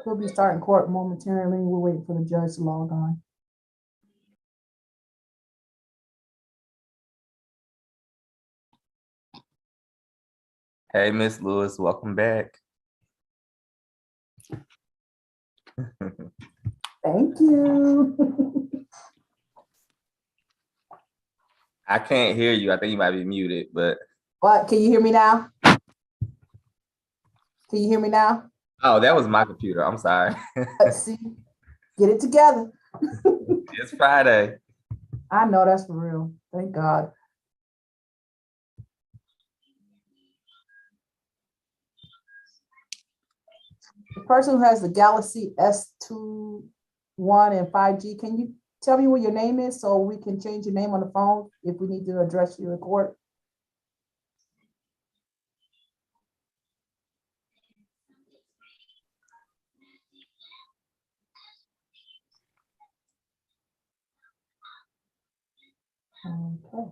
We'll be starting court momentarily. We're waiting for the judge to log on. Hey, Miss Lewis, welcome back. Thank you. I can't hear you. I think you might be muted, but. What? Can you hear me now? Can you hear me now? Oh, that was my computer. I'm sorry. Let's see. Get it together. It's Friday. I know that's for real. Thank God. The person who has the Galaxy S21 and 5G, can you tell me what your name is so we can change your name on the phone if we need to address you in court? Okay.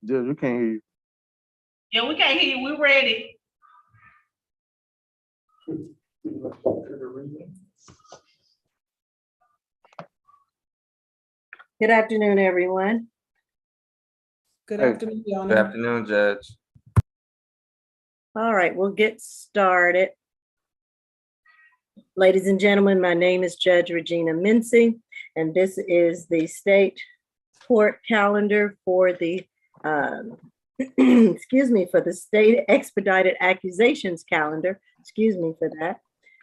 Judge, we can't hear you. Yeah, we can't hear you. We're ready. Good afternoon, everyone. Good Hey. afternoon, Your Honor. Good afternoon, Judge. All right, we'll get started. Ladies and gentlemen, my name is Judge Regina Mincy, and this is the state court calendar for the, excuse me, for the state expedited accusations calendar. Excuse me for that.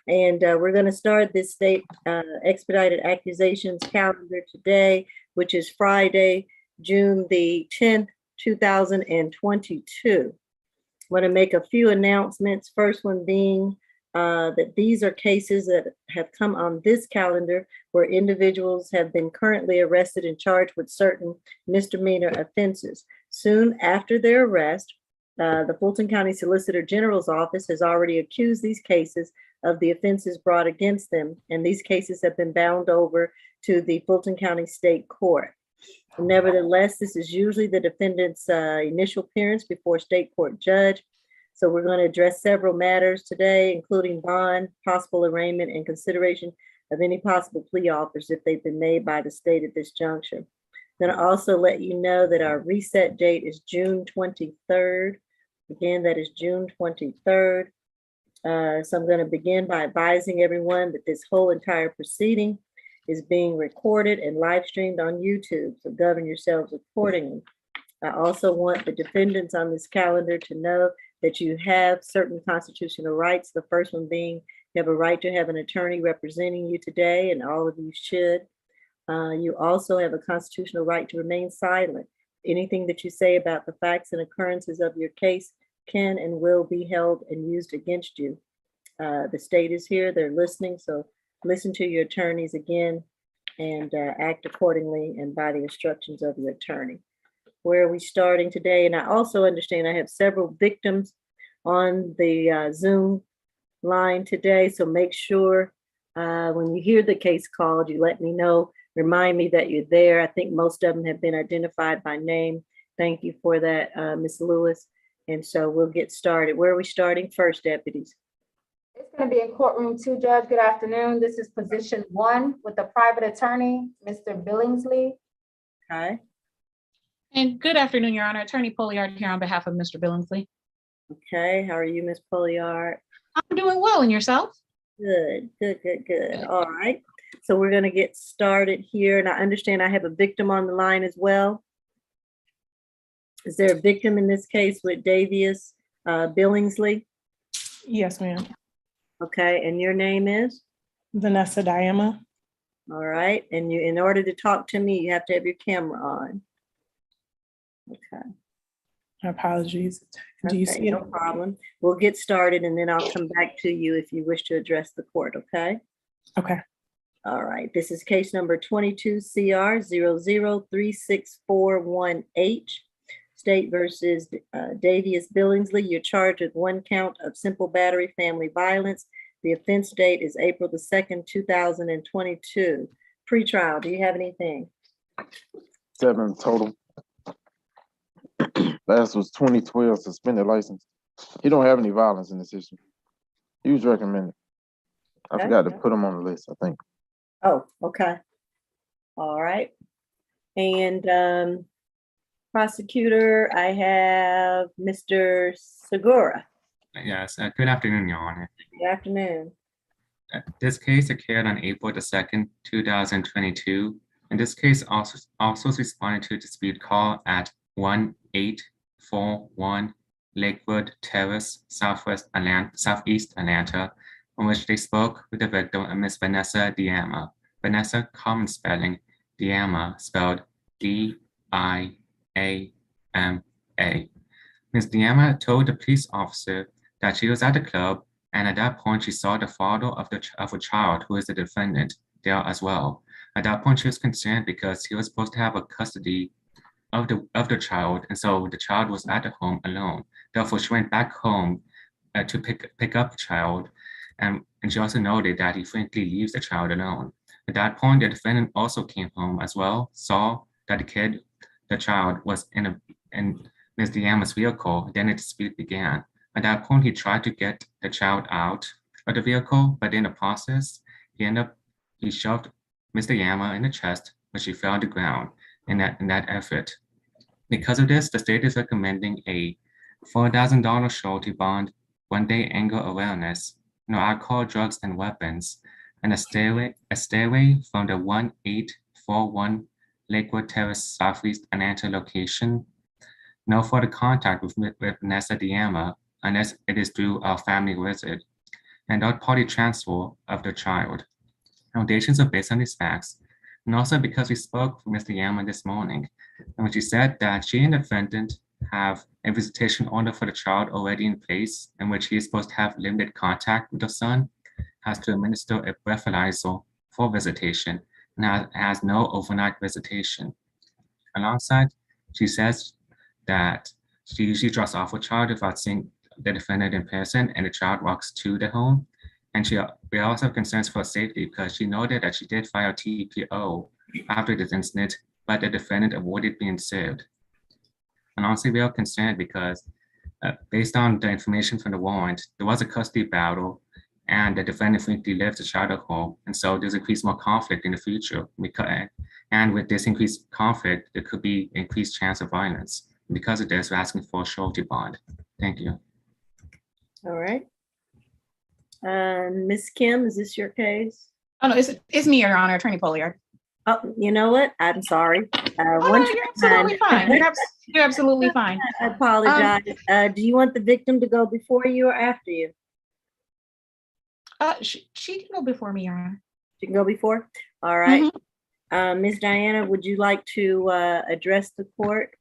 And we're going to start this state expedited accusations calendar today, which is Friday, June the 10th, 2022. I want to make a few announcements. First one being that these are cases that have come on this calendar where individuals have been currently arrested and charged with certain misdemeanor offenses. Soon after their arrest, the Fulton County Solicitor General's office has already accused these cases of the offenses brought against them, and these cases have been bound over to the Fulton County State Court. Nevertheless, this is usually the defendant's initial appearance before a state court judge. So we're going to address several matters today, including bond, possible arraignment, and consideration of any possible plea offers if they've been made by the state at this juncture. I'm going to also let you know that our reset date is June 23rd. Again, that is June 23rd. So I'm going to begin by advising everyone that this whole entire proceeding is being recorded and live streamed on YouTube, so govern yourselves accordingly. I also want the defendants on this calendar to know that you have certain constitutional rights. The first one being you have a right to have an attorney representing you today, and all of you should. You also have a constitutional right to remain silent. Anything that you say about the facts and occurrences of your case can and will be held and used against you. The state is here, they're listening, so listen to your attorneys again and act accordingly and by the instructions of your attorney. Where are we starting today? And I also understand I have several victims on the Zoom line today, so make sure when you hear the case called, you let me know. Remind me that you're there. I think most of them have been identified by name. Thank you for that, Ms. Lewis. And so we'll get started. Where are we starting first, deputies? It's going to be in courtroom 2, Judge. Good afternoon. This is position 1 with the private attorney, Mr. Billingsley. Okay. And good afternoon, Your Honor. Attorney Poliard here on behalf of Mr. Billingsley. Okay. How are you, Ms. Poliard? I'm doing well, and yourself? Good. All right. So we're going to get started here. And I understand I have a victim on the line as well. Is there a victim in this case with Davius Billingsley? Yes, ma'am. Okay. And your name is? Vanessa Diama. All right. And you, in order to talk to me, you have to have your camera on. Okay. Apologies. Do you Okay, see it? no problem. We'll get started and then I'll come back to you if you wish to address the court, okay? Okay. All right, this is case number 22 CR 0036418, State versus Davius Billingsley. You're charged with 1 count of simple battery family violence. The offense date is April the 2nd, 2022. Pre-trial, do you have anything? 7 total. Last was 2012 suspended license. He don't have any violence in this issue. He was recommended. I Okay. forgot to put him on the list, I think. Oh, okay. All right. And prosecutor, I have Mr. Segura. Yes, good afternoon, Your Honor. Good afternoon. This case occurred on April the 2nd, 2022. And this case also responded to a dispute call at 1841 Lakewood Terrace, Southeast Atlanta, in which they spoke with the victim, Ms. Vanessa Diama. Vanessa, common spelling, Diama, spelled D-I-A-M-A. Ms. Diama told the police officer that she was at the club, and at that point she saw the father of a child who is the defendant there as well. At that point, she was concerned because he was supposed to have a custody of the child, and so the child was at the home alone. Therefore, she went back home to pick up the child, and she also noted that he frequently leaves the child alone. At that point, the defendant also came home as well, saw that the child was in Ms. Diama's vehicle. Then a dispute began. At that point, he tried to get the child out of the vehicle, but in the process, he shoved Ms. Diama in the chest, but she fell on the ground in that effort. Because of this, the state is recommending a $4,000 surety bond, 1-day anger awareness, no alcohol, drugs, and weapons, and a stay away from the 1841 Lakewood Terrace Southeast Atlanta location. No further contact with Vanessa Diama unless it is through our family visit, and third-party transfer of the child. Foundations are based on these facts, and also because we spoke with Ms. Diama this morning, and when she said that she and the defendant have a visitation order for the child already in place, in which he is supposed to have limited contact with the son, has to administer a breathalyzer for visitation, and has no overnight visitation. Alongside, she says that she usually drops off a child without seeing the defendant in person, and the child walks to the home. And we also have concerns for safety because she noted that she did file TPO after this incident, but the defendant avoided being served. And honestly, we are concerned because based on the information from the warrant, there was a custody battle and the defendant frequently left the child at home. And so there's increased more conflict in the future. And with this increased conflict, there could be increased chance of violence. Because of this, we're asking for a surety bond. Thank you. All right. Ms. Kim, is this your case? Oh, no, it's me, Your Honor, Attorney Poliard. Oh, you know what? I'm sorry. Oh, Once no, you're you're absolutely done- fine. You're absolutely fine. I apologize. Do you want the victim to go before you or after you? She can go before me, Your Honor. She can go before? All right. Mhm. Ms. Diana, would you like to address the court?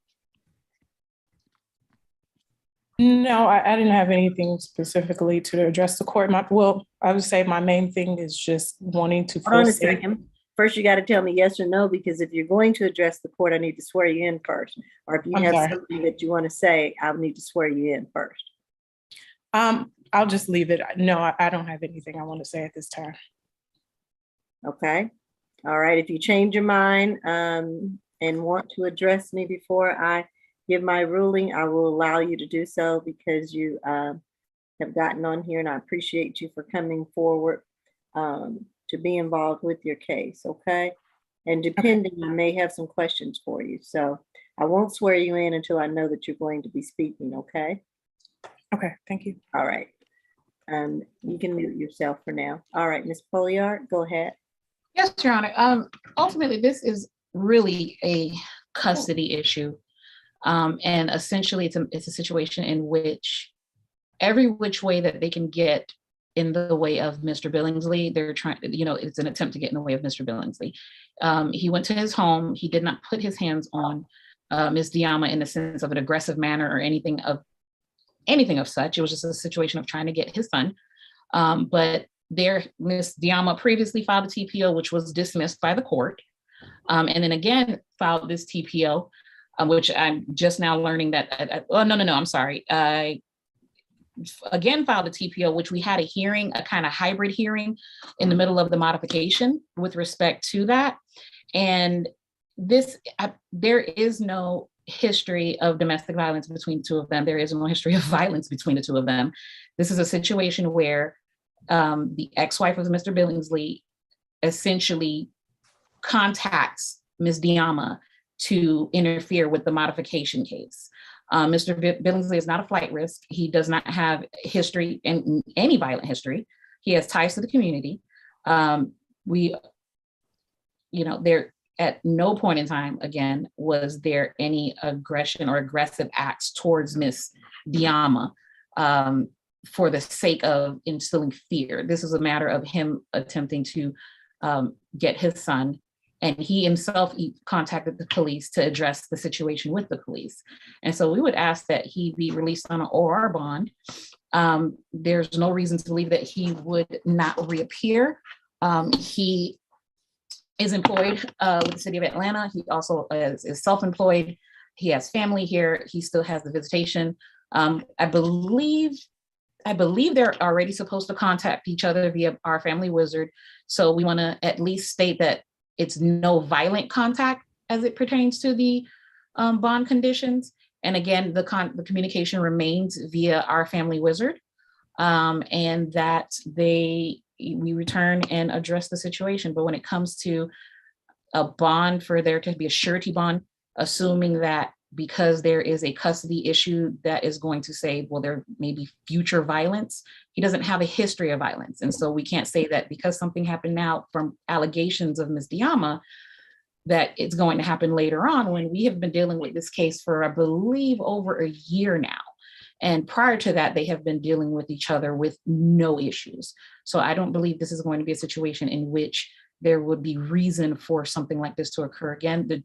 No, I didn't have anything specifically to address the court. I would say my main thing is just wanting to Hold feel on a safe. second. First, you got to tell me yes or no, because if you're going to address the court, I need to swear you in first. Or if you I'm have sorry. something that you want to say, I'll need to swear you in first. I'll just leave it. No, I don't have anything I want to say at this time. Okay. All right. If you change your mind and want to address me before I give my ruling, I will allow you to do so because you have gotten on here, and I appreciate you for coming forward to be involved with your case. Okay. And depending, I may have some questions for you. So I won't swear you in until I know that you're going to be speaking. Okay. Okay, thank you. All right. You can mute yourself for now. All right, Ms. Poliard, go ahead. Yes, Your Honor. Ultimately, this is really a custody issue. And essentially, it's a situation in which every which way that they can get in the way of Mr. Billingsley, they're trying, it's an attempt to get in the way of Mr. Billingsley. He went to his home. He did not put his hands on Ms. Diama in the sense of an aggressive manner or anything of such. It was just a situation of trying to get his son. But Ms. Diama previously filed a TPO, which was dismissed by the court. And then again, filed this TPO, which I'm just now learning that, I'm sorry. I again filed a TPO, which we had a hearing, a kind of hybrid hearing in the middle of the modification with respect to that. And there is no history of domestic violence between the two of them. There is no history of violence between the two of them. This is a situation where the ex-wife of Mr. Billingsley essentially contacts Ms. Diama to interfere with the modification case. Mr. Billingsley is not a flight risk. He does not have history in any violent history. He has ties to the community. There at no point in time, again, was there any aggression or aggressive acts towards Ms. Diama for the sake of instilling fear. This is a matter of him attempting to get his son, and he himself contacted the police to address the situation with the police. And so we would ask that he be released on an OR bond. There's no reason to believe that he would not reappear. He is employed with the city of Atlanta. He also is self-employed. He has family here. He still has the visitation. I believe they're already supposed to contact each other via our family wizard. So we want to at least state that it's no violent contact as it pertains to the bond conditions. And again, the communication remains via our family wizard, and that we return and address the situation. But when it comes to a bond, for there to be a surety bond, assuming that because there is a custody issue that is going to say, well, there may be future violence. He doesn't have a history of violence. And so we can't say that because something happened now from allegations of Ms. Diama, that it's going to happen later on, when we have been dealing with this case for, I believe, over a year now. And prior to that, they have been dealing with each other with no issues. So I don't believe this is going to be a situation in which there would be reason for something like this to occur again. The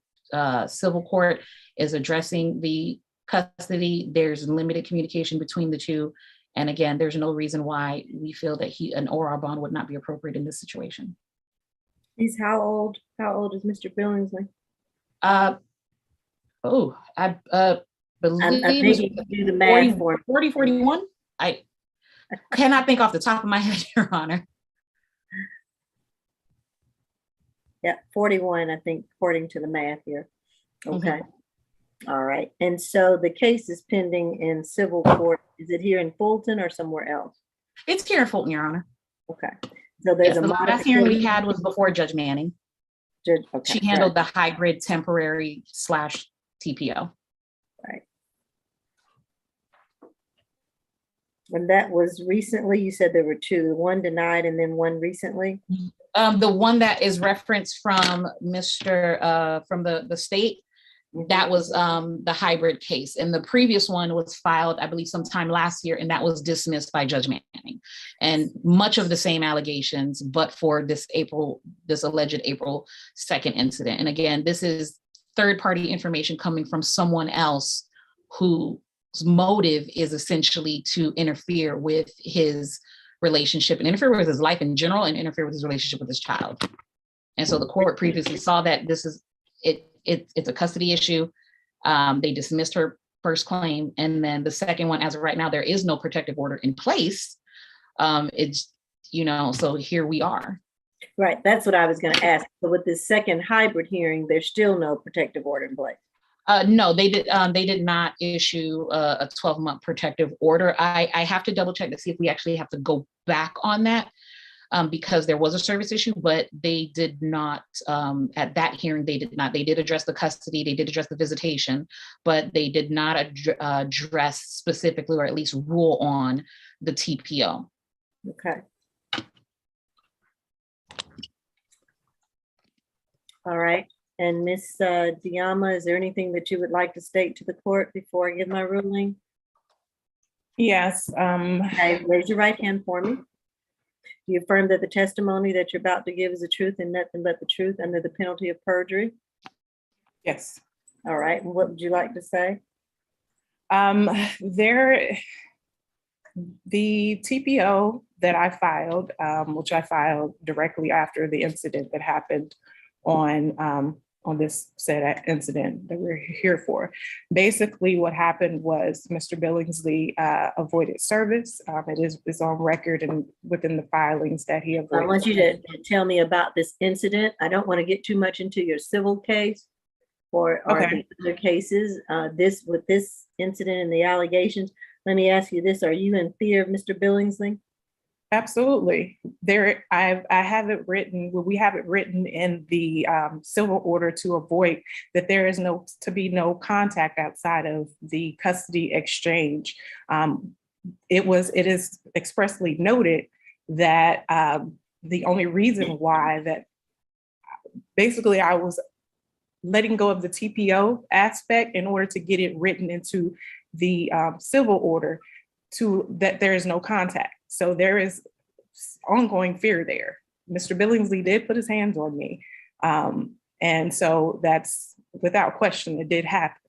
civil court is addressing the custody. There's limited communication between the two. And again, there's no reason why we feel that an OR bond would not be appropriate in this situation. He's how old? How old is Mr. Billingsley? I believe maybe do the math for 40, 41. I cannot think off the top of my head, Your Honor. Yeah, 41, I think, according to the math here. Okay. All right. And so the case is pending in civil court. Is it here in Fulton or somewhere else? It's here in Fulton, Your Honor. Okay. So there's The last hearing we had was before Judge Manning. Okay. She handled the hybrid temporary / TPO. Right. And that was recently, you said there were two, one denied and then one recently? The one that is referenced from from the state, that was the hybrid case. And the previous one was filed, I believe, sometime last year, and that was dismissed by Judge Manning. And much of the same allegations, but for this alleged April 2nd incident. And again, this is third-party information coming from someone else whose motive is essentially to interfere with his relationship and interfere with his life in general and interfere with his relationship with his child. And so the court previously saw that this is it's a custody issue. They dismissed her first claim, and then the second one, as of right now, there is no protective order in place. It's, so here we are. Right, that's what I was going to ask. So with this second hybrid hearing, there's still no protective order in place. No, they did not issue a 12-month protective order. I have to double check to see if we actually have to go back on that, because there was a service issue, but they did not, at that hearing, they did not. They did address the custody, they did address the visitation, but they did not address specifically, or at least rule on the TPO. Okay. All right. And Ms. Diama, is there anything that you would like to state to the court before I give my ruling? Yes. Okay, raise your right hand for me. Do you affirm that the testimony that you're about to give is the truth and nothing but the truth under the penalty of perjury? Yes. All right. And what would you like to say? The TPO that I filed, which I filed directly after the incident that happened on this said incident that we're here for. Basically, what happened was Mr. Billingsley avoided service. It's on record and within the filings that he avoided. I want you to tell me about this incident. I don't want to get too much into your civil case or the other cases. With this incident and the allegations, let me ask you this: are you in fear of Mr. Billingsley? Absolutely. I have it written. Well, we have it written in the civil order to avoid that there is to be no contact outside of the custody exchange. It is expressly noted that the only reason why that basically I was letting go of the TPO aspect in order to get it written into the civil order that there is no contact. So there is ongoing fear there. Mr. Billingsley did put his hands on me. And so that's without question, it did happen.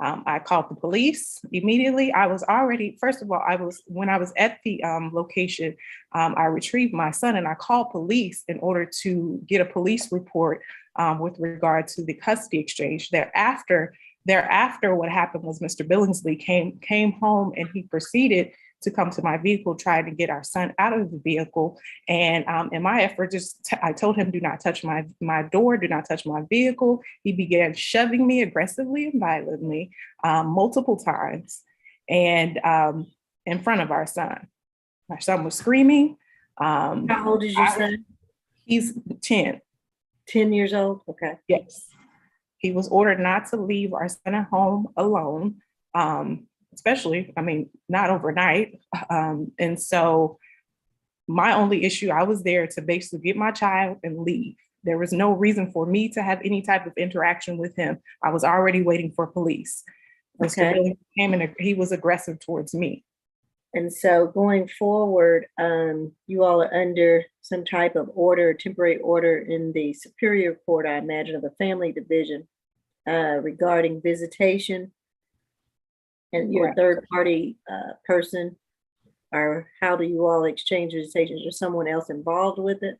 I called the police immediately. I was already, first of all, when I was at the location, I retrieved my son and I called police in order to get a police report with regard to the custody exchange. Thereafter, what happened was Mr. Billingsley came home and he proceeded to come to my vehicle, trying to get our son out of the vehicle. And in my effort, I told him, do not touch my door, do not touch my vehicle. He began shoving me aggressively and violently multiple times and in front of our son. My son was screaming. How old is your son? He's 10. 10 years old? Okay. Yes. He was ordered not to leave our son at home alone. Especially, not overnight. And so my only issue, I was there to basically get my child and leave. There was no reason for me to have any type of interaction with him. I was already waiting for police. Okay. Mr. Billingsley came and he was aggressive towards me. And so going forward, you all are under some type of order, temporary order in the Superior Court, I imagine, of the Family Division regarding visitation. And your third party person, or how do you all exchange visitations? Is someone else involved with it?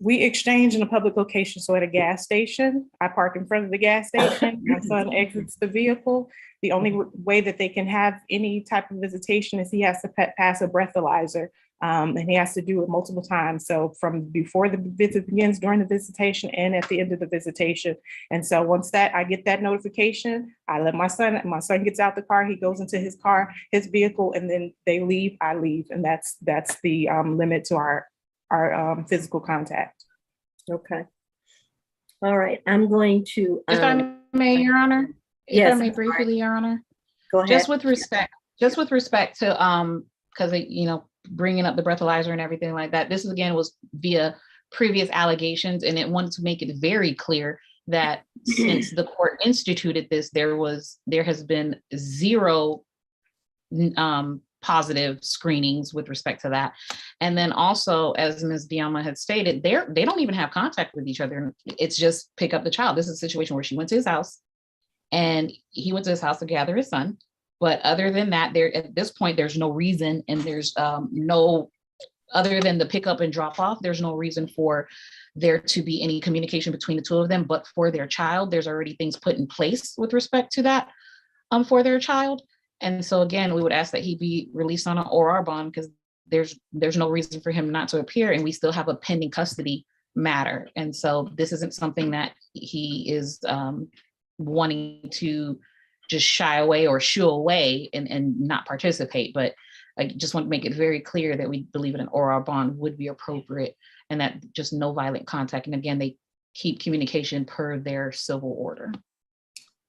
We exchange in a public location. So at a gas station, I park in front of the gas station. My son exits the vehicle. The only way that they can have any type of visitation is he has to pass a breathalyzer. And he has to do it multiple times. So from before the visit begins, during the visitation, and at the end of the visitation. And so once I get that notification, I let my son gets out the car, he goes into his car, his vehicle, and then they leave, I leave. And that's the limit to our physical contact. Okay. All right, I'm going to. If I may, Your Honor. Yes, if I may briefly, Your Honor. Go ahead. Just with respect to, because bringing up the breathalyzer and everything like that, this again was via previous allegations, and it wanted to make it very clear that since the court instituted this, there has been zero positive screenings with respect to that. And then also, as Ms. Diama had stated, they don't even have contact with each other. It's just pick up the child. This is a situation where she went to his house and he went to his house to gather his son. But other than that, at this point, there's no reason, and there's no, other than the pick up and drop off, there's no reason for there to be any communication between the two of them. But for their child, there's already things put in place with respect to that for their child. And so again, we would ask that he be released on an OR bond, because there's no reason for him not to appear, and we still have a pending custody matter. And so this isn't something that he is wanting to just shy away or shoo away and not participate. But I just want to make it very clear that we believe in an OR bond would be appropriate, and that just no violent contact. And again, they keep communication per their civil order.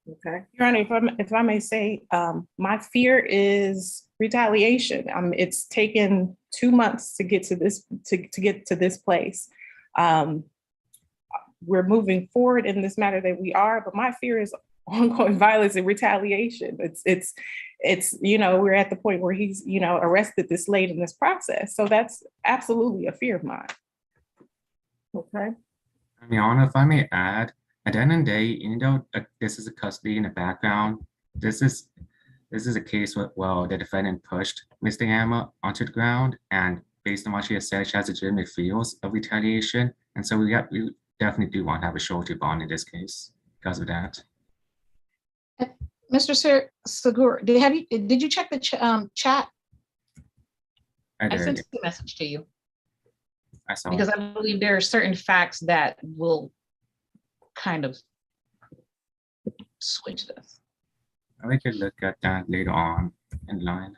Okay. Your Honor, if I may say, my fear is retaliation. It's taken 2 months to get to this, to get to this place. We're moving forward in this matter that we are, but my fear is ongoing violence and retaliation. It's we're at the point where he's arrested this late in this process. So that's absolutely a fear of mine. Okay. Your Honor, if I may add, at the end of the day, even though this is a custody in the background, this is a case where, well, the defendant pushed Ms. Diama onto the ground, and based on what she has said, she has legitimate fears of retaliation, and so we definitely do want to have a surety bond in this case because of that. Mr. Segura, did you check the chat? I sent a message to you I saw because it. I believe there are certain facts that will kind of switch this. We could look at that later on in line.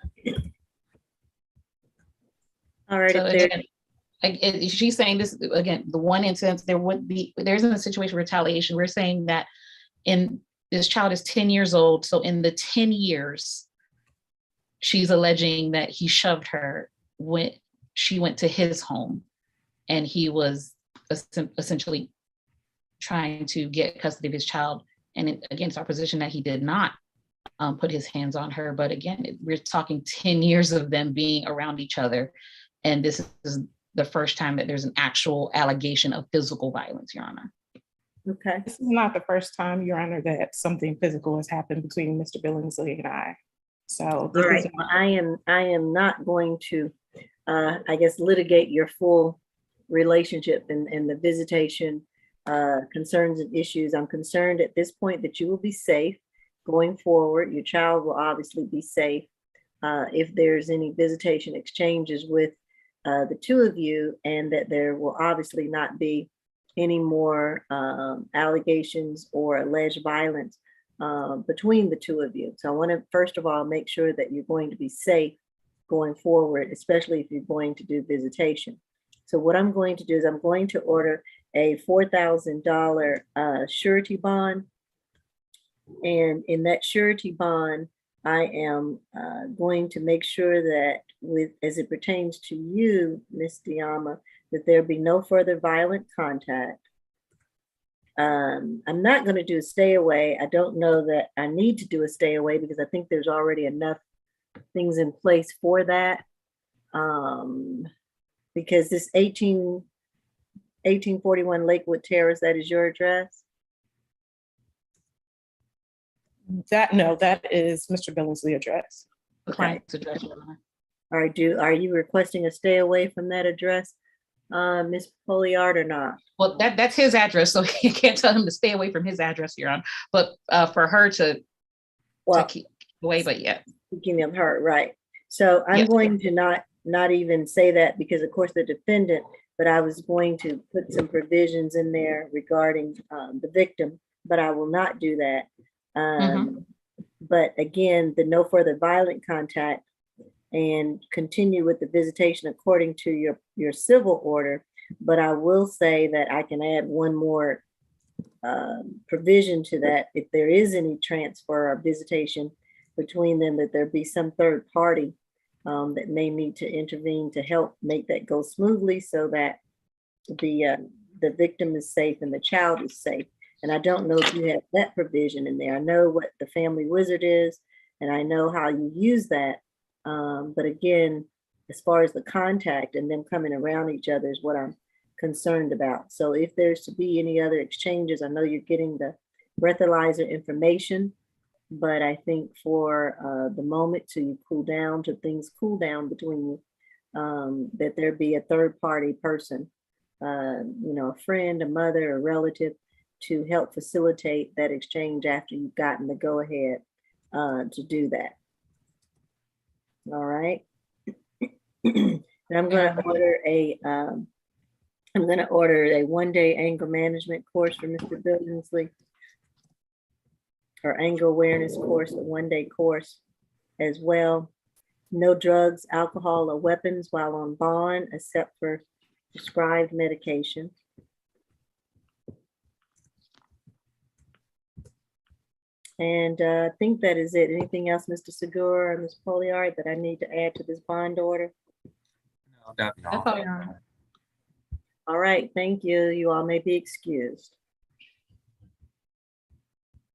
All right. So If there, again, she's saying this again, the one instance there isn't a situation of retaliation. We're saying that this child is 10 years old. So in the 10 years, she's alleging that he shoved her when she went to his home, and he was essentially trying to get custody of his child. And again, it's our position that he did not put his hands on her. But again, we're talking 10 years of them being around each other. And this is the first time that there's an actual allegation of physical violence, Your Honor. okay. This is not the first time, Your Honor, that something physical has happened between Mr. Billingsley and I. So All this right. is I am not going to, I guess, litigate your full relationship and the visitation concerns and issues. I'm concerned at this point that you will be safe going forward. Your child will obviously be safe. If there's any visitation exchanges with the two of you, and that there will obviously not be any more allegations or alleged violence between the two of you. So I want to, first of all, make sure that you're going to be safe going forward, especially if you're going to do visitation. So what I'm going to do is I'm going to order a $4,000 surety bond. And in that surety bond, I am going to make sure that as it pertains to you, Ms. Diama, that there be no further violent contact. I'm not going to do a stay away. I don't know that I need to do a stay away because I think there's already enough things in place for that. Because this 1841 Lakewood Terrace, that is your address? no, that is Mr. Billingsley's address. The client's address, Your Honor. All right, are you requesting a stay away from that address, Ms. Poliard, or not? Well, that's his address, so you can't tell him to stay away from his address, Your Honor. But for her to keep away, but yeah. Speaking of her, right. So I'm Yes. going to not even say that because of course the defendant, but I was going to put some provisions in there regarding the victim, but I will not do that. But again, the no further violent contact and continue with the visitation according to your civil order. But I will say that I can add one more provision to that. If there is any transfer or visitation between them, that there be some third party that may need to intervene to help make that go smoothly, so that the victim is safe and the child is safe. And I don't know if you have that provision in there. I know what the family wizard is, and I know how you use that. But again, as far as the contact and them coming around each other is what I'm concerned about. So if there's to be any other exchanges, I know you're getting the breathalyzer information, but I think for the moment till you cool down, till things cool down between you, that there be a third party person, a friend, a mother, a relative, to help facilitate that exchange after you've gotten the go ahead to do that. All right. And I'm going to order a 1-day anger management course for Mr. Billingsley, or anger awareness course, a 1-day course as well. No drugs, alcohol, or weapons while on bond, except for prescribed medication. And I think that is it. Anything else, Mr. Segura or Ms. Poliard, that I need to add to this bond order? No, that'd be all. That's all, Your Honor. All right, thank you. You all may be excused.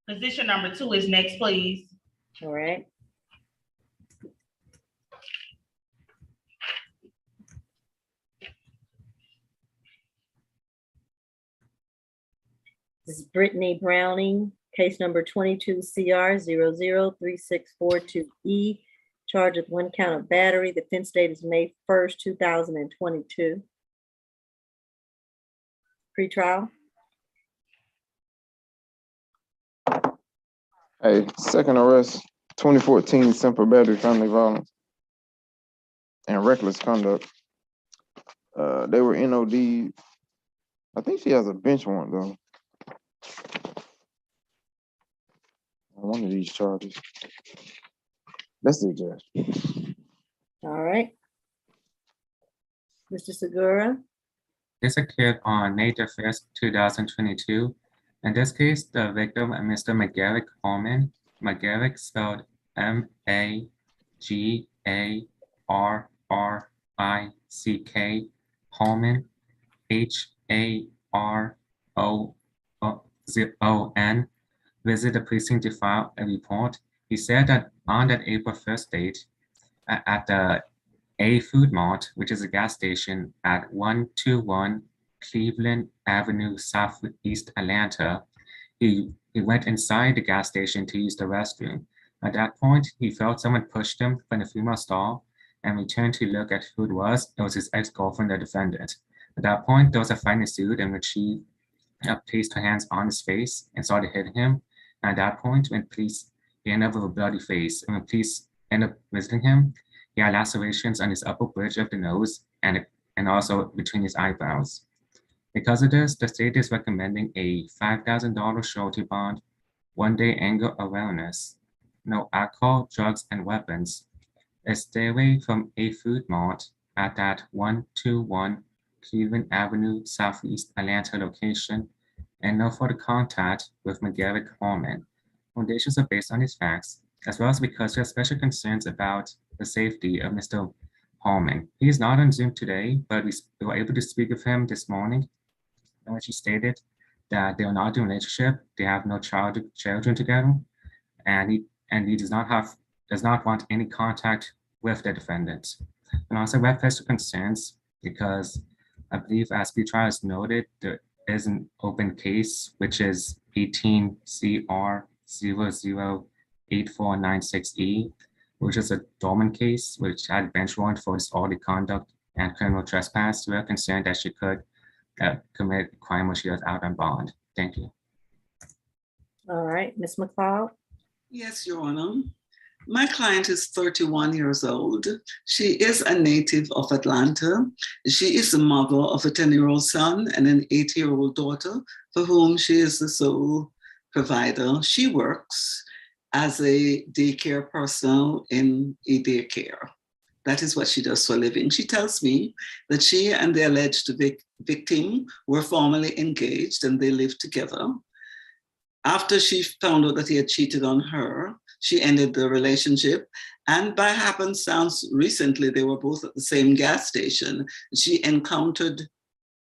Position number 2 is next, please. All right. This is Brittany Browning, case number 22 CR 003642E, charged with 1 count of battery. The offense date is May 1st, 2022. Pre-trial. Hey, second arrest, 2014 simple battery, family violence, and reckless conduct. They were NOD. I think she has a bench warrant though. On one of these charges. That's the judge. All right. Mr. Segura. This occurred on May 1st, 2022. In this case, the victim, Mr. McGarrick Holman, McGarrick spelled M-A-G-A-R-R-I-C-K, Holman, H-A-R-O-O-N, visited the precinct to file a report. He said that on that April 1st date, at the A Food Mart, which is a gas station at 121 Cleveland Avenue, Southeast Atlanta, he went inside the gas station to use the restroom. At that point, he felt someone pushed him from the female stall and returned to look at who it was. It was his ex-girlfriend, the defendant. At that point, there was a fight ensued in which she placed her hands on his face and started hitting him. And at that point, when police, he ended up with a bloody face. And when police ended up visiting him, he had lacerations on his upper bridge of the nose and also between his eyebrows. Because of this, the state is recommending a $5,000 surety bond, 1-day anger awareness, no alcohol, drugs, and weapons, a stay away from A Food Mart at that 121 Cleveland Avenue, Southeast Atlanta location, and no further contact with McGarrick Holman. Recommendations are based on these facts, as well as because there are special concerns about the safety of Mr. Holman. He is not on Zoom today, but we were able to speak with him this morning, in which he stated that they are not in a relationship, they have no children together, and he does not want any contact with the defendant. And also we have special concerns because I believe, as pre-trial is noted, there is an open case, which is 18 CR 008496E, which is a dormant case, which had bench warrant for disorderly conduct and criminal trespass. We are concerned that she could commit a crime when she was out on bond. Thank you. All right, Ms. McLeod. Yes, Your Honor. My client is 31 years old. She is a native of Atlanta. She is the mother of a 10-year-old son and an 8-year-old daughter for whom she is the sole provider. She works as a daycare personnel in a daycare. That is what she does for a living. She tells me that she and the alleged victim were formally engaged and they lived together. After she found out that he had cheated on her, she ended the relationship. And by happenstance, recently they were both at the same gas station. She encountered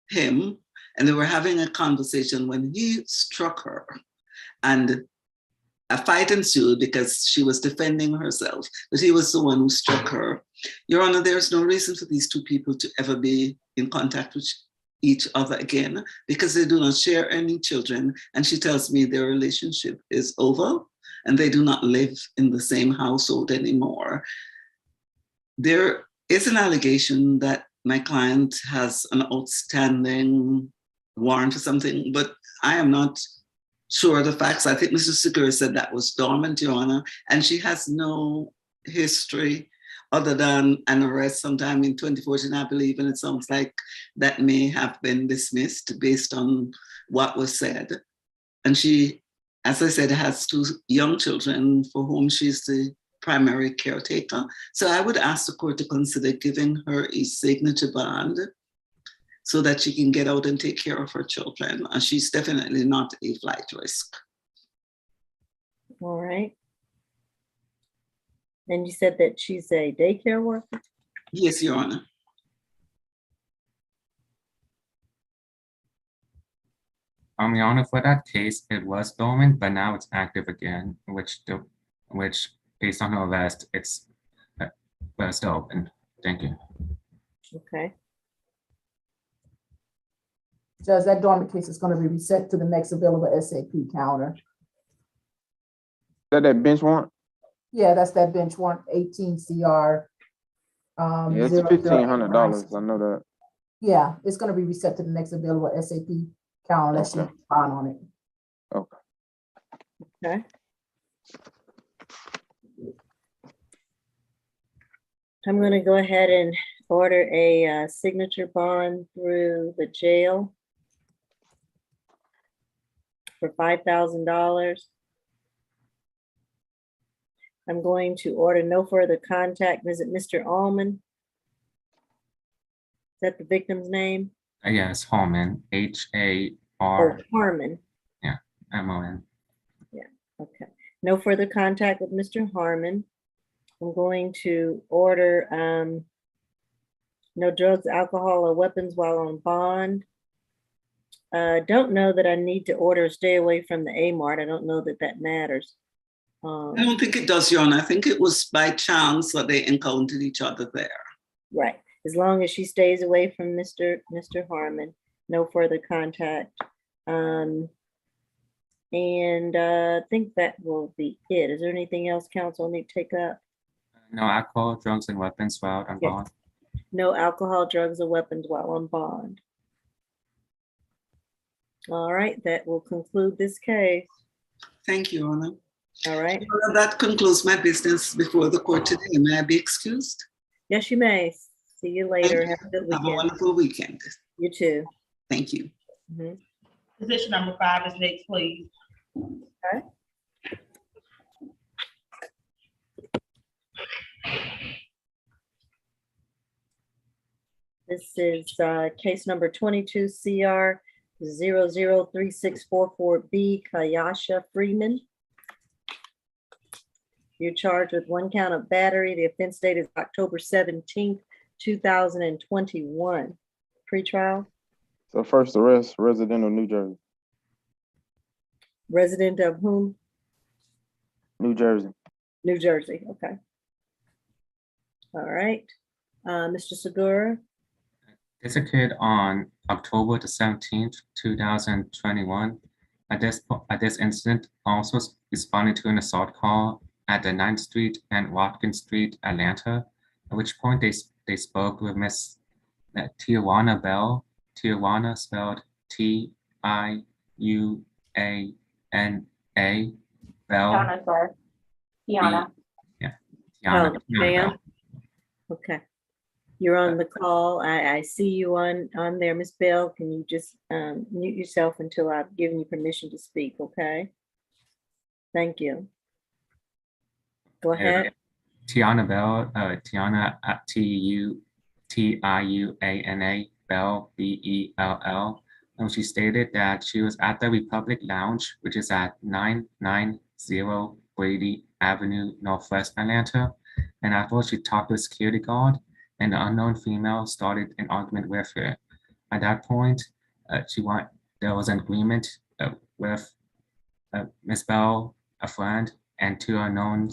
him, and they were having a conversation when he struck her, and a fight ensued because she was defending herself, but he was the one who struck her. Your Honor, there's no reason for these two people to ever be in contact with each other again because they do not share any children. And she tells me their relationship is over and they do not live in the same household anymore. There is an allegation that my client has an outstanding warrant for something, but I am not sure of the facts. I think Mr. Segura said that was dormant, Your Honor, and she has no history other than an arrest sometime in 2014, I believe, and it sounds like that may have been dismissed based on what was said. And she, as I said, has two young children for whom she's the primary caretaker. So I would ask the court to consider giving her a signature bond so that she can get out and take care of her children. And she's definitely not a flight risk. All right. And you said that she's a daycare worker? Yes, Your Honor. Your Honor, for that case, it was dormant, but now it's active again, which based on her arrest, it's still open. Thank you. Okay. Judge, that dormant case is gonna be reset to the next available SAP counter. That bench warrant? Yeah, that's that bench warrant 18 CR. Yeah, it's 00896. $1,500. I know that. Yeah, it's gonna be reset to the next available SAP counter unless you Okay. bond on it. Okay. Okay. I'm going to go ahead and order a signature bond through the jail for $5,000. I'm going to order no further contact. Visit Mr. Allman. Is that the victim's name? Yes, Harmon, Oh, Harmon. Harmon. MON. Okay. No further contact with Mr. Harmon. I'm going to order no drugs, alcohol, or weapons while on bond. Don't know that I need to order stay away from the A-Mart. I don't know that that matters. I don't think it does, Your Honor. I think it was by chance that they encountered each other there. Right. As long as she stays away from Mr. Harmon, no further contact. I think that will be it. Is there anything else council need to take up? No alcohol, drugs, and weapons while on Yes. bond. No alcohol, drugs, or weapons while on bond. All right, that will conclude this case. Thank you, Your Honor. All right. Your Honor, that concludes my business before the court today. May I be excused? Yes, you may. See you later. Have a good Have a weekend. wonderful weekend. You too. Thank you. Mhm. Position number 5 is next, please. This is case number 22 CR 003644B, Kayasha Freeman. You're charged with 1 count of battery. The offense date is October 17th, 2021. Pretrial, So first arrest, resident of New Jersey. resident of whom? New Jersey. New Jersey, okay. All right, Mr. Segura, This occurred on October the 17th, 2021. At this incident, officers responded to an assault call at the 9th Street and Watkins Street, Atlanta, at which point they spoke with Miss Tijuana Bell. Tijuana spelled Tiuana, Bell. Tiana, sir. Tiana. Tiana, Oh, Tiana ma'am. Bell. okay. You're on the call. I see you on there, Miss Bell. Can you just mute yourself until I've given you permission to speak, okay? Thank you. Go ahead. Tiana Bell, Tiana at Tiuana Bell, Bell. And she stated that she was at the Republic Lounge, which is at 990 Brady Avenue, Northwest Atlanta. And afterwards, she talked to a security guard, and the unknown female started an argument with her. At that point, there was an agreement with Miss Bell, a friend, and two unknown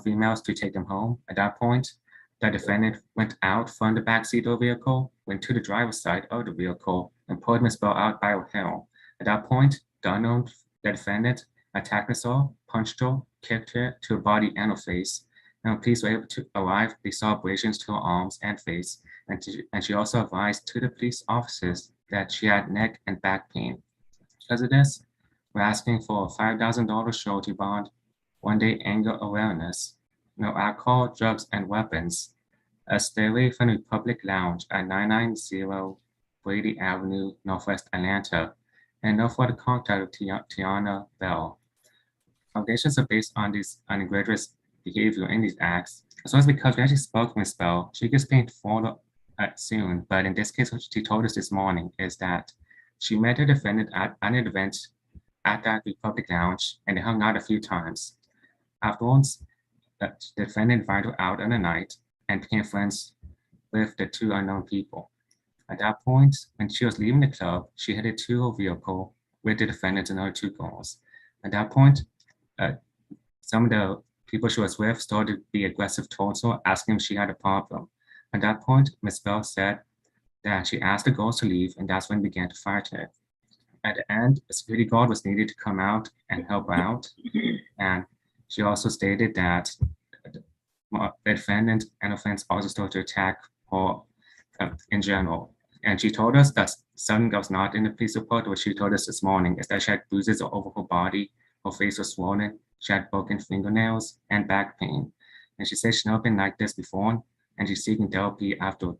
females to take them home. At that point, the defendant went out from the backseat of the vehicle, went to the driver's side of the vehicle, and pulled Miss Bell out by her hair. At that point, the defendant attacked Miss Bell, punched her, kicked her to her body and her face. And when police were able to arrive, they saw abrasions to her arms and face, and she also advised to the police officers that she had neck and back pain. Because of this, we're asking for a $5,000 surety bond, 1-day anger awareness, no alcohol, drugs, and weapons, a stay away from the Republic Lounge at 990 Brady Avenue, Northwest Atlanta, and no further contact with Tiana Bell. Allegations are based on these egregious behavior in these acts, as well as because we actually spoke with Ms. Bell. She gets paid further soon, but in this case, what she told us this morning is that she met the defendant at an event at that Republic Lounge, and they hung out a few times. Afterwards, the defendant invited her out on a night and became friends with the two unknown people. At that point, when she was leaving the club, she headed to her vehicle with the defendant and other two girls. At that point, some of the people she was with started to be aggressive towards her, asking if she had a problem. At that point, Ms. Bell said that she asked the girls to leave, and that's when they began to fight her. At the end, a security guard was needed to come out and help her out. And she also stated that the defendant and offense also started to attack her in general. And she told us that something that was not in the police report, what she told us this morning, is that she had bruises all over her body, her face was swollen, she had broken fingernails and back pain. And she said she's never been like this before, and she's seeking therapy after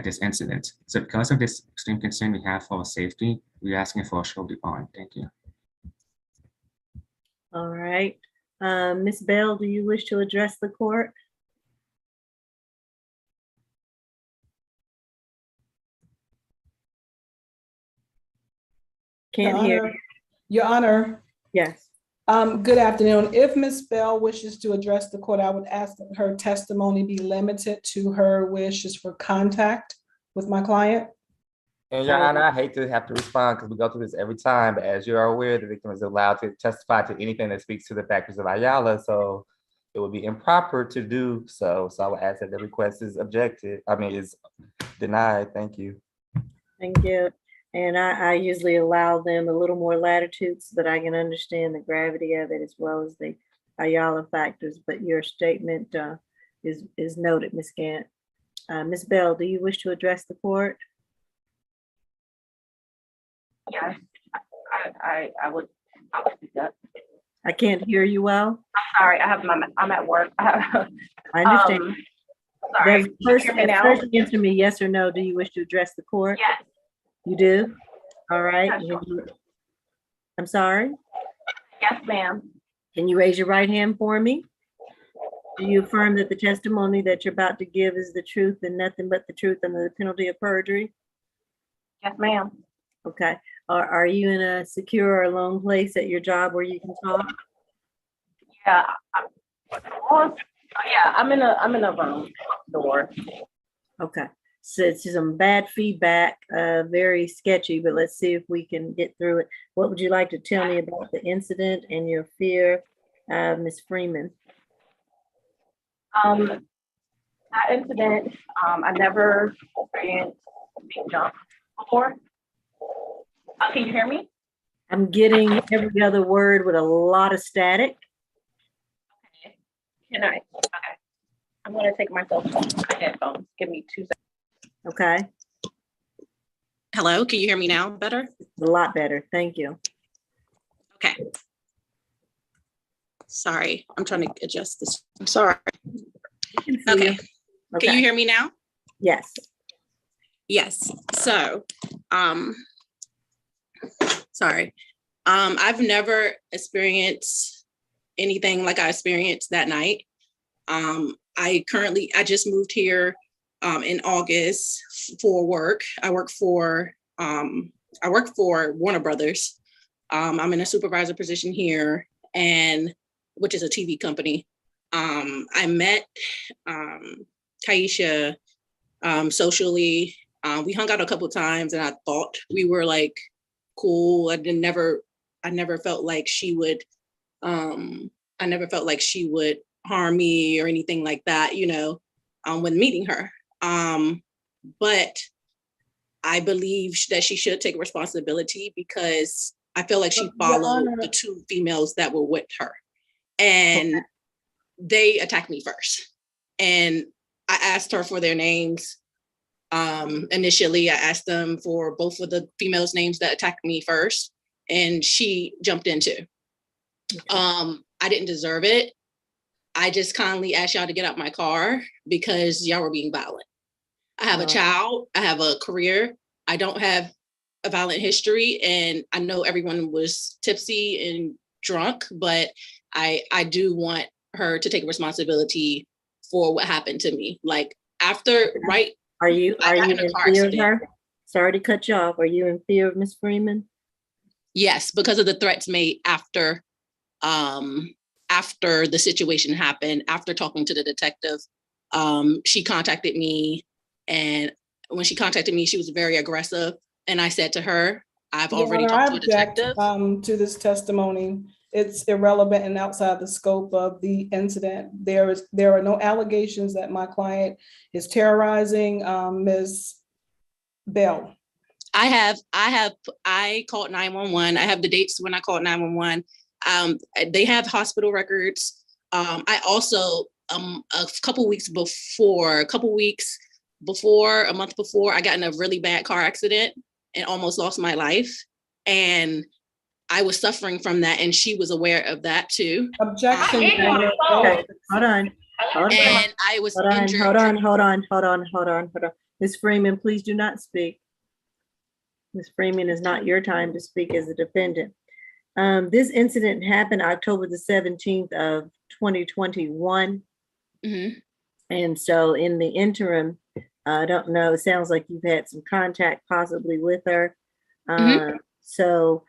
this incident. So because of this extreme concern we have for her safety, we're asking for a surety bond. Thank you. All right. Ms. Bell, do you wish to address the court? Can't hear. Your Honor, Yes. good afternoon. If Ms. Bell wishes to address the court, I would ask that her testimony be limited to her wishes for contact with my client. And Your Honor, I hate to have to respond because we go through this every time, but as you are aware, the victim is allowed to testify to anything that speaks to the factors of Ayala, so it would be improper to do so. So I would ask that the request is is denied. Thank you. Thank you. And I usually allow them a little more latitude so that I can understand the gravity of it as well as the Ayala factors, but your statement is noted, Ms. Gant. Ms. Bell, do you wish to address the court? Yes, I would do that. I can't hear you well. I'm sorry, I'm at work. I understand. Sorry, First, can you hear me now? first answer me yes or no. Do you wish to address the court? Yes. You do? All right. Yeah, sure. I'm sorry. Yes, ma'am. Can you raise your right hand for me? Do you affirm that the testimony that you're about to give is the truth and nothing but the truth under the penalty of perjury? Yes, ma'am. Okay. Are you in a secure or alone place at your job where you can talk? Yeah. I'm in a room door. Okay. So it's some bad feedback, very sketchy, but let's see if we can get through it. What would you like to tell me about the incident and your fear, Ms. Freeman? That incident, I never experienced being jumped before. Can you hear me? I'm getting every other word with a lot of static. Okay. Okay. I'm gonna take my headphones. Give me 2 seconds. Okay. Hello, can you hear me now better? A lot better. Thank you. Okay. Sorry, I'm trying to adjust this. I'm sorry. Okay. Can you hear me now? Yes. Yes. So, sorry. I've never experienced anything like I experienced that night. I just moved here in August for work. I work for Warner Brothers. I'm in a supervisor position here, which is a TV company. I met Taisha socially We hung out a couple times and I thought we were like cool. I never felt like she would, harm me or anything like that, when meeting her. But I believe that she should take responsibility because I feel like she Your followed Honor. the two females that were with her and they attacked me first. And I asked her for their names. Initially, I asked them for both of the females' names that attacked me first, and she jumped in too. I didn't deserve it. I just kindly asked y'all to get out my car because y'all were being violent. I have a child, I have a career, I don't have a violent history, and I know everyone was tipsy and drunk, but I do want her to take responsibility for what happened to me. Like after, right? Are you I got in in a car fear of accident. her? Sorry to cut you off. Are you in fear of Ms. Freeman? Yes, because of the threats made after the situation happened, after talking to the detective. She contacted me, and when she contacted me, she was very aggressive. And I said to her, I've Your already Honor, talked I to a object detective. to this testimony. It's irrelevant and outside the scope of the incident. There are no allegations that my client is terrorizing Ms. Bell. I called 911. I have the dates when I called 911. They have hospital records. I also, a month before, I got in a really bad car accident and almost lost my life. And I was suffering from that, and she was aware of that too. Objection. Okay, hold on. And I was injured. Hold on. Ms. Freeman, please do not speak. Ms. Freeman, is not your time to speak as a defendant. This incident happened October the 17th of 2021. Mm-hmm. And so in the interim, I don't know, it sounds like you've had some contact possibly with her. So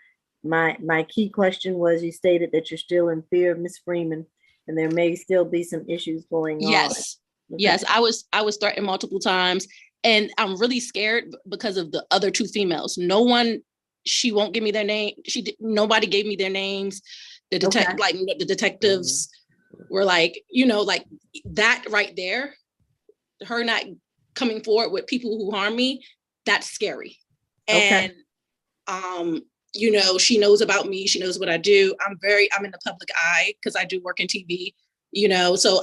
my key question was, you stated that you're still in fear of Ms. Freeman and there may still be some issues going on. Yes. Okay. Yes, I was threatened multiple times, and I'm really scared because of the other two females. She won't give me their name. Nobody gave me their names. The detectives were like, like that right there, her not coming forward with people who harm me, that's scary. And she knows about me, she knows what I do. I'm in the public eye because I do work in TV, so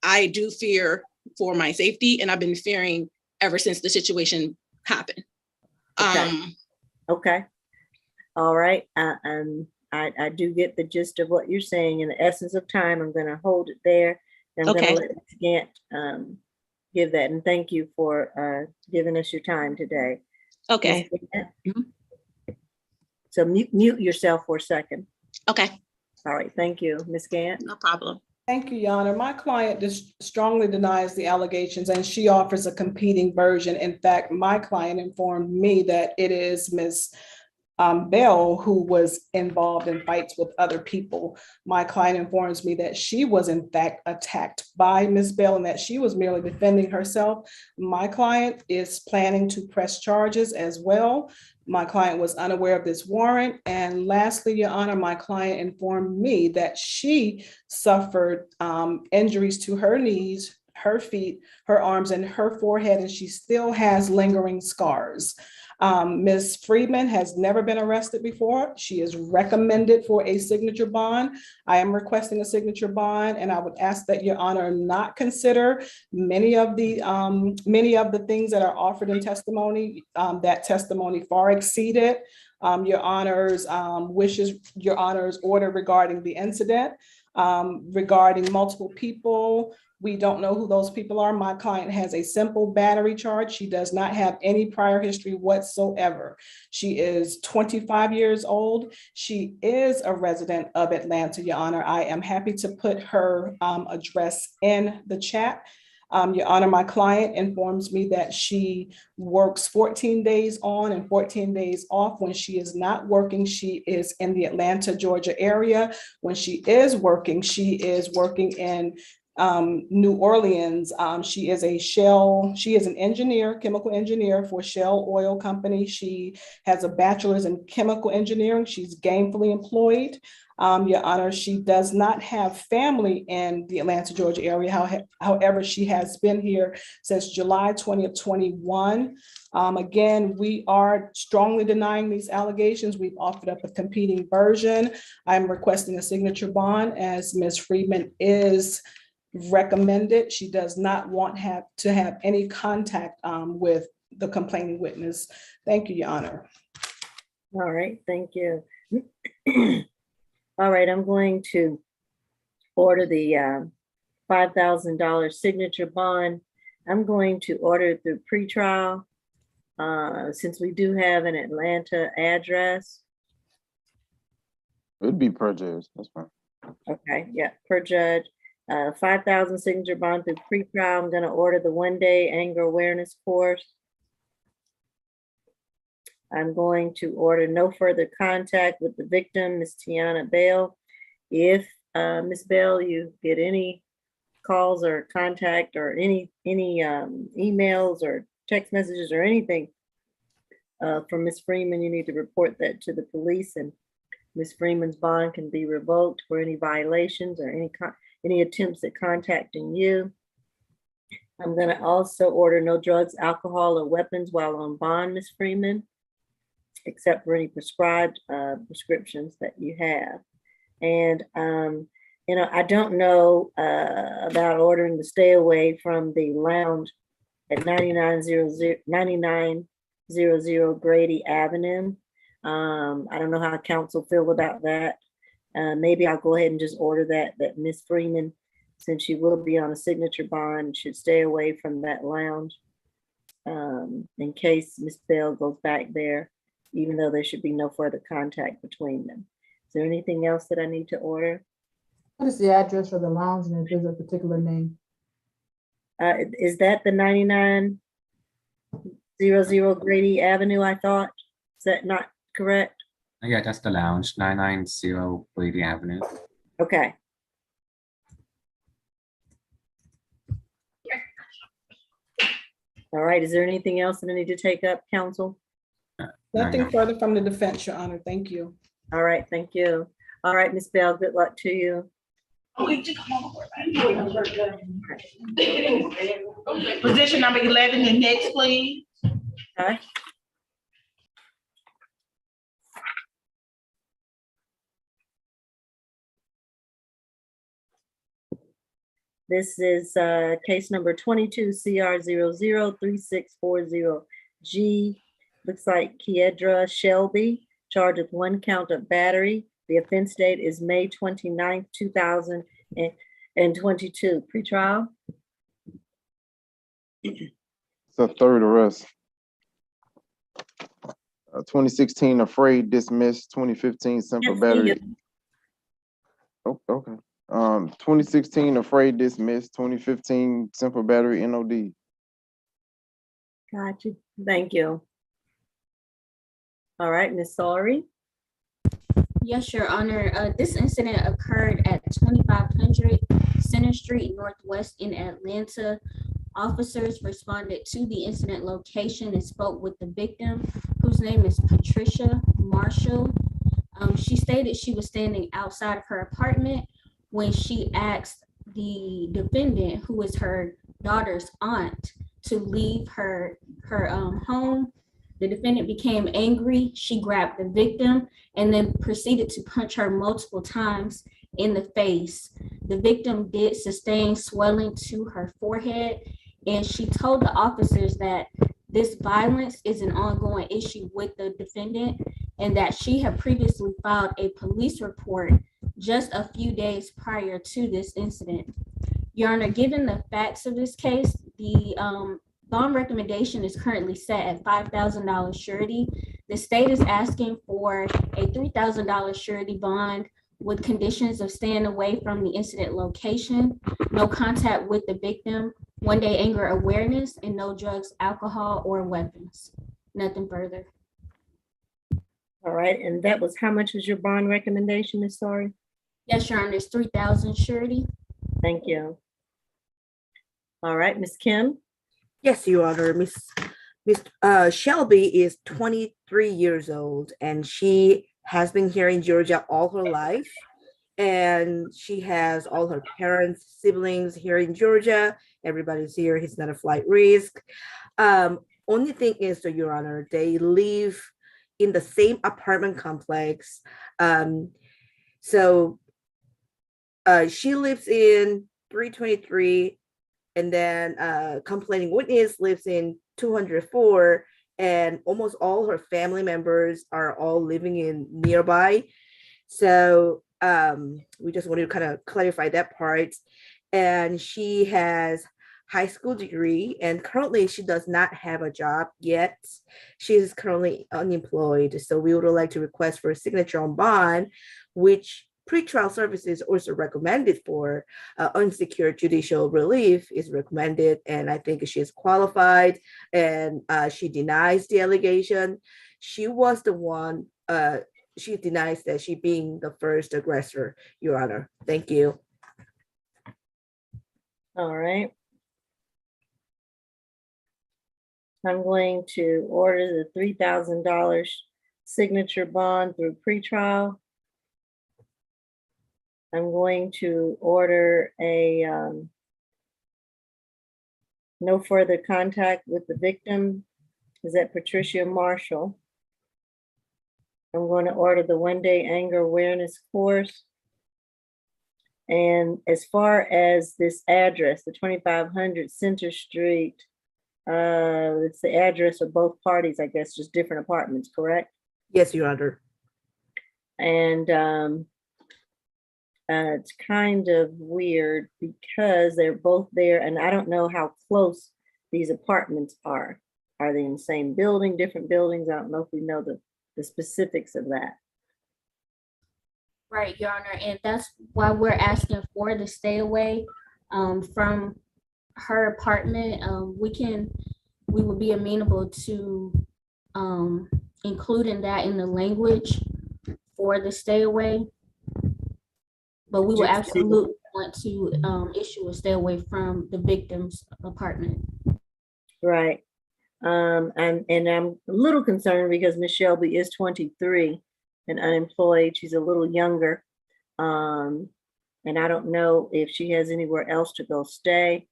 I do fear for my safety, and I've been fearing ever since the situation happened. Okay. All right. I do get the gist of what you're saying. In the essence of time, I'm going to hold it there. And I'm going to let Ms. Gant give that. And thank you for giving us your time today. Okay. So mute yourself for a second. Okay. All right. Thank you, Ms. Gant. No problem. Thank you, Your Honor. My client strongly denies the allegations and she offers a competing version. In fact, my client informed me that it is Ms. Bell who was involved in fights with other people. My client informs me that she was in fact attacked by Ms. Bell and that she was merely defending herself. My client is planning to press charges as well. My client was unaware of this warrant. And lastly, Your Honor, my client informed me that she suffered injuries to her knees, her feet, her arms, and her forehead, and she still has lingering scars. Ms. Freeman has never been arrested before. She is recommended for a signature bond. I am requesting a signature bond, and I would ask that Your Honor not consider many of the things that are offered in testimony. That testimony far exceeded Your Honor's wishes, Your Honor's order regarding the incident, regarding multiple people. We don't know who those people are. My client has a simple battery charge. She does not have any prior history whatsoever. She is 25 years old. She is a resident of Atlanta, Your Honor. I am happy to put her address in the chat. Your Honor, my client informs me that she works 14 days on and 14 days off. When she is not working, she is in the Atlanta, Georgia area. When she is working in New Orleans. She is an engineer, chemical engineer for Shell Oil Company. She has a bachelor's in chemical engineering. She's gainfully employed. Your Honor, she does not have family in the Atlanta, Georgia area. However, she has been here since July 2021. Again, we are strongly denying these allegations. We've offered up a competing version. I'm requesting a signature bond as Ms. Freeman is recommended. She does not want to have any contact with the complaining witness. Thank you, Your Honor. All right, thank you. All right, I'm going to order the $5,000 signature bond. I'm going to order it through pretrial since we do have an Atlanta address. It'd be per judge, that's fine. Okay, yeah, per judge. 5,000 signature bond through pretrial. I'm gonna order the 1-day anger awareness course. I'm going to order no further contact with the victim, Ms. Tiana Bell. If Ms. Bell, you get any calls or contact or any emails or text messages or anything from Ms. Freeman, you need to report that to the police, and Ms. Freeman's bond can be revoked for any violations or any attempts at contacting you. I'm going to also order no drugs, alcohol, or weapons while on bond, Ms. Freeman, except for any prescribed prescriptions that you have. And, you know, I don't know about ordering to stay away from the lounge at 9900 Grady Avenue. I don't know how council feel about that. Maybe I'll go ahead and just order that Ms. Freeman, since she will be on a signature bond, should stay away from that lounge in case Ms. Bell goes back there, even though there should be no further contact between them. Is there anything else that I need to order? What is the address for the lounge and if there's a particular name? Is that the 9900 Grady Avenue, I thought? Is that not correct? Yeah, that's the lounge, 990 Brady Avenue. Okay. All right, is there anything else that I need to take up, counsel? Nothing further from the defense, Your Honor. Thank you. All right, thank you. All right, Ms. Bell, good luck to you. Position number 11, and next, please. Okay. This is case number 22 CR 003640G. Looks like Kiedra Shelby, charged with 1 count of battery. The offense date is May 29th, 2022. Pretrial. It's a third arrest. 2016 afraid dismissed, 2015 simple battery. Oh, okay. 2016 afraid dismissed, 2015 simple battery NOD. Got you. Thank you. All right, Ms. Sorry. Yes, Your Honor. This incident occurred at 2500 Center Street Northwest in Atlanta. Officers responded to the incident location and spoke with the victim, whose name is Patricia Marshall. She stated she was standing outside of her apartment when she asked the defendant, who is her daughter's aunt, to leave her home. The defendant became angry. She grabbed the victim and then proceeded to punch her multiple times in the face. The victim did sustain swelling to her forehead, and she told the officers that this violence is an ongoing issue with the defendant and that she had previously filed a police report just a few days prior to this incident. Your Honor, given the facts of this case, the bond recommendation is currently set at $5,000 surety. The state is asking for a $3,000 surety bond with conditions of staying away from the incident location, no contact with the victim, 1-day anger awareness, and no drugs, alcohol, or weapons. Nothing further. All right, and that was, how much was your bond recommendation, Ms. Sorry? Yes, Your Honor, it's $3,000 surety. Thank you. All right, Ms. Kim? Yes, Your Honor. Miss Shelby is 23 years old, and she has been here in Georgia all her life. And she has all her parents, siblings here in Georgia. Everybody's here. He's not a flight risk. Only thing is, Your Honor, they live in the same apartment complex. So she lives in 323, and then complaining witness lives in 204, and almost all her family members are all living in nearby. So we just wanted to kind of clarify that part. And she has high school degree, and currently she does not have a job yet. She is currently unemployed. So we would like to request for a signature on bond, which pretrial services also recommended for unsecured judicial relief is recommended. And I think she is qualified, and she denies the allegation. She was the one, she denies that she being the first aggressor, Your Honor. Thank you. All right. I'm going to order the $3,000 signature bond through pretrial. I'm going to order a no further contact with the victim. Is that Patricia Marshall? I'm going to order the one-day anger awareness course. And as far as this address, the 2500 Center Street, it's the address of both parties, I guess, just different apartments, correct? Yes, Your Honor. And it's kind of weird because they're both there, and I don't know how close these apartments are. Are they in the same building, different buildings? I don't know if we know the specifics of that. Right, Your Honor, and that's why we're asking for the stay away from her apartment. We would be amenable to including that in the language for the stay away. But we would absolutely want to issue a stay away from the victim's apartment. Right. And I'm a little concerned because Miss Shelby is 23 and unemployed. She's a little younger. And I don't know if she has anywhere else to go stay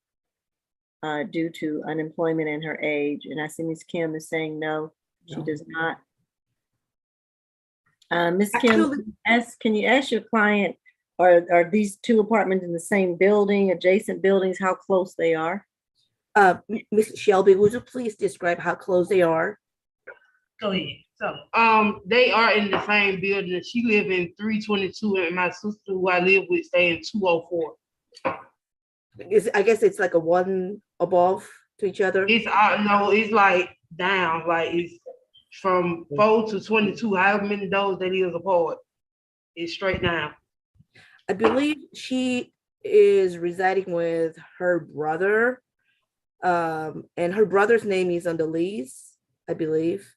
due to unemployment and her age. And I see Miss Kim is saying no, she does not. Miss Kim, can you ask your client, are these two apartments in the same building, adjacent buildings, how close they are? Ms. Shelby, would you please describe how close they are? Go ahead. So, they are in the same building. She live in 322, and my sister, who I live with, stay in 204. I guess it's like a one above to each other. It's no, it's like down, like it's from 4 to 22. However many doors that is apart, it's straight down. I believe she is residing with her brother, and her brother's name is on the lease, I believe.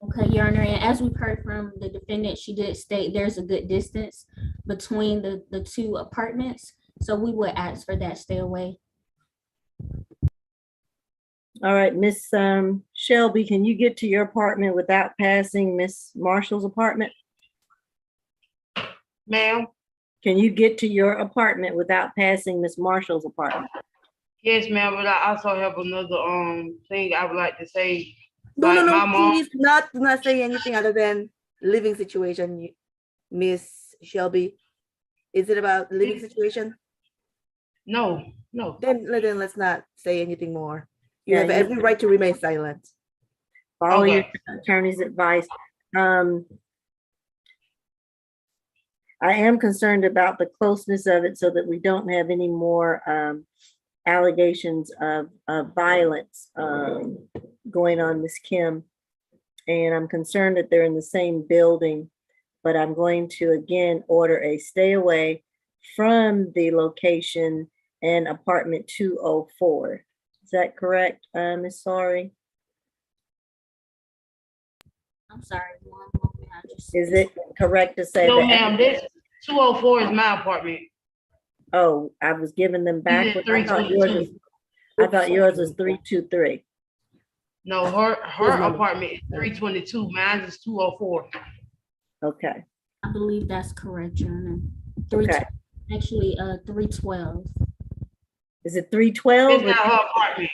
Okay, Your Honor, and as we've heard from the defendant, she did state there's a good distance between the two apartments. So we would ask for that stay away. All right, Miss Shelby, can you get to your apartment without passing Miss Marshall's apartment? Ma'am? Can you get to your apartment without passing Miss Marshall's apartment? Yes, ma'am, but I also have another thing I would like to say. No, like no, my mom, please do not say anything other than living situation, Miss Shelby. Is it about living situation? No, no. Then let's not say anything more. You Yeah, have every right to remain silent. Follow your attorney's advice. I am concerned about the closeness of it so that we don't have any more allegations of violence going on, Ms. Kim. And I'm concerned that they're in the same building, but I'm going to again order a stay away from the location and apartment 204. Is that correct, Ms. Sorry? I'm sorry, one moment. Is it correct to say No, that? ma'am, this 204 is my apartment. Oh, I was giving them back. Yeah, I thought yours was, I thought yours was 323. No, her Where's my- apartment is 322, mine is 204. Okay, I believe that's correct, Your Honor. Three, okay. actually, 312. Is it 312? It's not her apartment.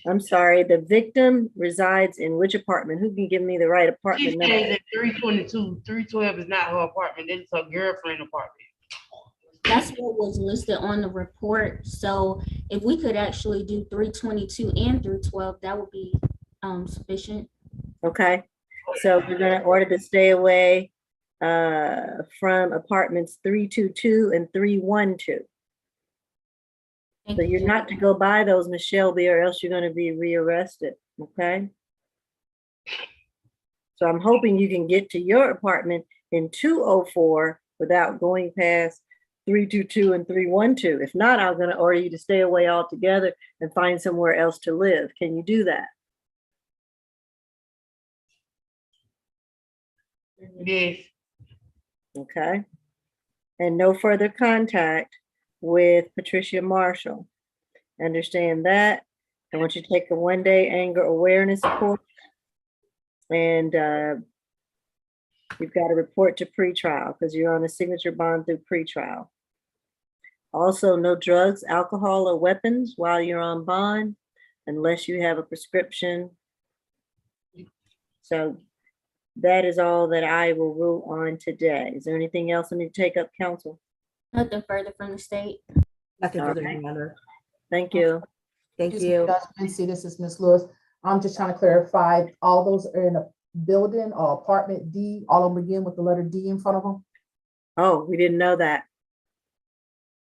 I'm sorry, the victim resides in which apartment? Who can give me the right She apartment number? stays at 322. 312 is not her apartment. It's her girlfriend's apartment. That's what was listed on the report. So if we could actually do 322 and 312, that would be sufficient. Okay, so we're gonna order to stay away from apartments 322 and 312. So you're not to go by those, Miss Shelby, or else you're gonna be rearrested, okay? So I'm hoping you can get to your apartment in 204 without going past 322 and 312. If not, I'm gonna order you to stay away altogether and find somewhere else to live. Can you do that? Yes. Okay. And no further contact with Patricia Marshall. Understand that. I want you to take a 1-day anger awareness course. And you've got to report to pretrial because you're on a signature bond through pretrial. Also, no drugs, alcohol, or weapons while you're on bond unless you have a prescription. So that is all that I will rule on today. Is there anything else I need to take up, counsel? Nothing further from the state. Nothing All further, right. Your Honor. Thank you. Thank Excuse me, you. Judge Quincy, this is Ms. Lewis. I'm just trying to clarify, all those are in a building or apartment D, all of them begin with the letter D in front of them? Oh, we didn't know that.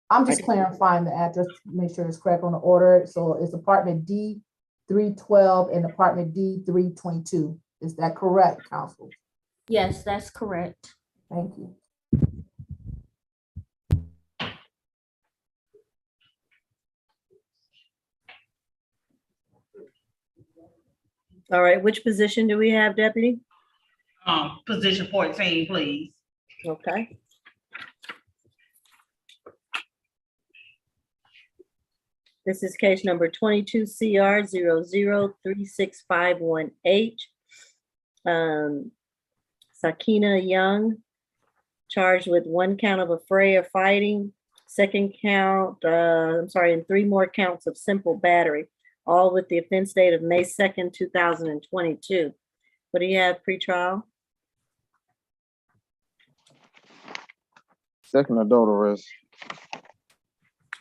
I'm just clarifying the address, to make sure it's correct on the order. So it's apartment D 312 and apartment D 322. Is that correct, counsel? Yes, that's correct. Thank you. All right, which position do we have, Deputy? Position 14, please. Okay. This is case number 22 CR 003651H. Sakina Young, charged with 1 count of affray or fighting, 2nd count, and 3 more counts of simple battery, all with the offense date of May 2nd, 2022. What do you have, pretrial? Second adult arrest.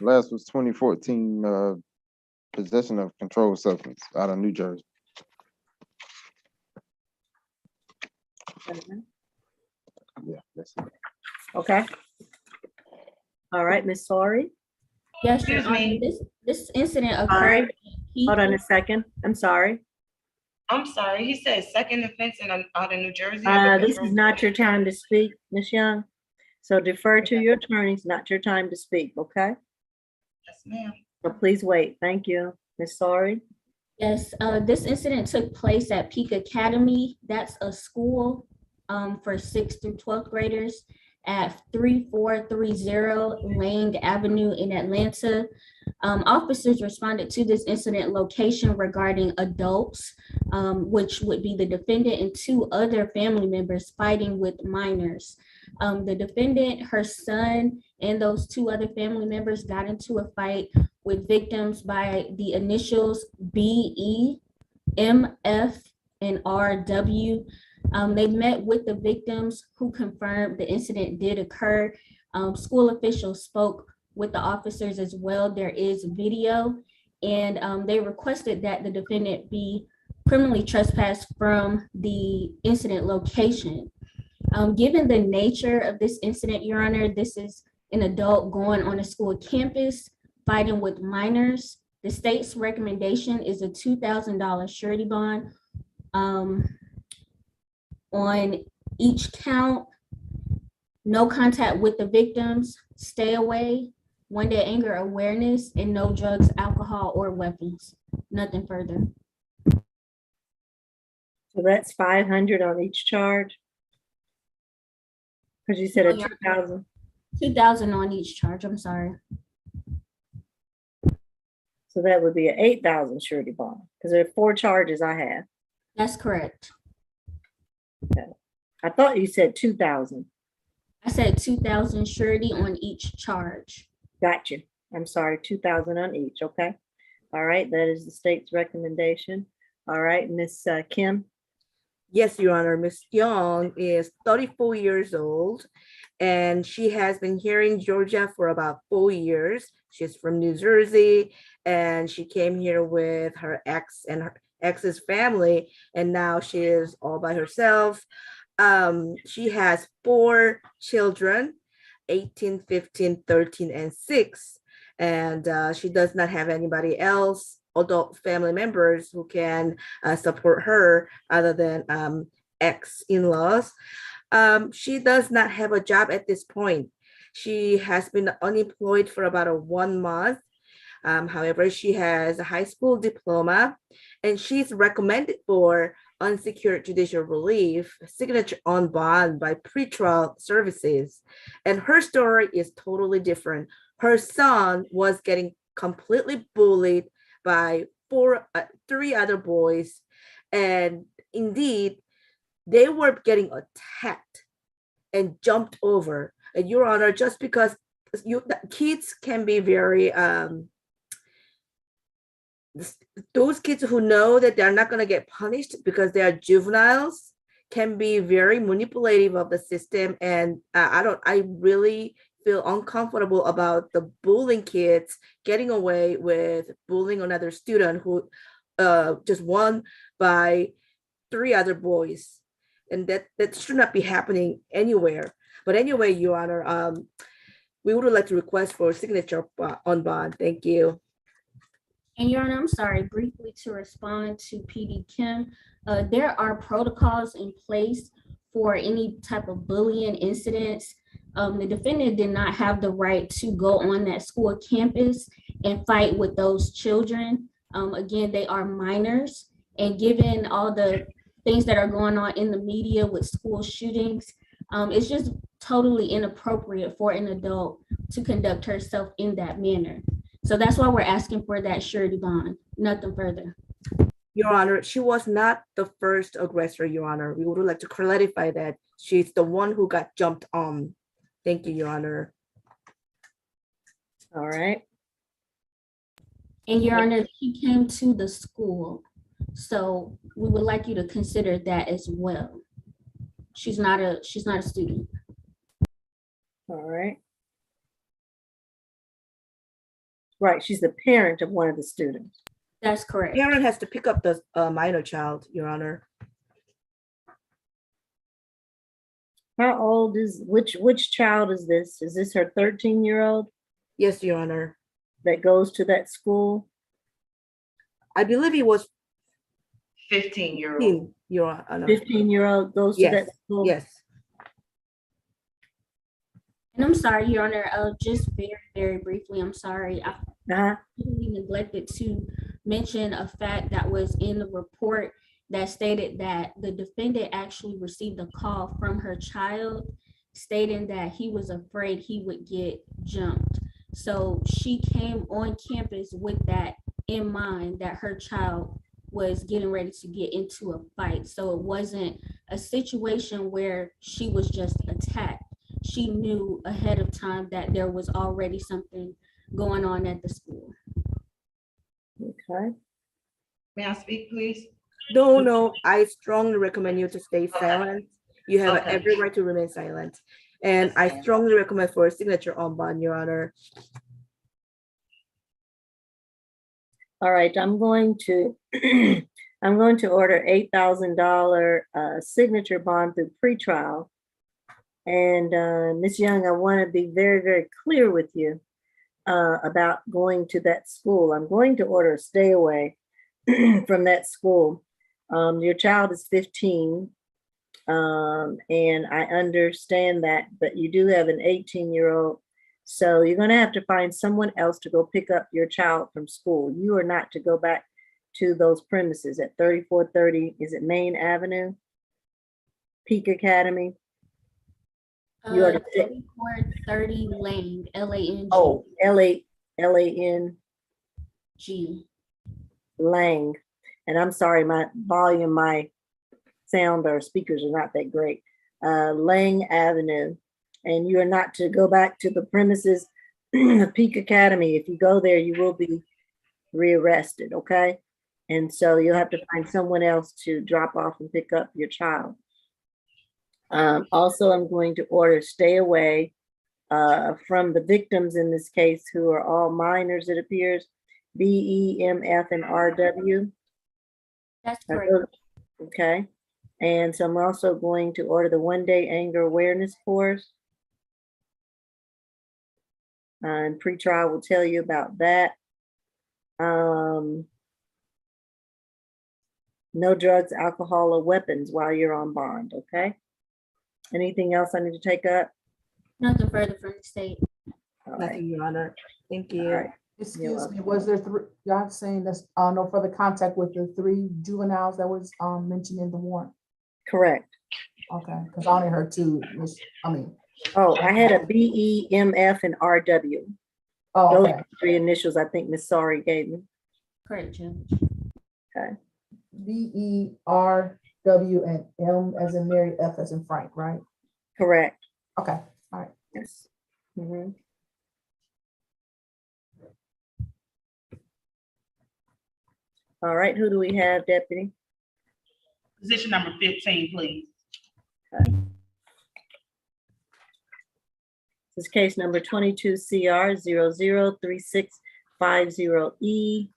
Last was 2014, possession of controlled substance out of New Jersey. Yeah, that's it. Okay. All right, Ms. Sorry. Yes, Excuse Your Honor, me. this incident All occurred. right. Hold on a second. I'm sorry. I'm sorry, he said second offense out of New Jersey. This is not your time to speak, Ms. Young. So defer to your attorneys, not your time to speak, okay? Yes, ma'am. So please wait. Thank you. Ms. Sorry. Yes, this incident took place at Peak Academy. That's a school for 6th through 12th graders at 3430 Lang Avenue in Atlanta. Officers responded to this incident location regarding adults, which would be the defendant and 2 other family members fighting with minors. The defendant, her son, and those 2 other family members got into a fight with victims by the initials BE, MF, and RW. They met with the victims who confirmed the incident did occur. School officials spoke with the officers as well. There is video, and they requested that the defendant be criminally trespassed from the incident location. Given the nature of this incident, Your Honor, this is an adult going on a school campus, fighting with minors. The state's recommendation is a $2,000 surety bond. On each count, no contact with the victims, stay away, 1-day anger awareness, and no drugs, alcohol, or weapons. Nothing further. So that's 500 on each charge. Because you said No, a Your 2,000. 2,000 on each charge, I'm sorry. So that would be an 8,000 surety bond, because there are 4 charges I have. That's correct. I thought you said 2,000. I said 2,000 surety on each charge. Got you. I'm sorry, 2,000 on each, okay? All right, that is the state's recommendation. All right, Miss Kim? Yes, Your Honor. Miss Young is 34 years old, and she has been here in Georgia for about 4 years. She's from New Jersey, and she came here with her ex and her ex's family, and now she is all by herself. She has 4 children, 18, 15, 13, and 6. And she does not have anybody else, adult family members who can support her other than ex-in-laws. She does not have a job at this point. She has been unemployed for about 1 month. However, she has a high school diploma, and she's recommended for unsecured judicial relief, signature on bond by pretrial services. And her story is totally different. Her son was getting completely bullied by 3 other boys. And indeed, they were getting attacked and jumped over. And Your Honor, just because kids can be very, those kids who know that they're not going to get punished because they are juveniles can be very manipulative of the system. And I really feel uncomfortable about the bullying kids getting away with bullying another student who just won by 3 other boys. And that should not be happening anywhere. But anyway, Your Honor, we would like to request for signature on bond. Thank you. And Your Honor, I'm sorry, briefly to respond to PD Kim, there are protocols in place for any type of bullying incidents. The defendant did not have the right to go on that school campus and fight with those children. Again, they are minors, and given all the things that are going on in the media with school shootings, it's just totally inappropriate for an adult to conduct herself in that manner. So that's why we're asking for that surety bond, nothing further. Your Honor, she was not the first aggressor, Your Honor. We would like to clarify that. She's the one who got jumped on. Thank you, Your Honor. All right. And Your Honor, he came to the school, so we would like you to consider that as well. She's not a student. All right. Right, she's the parent of one of the students. That's correct. Parent has to pick up the minor child, Your Honor. How old is, which child is this? Is this her 13-year-old? Yes, Your Honor. That goes to that school? I believe he was 15-year-old. Your Honor. 15-year-old goes to that school? Yes. And I'm sorry, Your Honor, just very, very briefly, I'm sorry. I totally neglected to mention a fact that was in the report that stated that the defendant actually received a call from her child stating that he was afraid he would get jumped. So she came on campus with that in mind, that her child was getting ready to get into a fight. So it wasn't a situation where she was just attacked. She knew ahead of time that there was already something going on at the school. Okay. May I speak, please? No, I strongly recommend you to stay silent. You have Okay. every right to remain silent. And I strongly recommend for a signature on bond, Your Honor. All right, I'm going to order $8,000 signature bond through pretrial. And Ms. Young, I want to be very, very clear with you about going to that school. I'm going to order a stay away from that school. Your child is 15, and I understand that, but you do have an 18-year-old. So you're going to have to find someone else to go pick up your child from school. You are not to go back to those premises at 3430, is it Main Avenue? Peak Academy? You already said, County Court 30 Lang, L-A-N-G. oh, Lang. G. Lang. And I'm sorry, my volume, my sound or speakers are not that great. Lang Avenue. And you are not to go back to the premises of Peak Academy. If you go there, you will be rearrested, okay? And so you'll have to find someone else to drop off and pick up your child. Also, I'm going to order stay away from the victims in this case, who are all minors, it appears, B, E, M, F, and RW. That's correct. Okay. And so I'm also going to order the one-day anger awareness course. And pretrial will tell you about that. No drugs, alcohol, or weapons while you're on bond, okay? Anything else I need to take up? Nothing further from the state. All right. Nothing, Your Honor. Thank you. All right. Excuse me, was there three, y'all saying that's, no further contact with the 3 juveniles that was, mentioned in the warrant? Correct. Okay, because I only heard 2, Oh, I had a B, E, M, F, and RW. Oh, Those okay. are the 3 initials I think Ms. Sari gave me. Correct, Judge. Okay. B-E-R-W and M as in Mary, F as in Frank, right? Correct. Okay, all right. Yes. Mhm. All right, who do we have, Deputy? Position number 15, please. This is case number 22 CR 003650E.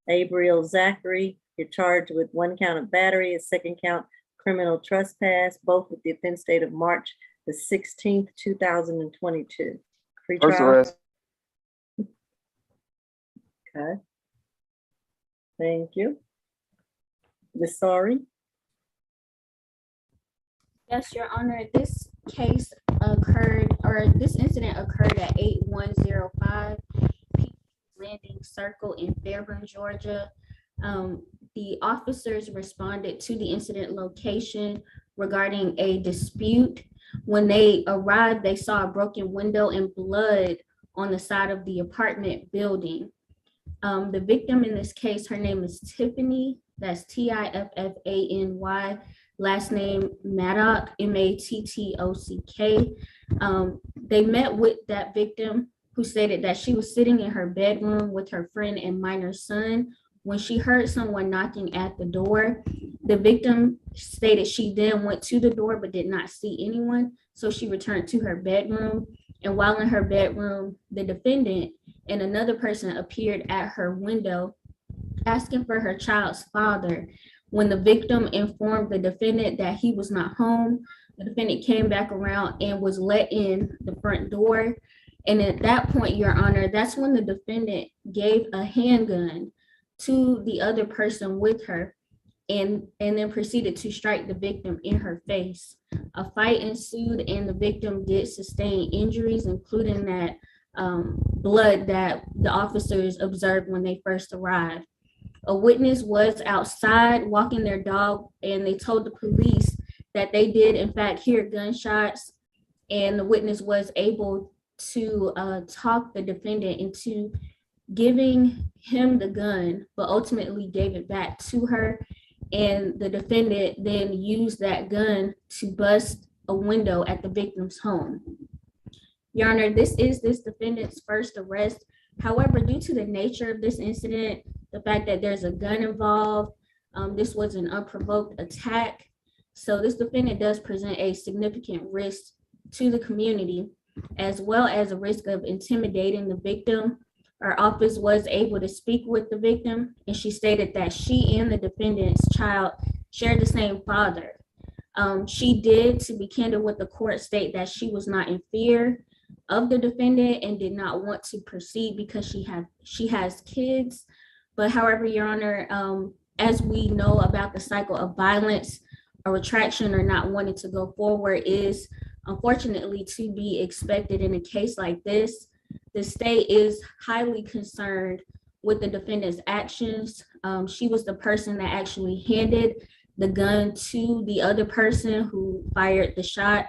Abriel Zachary, you're charged with 1 count of battery, a 2nd count criminal trespass, both with the offense date of March the 16th, 2022. First Pretrial. arrest. Okay. Thank you. Ms. Sari? Yes, Your Honor, this case occurred, or this incident occurred at 8105 Landing Circle in Fairburn, Georgia. The officers responded to the incident location regarding a dispute. When they arrived, they saw a broken window and blood on the side of the apartment building. The victim in this case, her name is Tiffany, that's Tiffany, last name Maddock, Mattock. They met with that victim, who stated that she was sitting in her bedroom with her friend and minor son when she heard someone knocking at the door. The victim stated she then went to the door but did not see anyone, so she returned to her bedroom. And while in her bedroom, the defendant and another person appeared at her window asking for her child's father. When the victim informed the defendant that he was not home, the defendant came back around and was let in the front door. And at that point, Your Honor, that's when the defendant gave a handgun to the other person with her and then proceeded to strike the victim in her face. A fight ensued and the victim did sustain injuries, including that blood that the officers observed when they first arrived. A witness was outside walking their dog and they told the police that they did in fact hear gunshots, and the witness was able to talk the defendant into giving him the gun, but ultimately gave it back to her. And the defendant then used that gun to bust a window at the victim's home. Your Honor, this is this defendant's first arrest. However, due to the nature of this incident, the fact that there's a gun involved, this was an unprovoked attack. So this defendant does present a significant risk to the community, as well as a risk of intimidating the victim. Our office was able to speak with the victim, and she stated that she and the defendant's child shared the same father. She did, to be candid with the court, state that she was not in fear of the defendant and did not want to proceed because she has kids. But however, Your Honor, as we know about the cycle of violence, a retraction or not wanting to go forward is unfortunately to be expected in a case like this. The state is highly concerned with the defendant's actions. She was the person that actually handed the gun to the other person who fired the shot.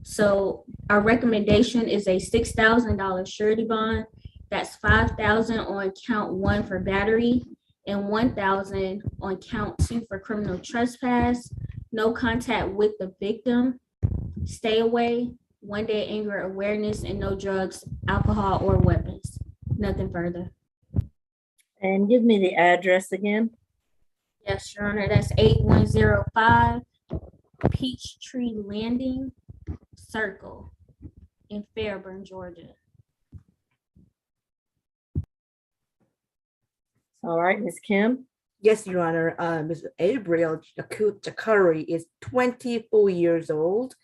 So our recommendation is a $6,000 surety bond. That's 5,000 on count 1 for battery and 1,000 on count 2 for criminal trespass. No contact with the victim. Stay away. 1 day anger awareness, and no drugs, alcohol, or weapons. Nothing further. And give me the address again. Yes, Your Honor. That's 8105 Peachtree Landing Circle in Fairburn, Georgia. All right, Ms. Kim. Yes, Your Honor. Mr. Abriel Jakari is 24 years old,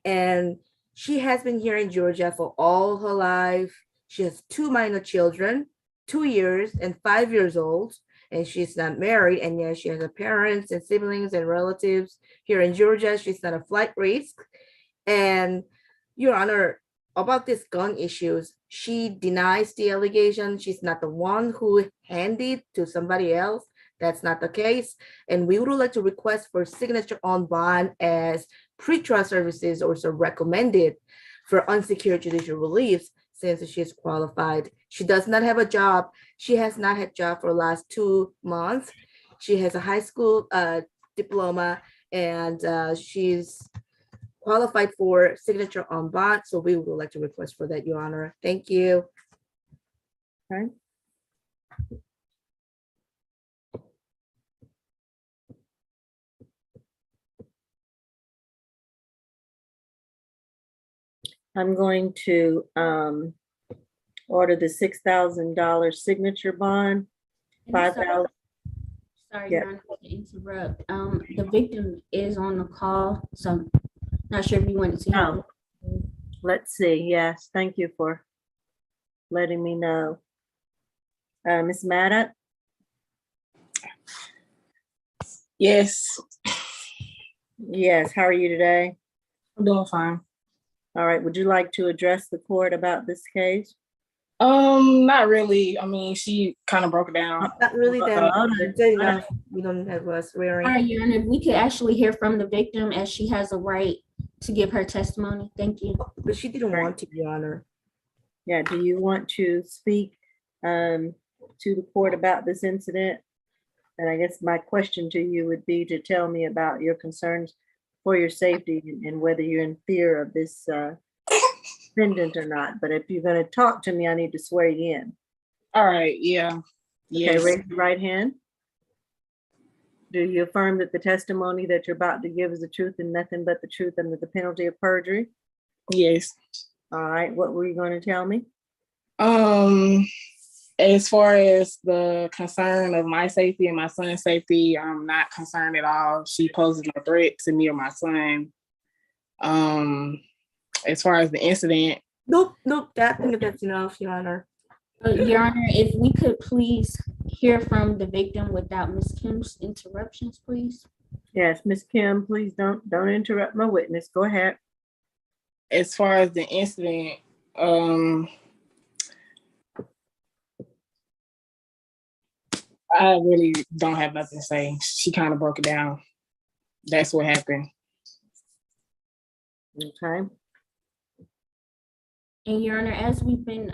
and she has been here in Georgia for all her life. She has 2 minor children, 2 years and 5 years old, and she's not married. And yes, she has her parents and siblings and relatives here in Georgia. She's not a flight risk. And Your Honor, about this gun issues, she denies the allegation. She's not the one who handed to somebody else. That's not the case. And we would like to request for signature on bond as pretrial services also recommended for unsecured judicial reliefs since she is qualified. She does not have a job. She has not had a job for the last 2 months. She has a high school diploma, and she's qualified for signature on bond. So we would like to request for that, Your Honor. Thank you. Okay. I'm going to order the $6,000 signature bond. And 5,000. Sorry, Yeah. Your Honor, to interrupt. The victim is on the call, so I'm not sure if you wanted to. Oh, let's see. Yes, thank you for letting me know. Ms. Maddox? Yes, Yes, how are you today? I'm doing fine. All right, would you like to address the court about this case? Not really. I mean, she kind of broke it down. Not really that good enough. We don't have a swearing. All right, Your Honor, we could actually hear from the victim as she has a right to give her testimony. Thank you. But she didn't want to, Your Honor. Yeah, do you want to speak to the court about this incident? And I guess my question to you would be to tell me about your concerns for your safety and whether you're in fear of this defendant or not. But if you're going to talk to me, I need to swear you in. All right, yeah. Okay, raise your right hand. Do you affirm that the testimony that you're about to give is the truth and nothing but the truth under the penalty of perjury? Yes. All right, what were you going to tell me? As far as the concern of my safety and my son's safety, I'm not concerned at all. She poses no threat to me or my son. As far as the incident. Nope, I think that's enough, Your Honor. Your Honor, if we could please hear from the victim without Ms. Kim's interruptions, please. Yes, Ms. Kim, please don't interrupt my witness. Go ahead. As far as the incident, I really don't have nothing to say. She kind of broke it down. That's what happened. Okay. And Your Honor, as we've been,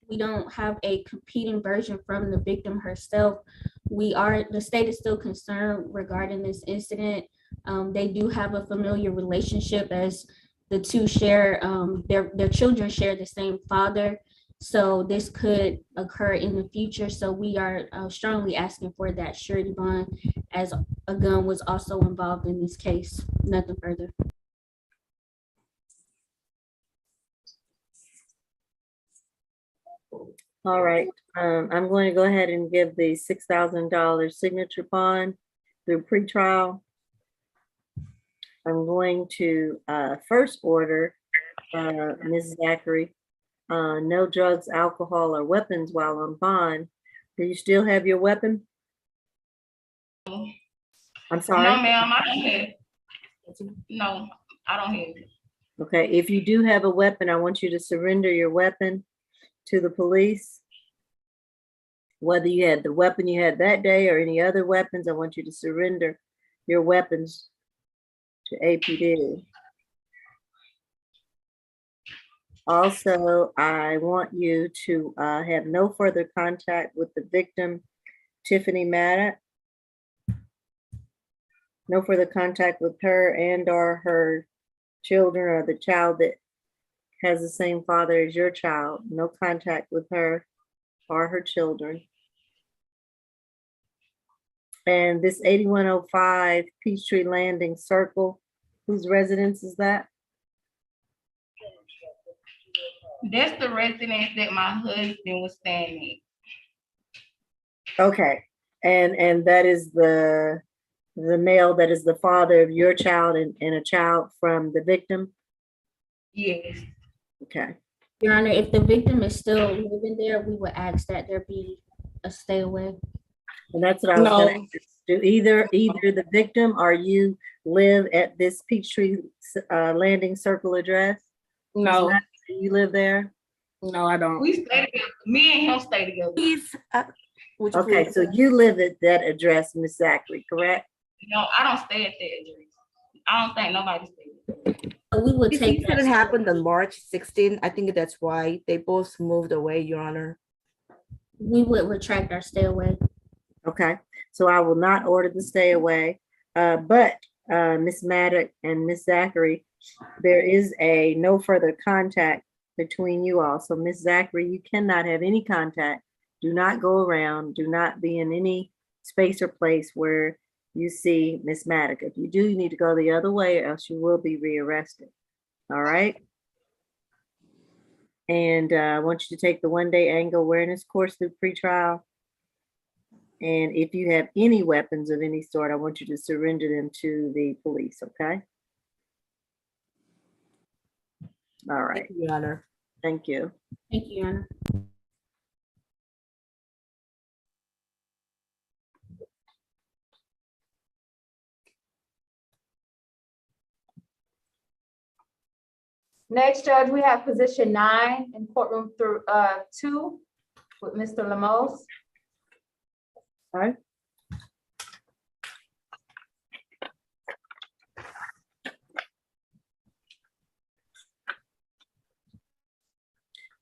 we don't have a competing version from the victim herself. The state is still concerned regarding this incident. They do have a familiar relationship as the two share, their children share the same father. So this could occur in the future. So we are strongly asking for that surety bond as a gun was also involved in this case. Nothing further. All right, I'm going to go ahead and give the $6,000 signature bond through pretrial. I'm going to first order Ms. Zachary, no drugs, alcohol, or weapons while on bond. Do you still have your weapon? I'm sorry? No, ma'am, I don't have it. No, I don't have it. Okay, if you do have a weapon, I want you to surrender your weapon to the police. Whether you had the weapon you had that day or any other weapons, I want you to surrender your weapons to APD. Also, I want you to have no further contact with the victim, Tiffany Maddox. No further contact with her and or her children or the child that has the same father as your child. No contact with her or her children. And this 8105 Peachtree Landing Circle, whose residence is that? That's the residence that my husband was staying Okay, and that is the male that is the father of your child and a child from the victim? Yes. Okay. Your Honor, if the victim is still living there, we would ask that there be a stay away. And that's what I was gonna No. ask. Do either the victim or you live at this Peachtree Landing Circle address? No. Ms. Maddox, do you live there? No, I don't. We stay together. Me and him stay together. Please, would you Okay, please? so you live at that address, Ms. Zachary, correct? No, I don't stay at that address. I don't think nobody stays. So we would This take that. incident happened on March 16. I think that's why they both moved away, Your Honor. We would retract our stay away. Okay, so I will not order the stay away, but Ms. Maddox and Ms. Zachary, there is a no further contact between you all. So Ms. Zachary, you cannot have any contact. Do not go around, do not be in any space or place where you see Ms. Maddox. If you do, you need to go the other way or else you will be rearrested. All right? And I want you to take the 1-day anger awareness course through pretrial. And if you have any weapons of any sort, I want you to surrender them to the police, okay? All right. Thank you, Your Honor. Thank you. Thank you, Your Honor. Next, Judge, we have position 9 in courtroom 2 with Mr. Lemos. All right.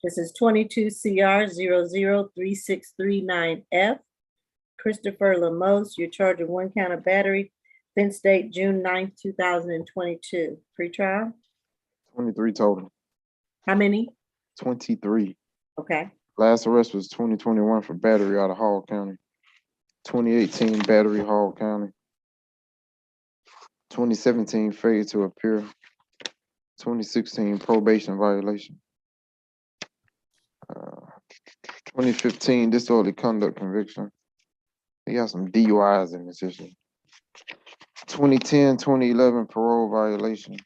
This is 22 CR 003639F. Christopher Lemos, you're charged with 1 count of battery. Offense date June 9th, 2022. Pretrial? 23 total. How many? 23. Okay. Last arrest was 2021 for battery out of Hall County. 2018 battery Hall County. 2017 failure to appear. 2016 probation violation. 2015 disorderly conduct conviction. He got some DUIs in this issue. 2010, 2011 parole violation.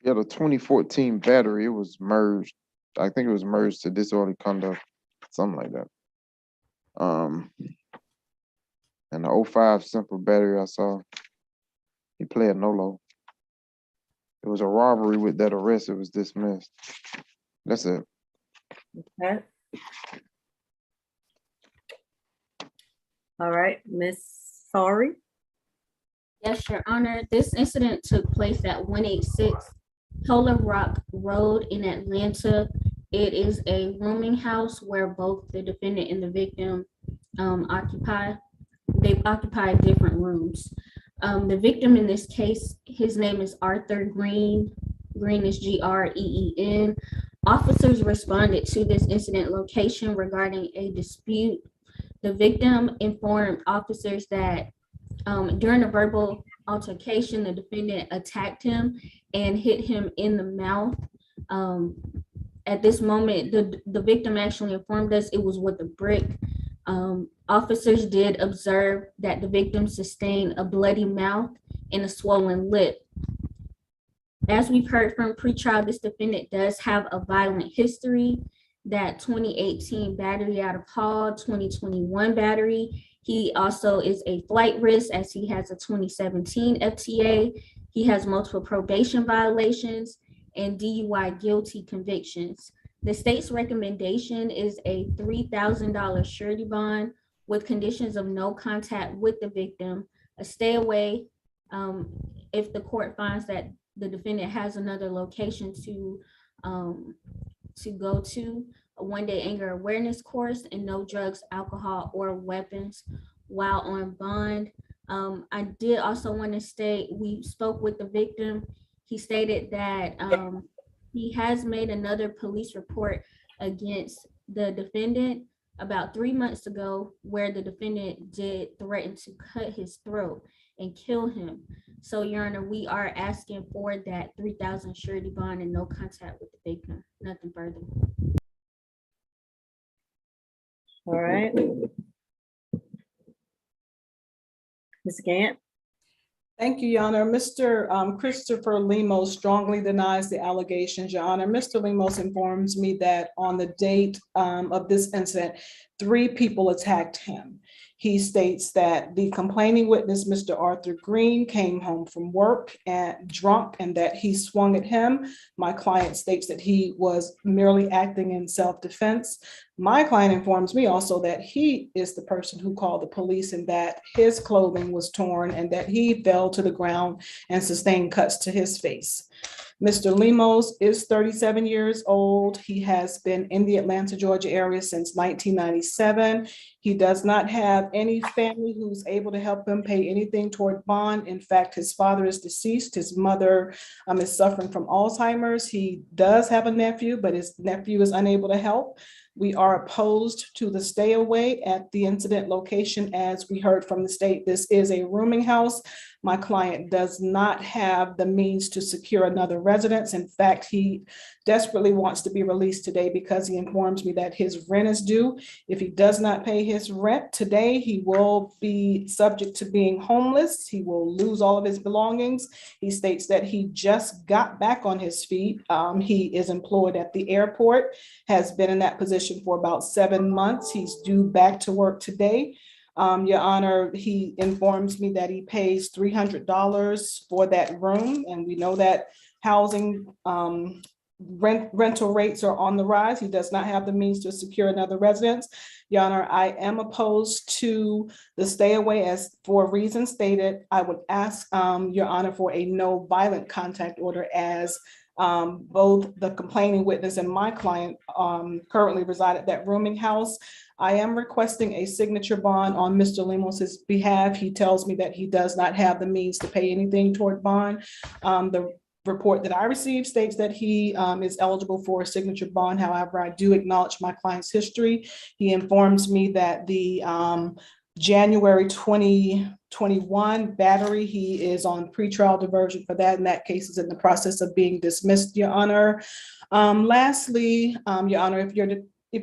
Yeah, the 2014 battery, it was merged. I think it was merged to disorderly conduct, something like that. And the 05 simple battery I saw, he played no-low. It was a robbery with that arrest, it was dismissed. That's it. Okay. All right, Miss Sorry. Yes, Your Honor. This incident took place at 186 Polar Rock Road in Atlanta. It is a rooming house where both the defendant and the victim occupy. They've occupied different rooms. The victim in this case, his name is Arthur Green. Green is Green. Officers responded to this incident location regarding a dispute. The victim informed officers that during a verbal altercation, the defendant attacked him and hit him in the mouth. At this moment, the victim actually informed us it was with a brick. Officers did observe that the victim sustained a bloody mouth and a swollen lip. As we've heard from pretrial, this defendant does have a violent history. That 2018 battery out of Hall, 2021 battery. He also is a flight risk as he has a 2017 FTA. He has multiple probation violations and DUI guilty convictions. The state's recommendation is a $3,000 surety bond with conditions of no contact with the victim, a stay away if the court finds that the defendant has another location to go to, a one-day anger awareness course, and no drugs, alcohol, or weapons while on bond. I did also want to state, we spoke with the victim. He stated that he has made another police report against the defendant about 3 months ago, where the defendant did threaten to cut his throat and kill him. So, Your Honor, we are asking for that 3,000 surety bond and no contact with the victim. Nothing further. All right. Ms. Gant? Thank you, Your Honor. Mr. Christopher Lemos strongly denies the allegations, Your Honor. Mr. Lemos informs me that on the date of this incident, 3 people attacked him. He states that the complaining witness, Mr. Arthur Green, came home from work and drunk and that he swung at him. My client states that he was merely acting in self-defense. My client informs me also that he is the person who called the police and that his clothing was torn and that he fell to the ground and sustained cuts to his face. Mr. Lemos is 37 years old. He has been in the Atlanta, Georgia area since 1997. He does not have any family who's able to help him pay anything toward bond. In fact, his father is deceased. His mother is suffering from Alzheimer's. He does have a nephew, but his nephew is unable to help. We are opposed to the stay away at the incident location. As we heard from the state, this is a rooming house. My client does not have the means to secure another residence. In fact, he desperately wants to be released today because he informs me that his rent is due. If he does not pay his rent today, he will be subject to being homeless. He will lose all of his belongings. He states that he just got back on his feet. He is employed at the airport, has been in that position for about 7 months. He's due back to work today. Your Honor, he informs me that he pays $300 for that room, and we know that housing rental rates are on the rise. He does not have the means to secure another residence. Your Honor, I am opposed to the stay away as for reasons stated. I would ask Your Honor for a no violent contact order as both the complaining witness and my client currently reside at that rooming house. I am requesting a signature bond on Mr. Lemos's behalf. He tells me that he does not have the means to pay anything toward bond. The report that I received states that he is eligible for a signature bond. However, I do acknowledge my client's history. He informs me that the January 2021 battery, he is on pretrial diversion for that, and that case is in the process of being dismissed, Your Honor. Lastly, Your Honor, if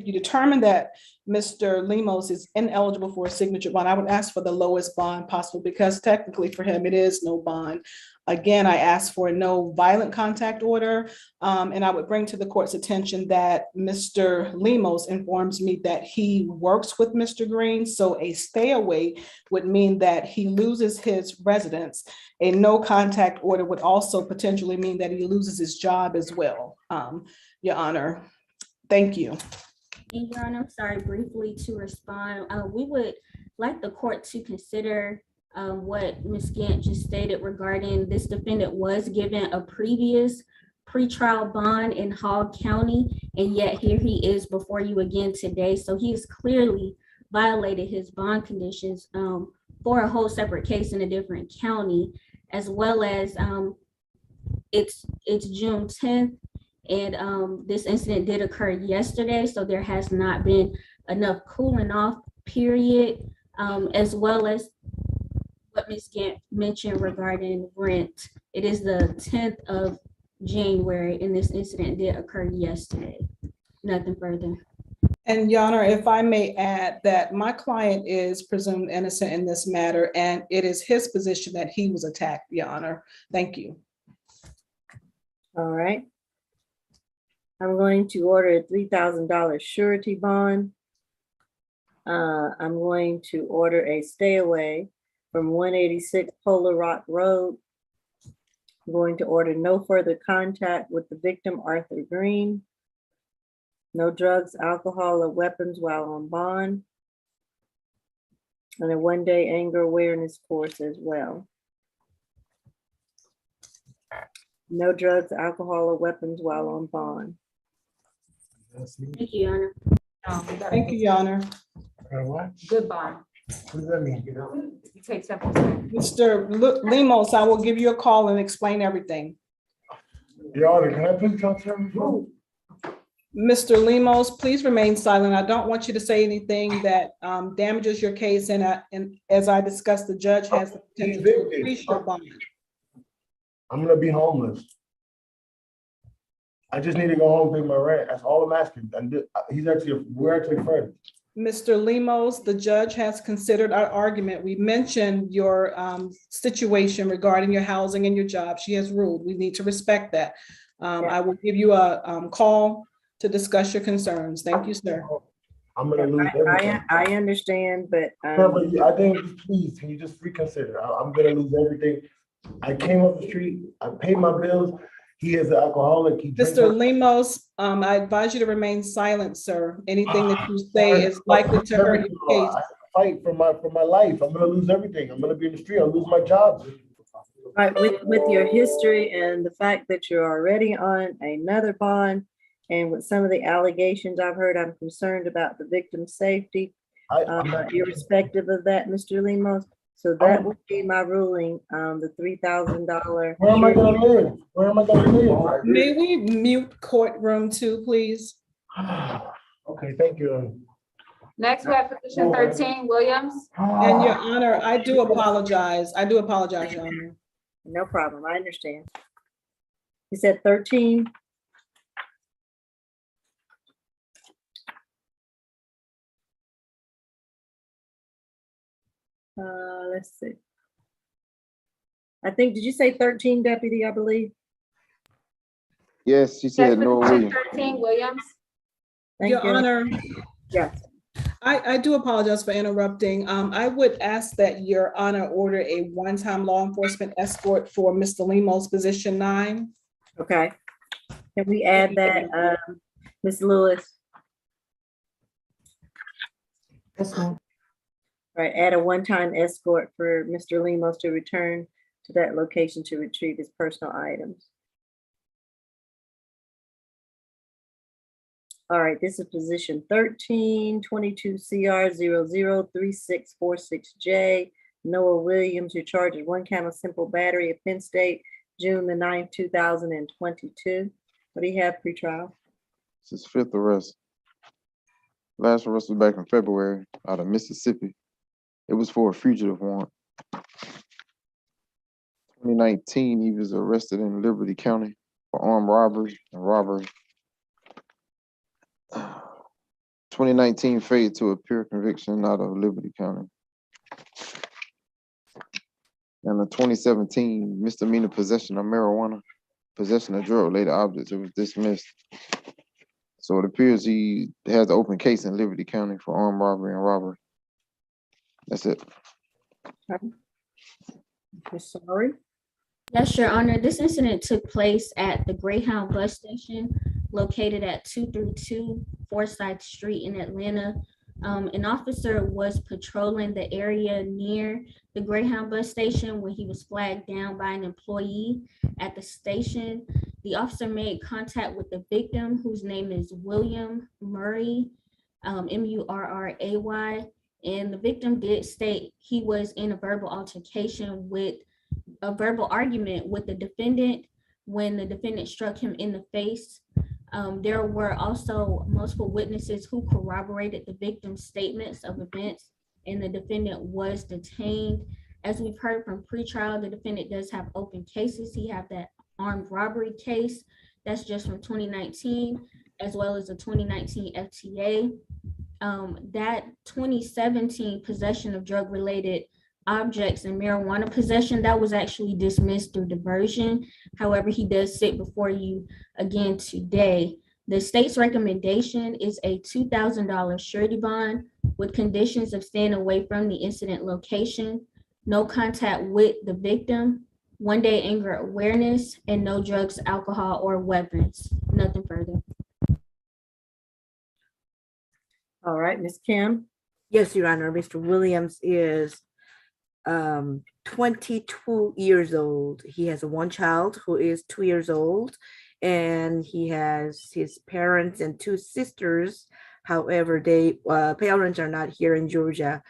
you determine that Mr. Lemos is ineligible for a signature bond, I would ask for the lowest bond possible because technically for him, it is no bond. Again, I ask for a no violent contact order, and I would bring to the court's attention that Mr. Lemos informs me that he works with Mr. Green, so a stay away would mean that he loses his residence. A no contact order would also potentially mean that he loses his job as well, Your Honor. Thank you. And Your Honor, I'm sorry, briefly to respond. We would like the court to consider what Ms. Gant just stated regarding this defendant was given a previous pretrial bond in Hall County, and yet here he is before you again today. So he has clearly violated his bond conditions for a whole separate case in a different county, as well as it's June 10th. And this incident did occur yesterday, so there has not been enough cooling off period, as well as what Ms. Gant mentioned regarding rent. It is the 10th of January, and this incident did occur yesterday. Nothing further. And Your Honor, if I may add that my client is presumed innocent in this matter, and it is his position that he was attacked, Your Honor. Thank you. All right. I'm going to order a $3,000 surety bond. I'm going to order a stay away from 186 Polar Rock Road. I'm going to order no further contact with the victim, Arthur Green. No drugs, alcohol, or weapons while on bond. And a one-day anger awareness course as well. No drugs, alcohol, or weapons while on bond. Thank you, Your Honor. Thank you, Your Honor. Good bond. What does that mean? You take 7%. Mr. Lemos, I will give you a call and explain everything. Your Honor, can I please talk to him? Mr. Lemos, please remain silent. I don't want you to say anything that damages your case, and as I discussed, the judge has the potential to increase your bond. I'm gonna be homeless. I just need to go home and pay my rent. That's all I'm asking. And we're actually friends. Mr. Lemos, the judge has considered our argument. We mentioned your situation regarding your housing and your job. She has ruled. We need to respect that. I will give you a call to discuss your concerns. Thank you, sir. I'm gonna lose everything. I understand, but. I think, please, can you just reconsider? I'm gonna lose everything. I came up the street, I paid my bills. He is an alcoholic. Mr. Lemos, I advise you to remain silent, sir. Anything that you say is likely to hurt your case. I fight for my life. I'm gonna lose everything. I'm gonna be in the street. I'll lose my job. Right, with your history and the fact that you're already on another bond, and with some of the allegations I've heard, I'm concerned about the victim's safety. Irrespective of that, Mr. Lemos. So that would be my ruling, the $3,000. Where am I gonna live? Where am I gonna live? May we mute courtroom 2, please? Okay, thank you. Next, we have position 13, Williams. And Your Honor, I do apologize. I do apologize, Your Honor. No problem, I understand. You said 13? Let's see. I think, did you say 13, Deputy, I believe? Yes, she said no. Position 13, Williams. Thank Your you. Honor. Yes. I do apologize for interrupting. I would ask that Your Honor order a one-time law enforcement escort for Mr. Lemos, position 9. Okay. Can we add that, Ms. Lewis? Yes, ma'am. Right, add a one-time escort for Mr. Lemos to return to that location to retrieve his personal items. All right, this is position 13, 22 CR 003646J. Noah Williams, who charges 1 count of simple battery, offense date June the 9th, 2022. What do you have pretrial? This is 5th arrest. Last arrest was back in February out of Mississippi. It was for a fugitive warrant. 2019, he was arrested in Liberty County for armed robbery and robbery. 2019 faded to a pure conviction out of Liberty County. And the 2017 misdemeanor possession of marijuana, possession of drug-related objects, it was dismissed. So it appears he has an open case in Liberty County for armed robbery and robbery. That's it. Sorry. Yes, Your Honor. This incident took place at the Greyhound bus station located at 232 Forsyth Street in Atlanta. An officer was patrolling the area near the Greyhound bus station when he was flagged down by an employee at the station. The officer made contact with the victim, whose name is William Murray, Murray, and the victim did state he was in a verbal altercation with a verbal argument with the defendant when the defendant struck him in the face. There were also multiple witnesses who corroborated the victim's statements of events, and the defendant was detained. As we've heard from pretrial, the defendant does have open cases. He have that armed robbery case that's just from 2019, as well as a 2019 FTA. That 2017 possession of drug-related objects and marijuana possession, that was actually dismissed through diversion. However, he does sit before you again today. The state's recommendation is a $2,000 surety bond with conditions of staying away from the incident location, no contact with the victim, 1-day anger awareness, and no drugs, alcohol, or weapons. Nothing further. All right, Ms. Kim. Yes, Your Honor. Mr. Williams is 22 years old. He has one child who is 2 years old, and he has his parents and two sisters. However, they parents are not here in Georgia.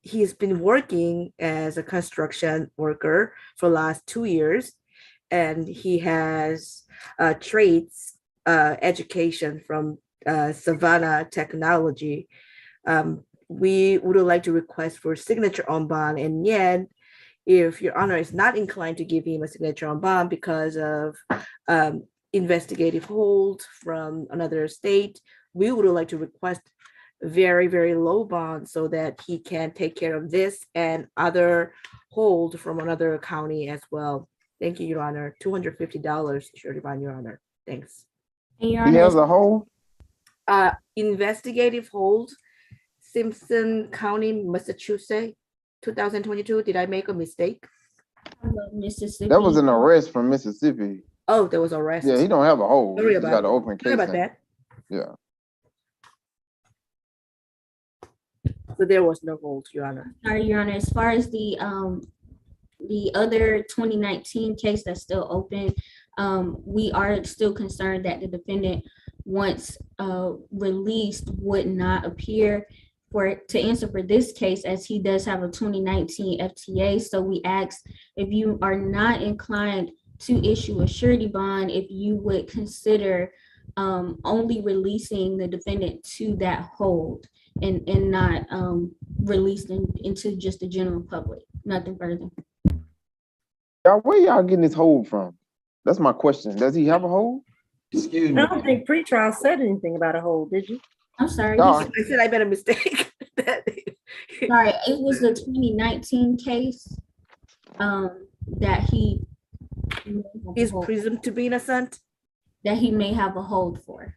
He's been working as a construction worker for the last 2 years, and he has trades education from Savannah Technology. We would like to request for signature on bond, and yet, if Your Honor is not inclined to give him a signature on bond because of investigative hold from another state, we would like to request very, very low bond so that he can take care of this and other hold from another county as well. Thank you, Your Honor. $250 surety bond, Your Honor. Thanks. And Your He Honor, has a hold? Investigative hold, Simpson County, Massachusetts, 2022. Did I make a mistake? Mississippi. That was an arrest from Mississippi. Oh, there was arrest. Yeah, he don't have a hold. Sorry He just got about an open Sorry case. about that. Yeah. So there was no hold, Your Honor. Sorry, Your Honor, as far as the other 2019 case that's still open, we are still concerned that the defendant, once released, would not appear to answer for this case, as he does have a 2019 FTA. So we ask, if you are not inclined to issue a surety bond, if you would consider only releasing the defendant to that hold and not releasing into just the general public, nothing further. Y'all, where y'all getting this hold from? That's my question. Does he have a hold? Excuse I don't think pretrial said anything about a hold, did you? I'm sorry. No. I said I made a mistake. Sorry, it was the 2019 case that he He's presumed to be innocent. that he may have a hold for.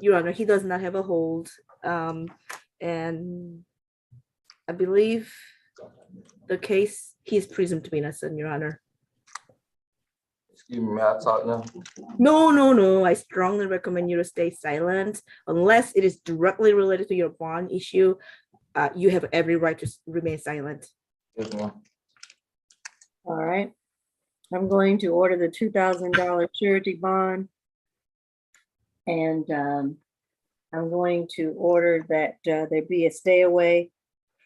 Your Honor, he does not have a hold. And I believe the case, he's presumed to be innocent, Your Honor. Excuse me, may I talk now? No. I strongly recommend you to stay silent unless it is directly related to your bond issue. You have every right to remain silent. Yes, ma'am. All right. I'm going to order the $2,000 surety bond. And I'm going to order that there be a stay away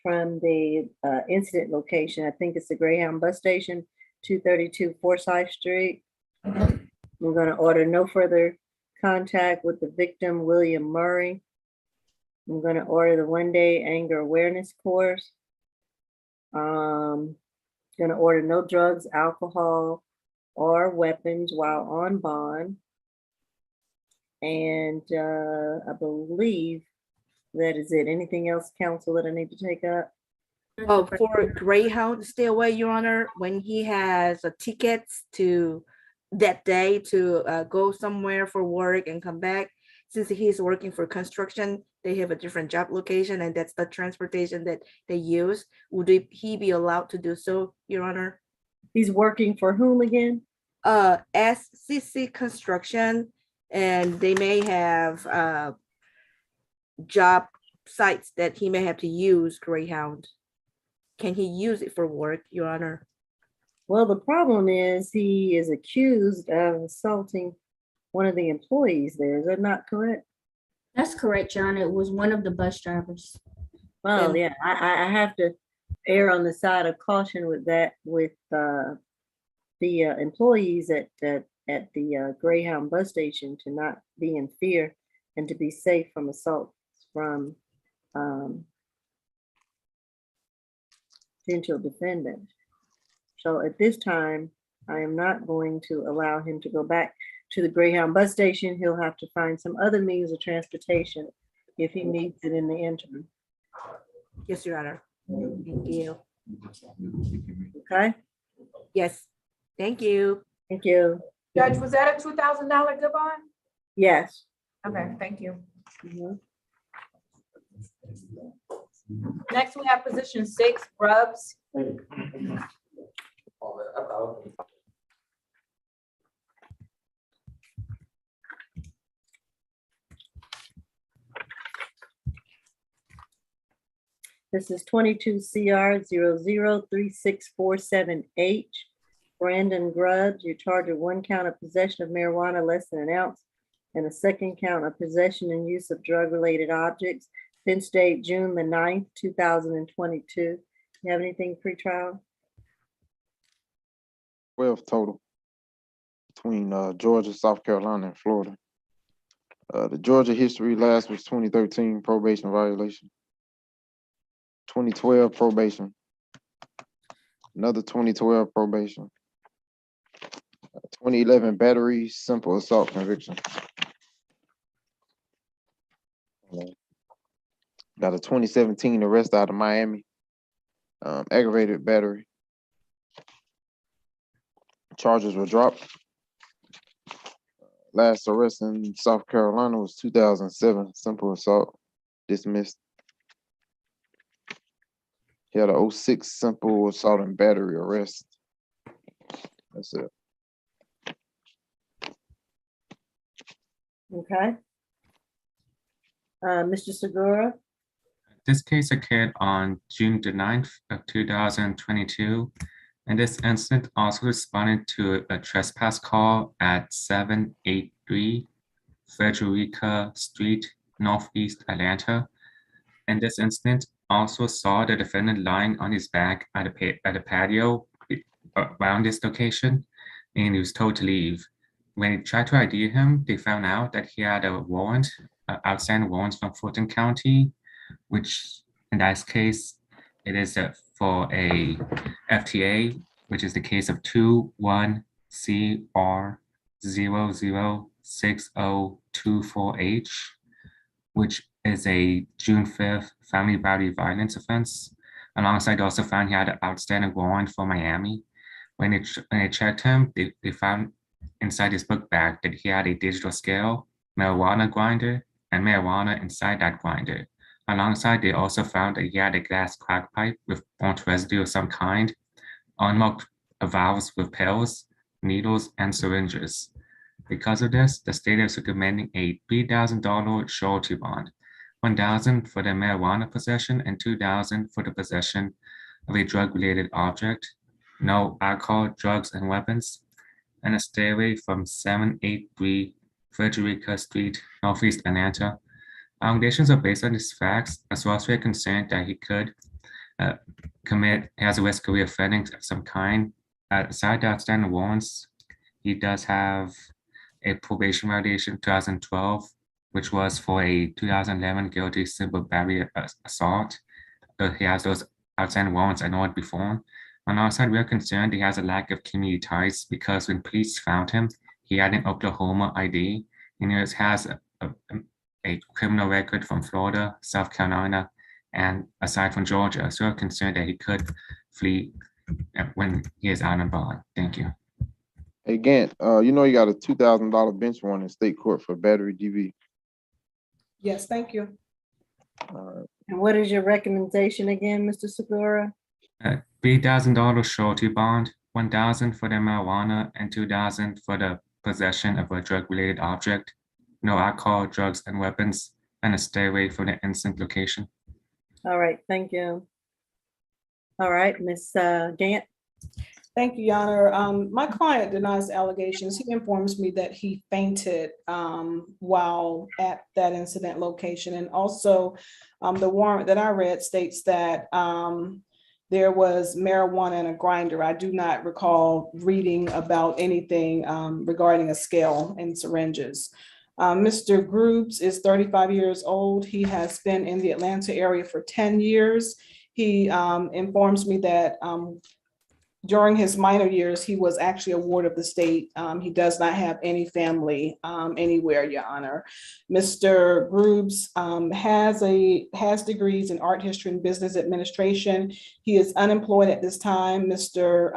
from the incident location. I think it's the Greyhound bus station, 232 Forsyth Street. We're going to order no further contact with the victim, William Murray. I'm going to order the one-day anger awareness course. Going to order no drugs, alcohol, or weapons while on bond. And I believe that is it. Anything else, counsel, that I need to take up? Oh, for Greyhound to stay away, Your Honor, when he has a tickets to that day to go somewhere for work and come back, since he's working for construction, they have a different job location, and that's the transportation that they use. Would he be allowed to do so, Your Honor? He's working for whom again? SCC Construction, and they may have job sites that he may have to use Greyhound. Can he use it for work, Your Honor? Well, the problem is he is accused of assaulting one of the employees there. Is that not correct? That's correct, Your Honor. It was one of the bus drivers. Well, yeah, I have to err on the side of caution with that, with the employees at the Greyhound bus station to not be in fear and to be safe from assaults from potential defendant. So at this time, I am not going to allow him to go back to the Greyhound bus station. He'll have to find some other means of transportation if he needs it in the interim. Yes, Your Honor. Thank you. Okay? Yes. Thank you. Thank you. Judge, was that a $2,000 good bond? Yes. Okay, thank you. Mhm. Next, we have position 6, Grubbs. This is 22 CR 003647H. Brandon Grubbs, you're charged with 1 count of possession of marijuana less than an ounce and a 2nd count of possession and use of drug-related objects. Offense date June the 9th, 2022. You have anything pretrial? 12 total between Georgia, South Carolina, and Florida. The Georgia history last was 2013 probation violation, 2012 probation, another 2012 probation, 2011 battery simple assault conviction. Got a 2017 arrest out of Miami, aggravated battery. Charges were dropped. Last arrest in South Carolina was 2007, simple assault, dismissed. He had a 06 simple assault and battery arrest. That's it. Okay. Mr. Segura? This case occurred on June the 9th of 2022. And this incident also responded to a trespass call at 783 Frederica Street, Northeast Atlanta. And this incident also saw the defendant lying on his back at a patio around this location, and he was told to leave. When they tried to ID him, they found out that he had a warrant, outstanding warrant from Fulton County, which in that case, it is for a FTA, which is the case of 21CR006024H, which is a June 5th family battery violence offense. Alongside, they also found he had an outstanding warrant for Miami. When they checked him, they found inside his book bag that he had a digital scale, marijuana grinder, and marijuana inside that grinder. Alongside, they also found that he had a glass crack pipe with burnt residue of some kind, unmarked valves with pills, needles, and syringes. Because of this, the state is recommending a $3,000 surety bond, $1,000 for the marijuana possession and $2,000 for the possession of a drug-related object, no alcohol, drugs, and weapons, and a stay away from 783 Frederica Street, Northeast Atlanta. Allegations are based on these facts, as well as we are concerned that he could has a risk of reoffending of some kind. Aside the outstanding warrants, he does have a probation violation 2012, which was for a 2011 guilty simple battery assault. He has those outstanding warrants I know it before. On our side, we are concerned he has a lack of community ties because when police found him, he had an Oklahoma ID, and he has a criminal record from Florida, South Carolina, and aside from Georgia. So we're concerned that he could flee when he is out on bond. Thank you. Hey, Gant, you know you got a $2,000 bench warrant in state court for battery DV. Yes, thank you. And what is your recommendation again, Mr. Segura? $3,000 surety bond, $1,000 for the marijuana, and $2,000 for the possession of a drug-related object, no alcohol, drugs, and weapons, and a stay away from the incident location. All right, thank you. All right, Ms. Gant. Thank you, Your Honor. My client denies the allegations. He informs me that he fainted while at that incident location. And also the warrant that I read states that there was marijuana in a grinder. I do not recall reading about anything regarding a scale and syringes. Mr. Grubbs is 35 years old. He has been in the Atlanta area for 10 years. He informs me that during his minor years, he was actually a ward of the state. He does not have any family anywhere, Your Honor. Mr. Grubbs has degrees in art history and business administration. He is unemployed at this time. Mr.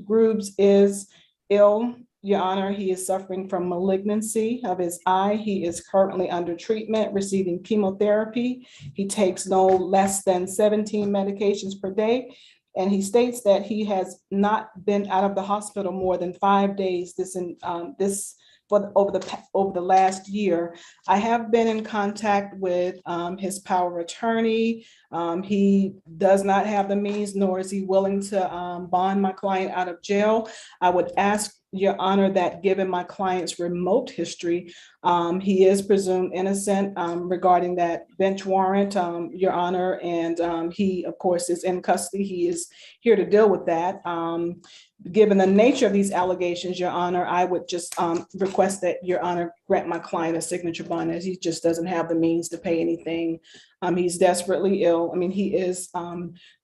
Grubbs is ill, Your Honor. He is suffering from malignancy of his eye. He is currently under treatment, receiving chemotherapy. He takes no less than 17 medications per day. And he states that he has not been out of the hospital more than 5 days this over the last year. I have been in contact with his power of attorney. He does not have the means, nor is he willing to bond my client out of jail. I would ask Your Honor that given my client's remote history, he is presumed innocent regarding that bench warrant, Your Honor, and he, of course, is in custody. He is here to deal with that. Given the nature of these allegations, Your Honor, I would just request that Your Honor grant my client a signature bond, as he just doesn't have the means to pay anything. He's desperately ill. I mean, he is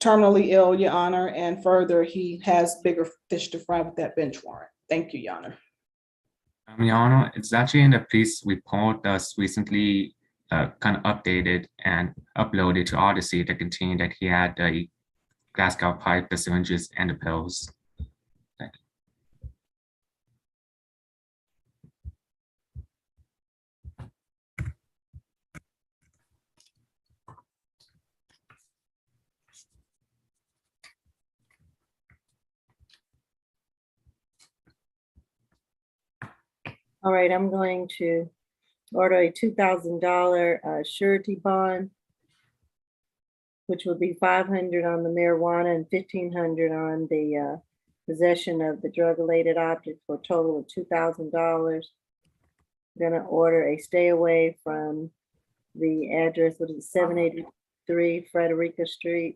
terminally ill, Your Honor, and further, he has bigger fish to fry with that bench warrant. Thank you, Your Honor. Your Honor, it's actually in the police report that's recently kind of updated and uploaded to Odyssey that contained that he had the Glasgow pipe, the syringes, and the pills. Thank you. All right, I'm going to order a $2,000 surety bond, which would be $500 on the marijuana and $1,500 on the possession of the drug-related object for a total of $2,000. Gonna order a stay away from the address, what is it, 783 Frederica Street.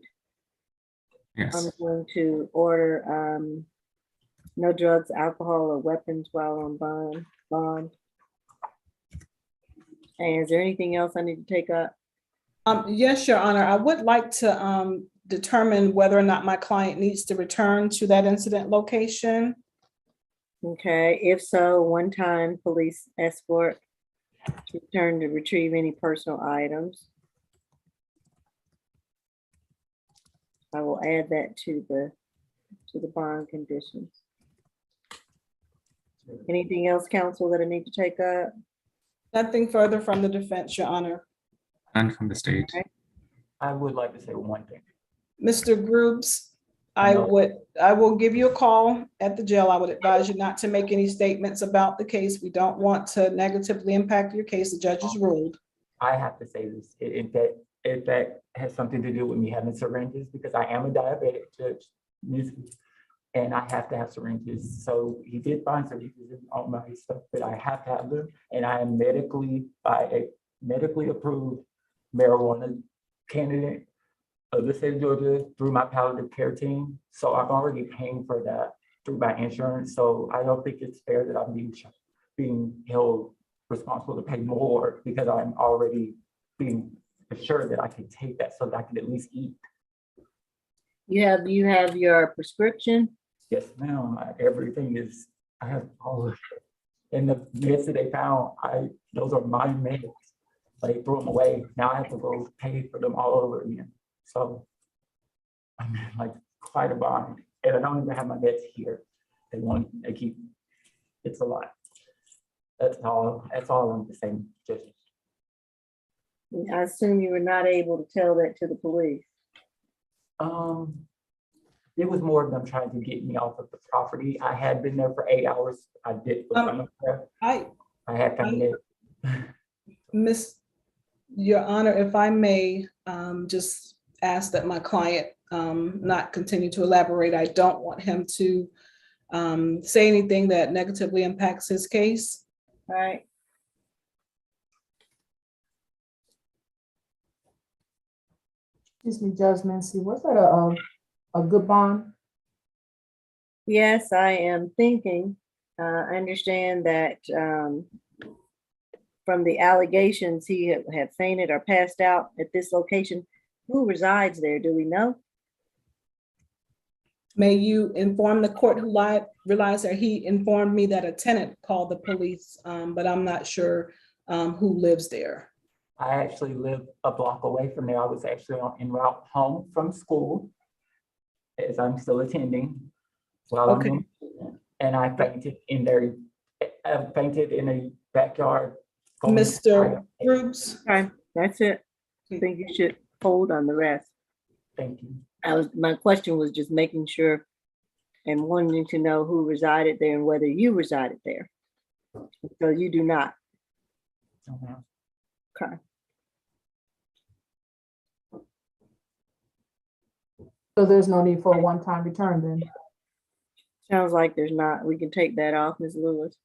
Yes. I'm going to order no drugs, alcohol, or weapons while on bond. And is there anything else I need to take up? Yes, Your Honor, I would like to determine whether or not my client needs to return to that incident location. Okay, if so, one-time police escort to return to retrieve any personal items. I will add that to the bond conditions. Anything else, counsel, that I need to take up? Nothing further from the defense, Your Honor. None from the state. Okay. I would like to say one thing. Mr. Groups, I will give you a call at the jail. I would advise you not to make any statements about the case. We don't want to negatively impact your case. The judge has ruled. I have to say this, if that has something to do with me having syringes, because I am a diabetic, Judge Newsom, and I have to have syringes. So he did find syringes in all my stuff, but I have to have them. And I am by a medically approved marijuana candidate of the state of Georgia through my palliative care team. So I'm already paying for that through my insurance. So I don't think it's fair that I'm being held responsible to pay more because I'm already being assured that I can take that so that I can at least eat. You have your prescription? Yes, ma'am. Everything is, I have all of it. And the meds that they found, those are my meds. They threw them away. Now I have to go pay for them all over again. So I'm in like quite a bind. And I don't even have my meds here. They keep, it's a lot. That's all I'm the same, Judge. I assume you were not able to tell that to the police. It was more of them trying to get me off of the property. I had been there for 8 hours. I did. I had come in. Your Honor, if I may just ask that my client not continue to elaborate. I don't want him to say anything that negatively impacts his case. All right. Excuse me, Judge Mancy, was that a good bond? Yes, I am thinking. I understand that from the allegations, he had fainted or passed out at this location. Who resides there? Do we know? May you inform the court who realized that he informed me that a tenant called the police, but I'm not sure who lives there. I actually live a block away from there. I was actually en route home from school as I'm still attending while I'm doing, and I fainted in there. I fainted in a backyard. Mr. Groups. Okay, that's it. I think you should hold on the rest. Thank you. My question was just making sure and wanting to know who resided there and whether you resided there. So you do not. Mhm. Okay. So there's no need for a one-time return then? Sounds like there's not. We can take that off, Ms. Lewis.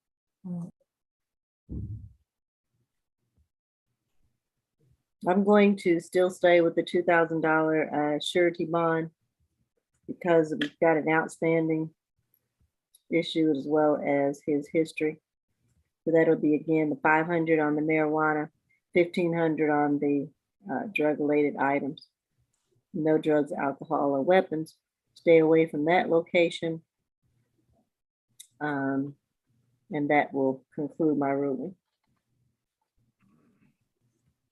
I'm going to still stay with the $2,000 surety bond because we've got an outstanding issue as well as his history. So that'll be again the 500 on the marijuana, 1,500 on the drug-related items. No drugs, alcohol, or weapons. Stay away from that location. And that will conclude my ruling.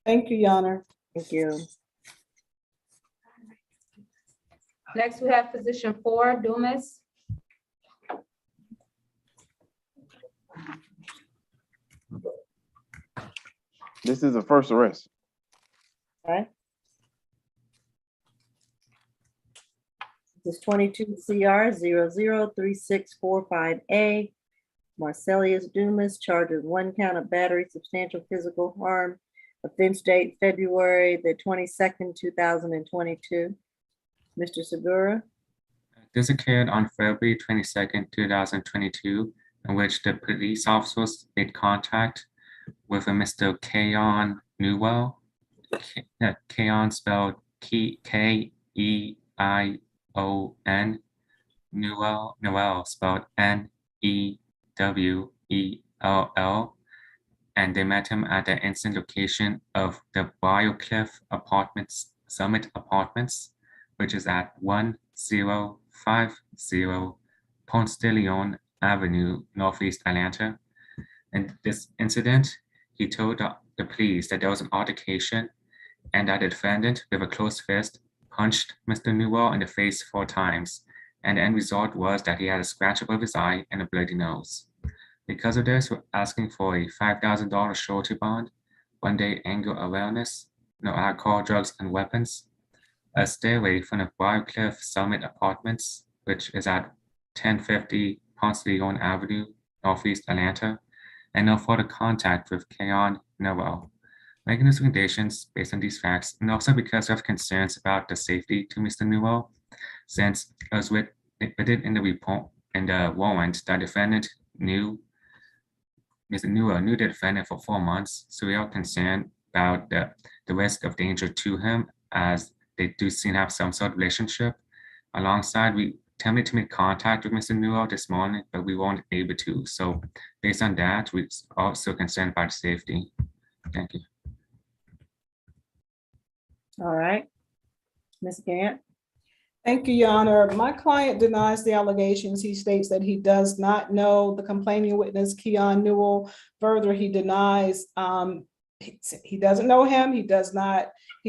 Thank you, Your Honor. Thank you. Next, we have position 4, Dumas. This is a first arrest. Okay. This is 22 CR 003645A. Marcellus Dumas, charged with 1 count of battery, substantial physical harm. Offense date February the 22nd, 2022. Mr. Segura. This occurred on February 22nd, 2022, in which the police officers made contact with a Mr. Keon Newell. Keon spelled K-E-I-O-N. Newell spelled N-E-W-E-L-L. And they met him at the instant location of the BioCliff Apartments, Summit Apartments, which is at 1050 Ponce de Leon Avenue, Northeast Atlanta. In this incident, he told the police that there was an altercation and that the defendant, with a closed fist, punched Mr. Newell in the face 4 times. And the end result was that he had a scratch above his eye and a bloody nose. Because of this, we're asking for a $5,000 surety bond, 1-day anger awareness, no alcohol, drugs, and weapons, a stay away from the BioCliff Summit Apartments, which is at 1050 Ponce de Leon Avenue, Northeast Atlanta, and no further contact with Keon Newell. Making these recommendations based on these facts, and also because we have concerns about the safety to Mr. Newell, since it was written in the report and the warrant that defendant Mr. Newell knew the defendant for 4 months, so we are concerned about the risk of danger to him, as they do seem to have some sort of relationship. Alongside, we attempted to make contact with Mr. Newell this morning, but we weren't able to. So based on that, we're also concerned about safety. Thank you. All right. Ms. Gant. Thank you, Your Honor. My client denies the allegations. He states that he does not know the complaining witness, Keon Newell. Further, he denies he doesn't know him. He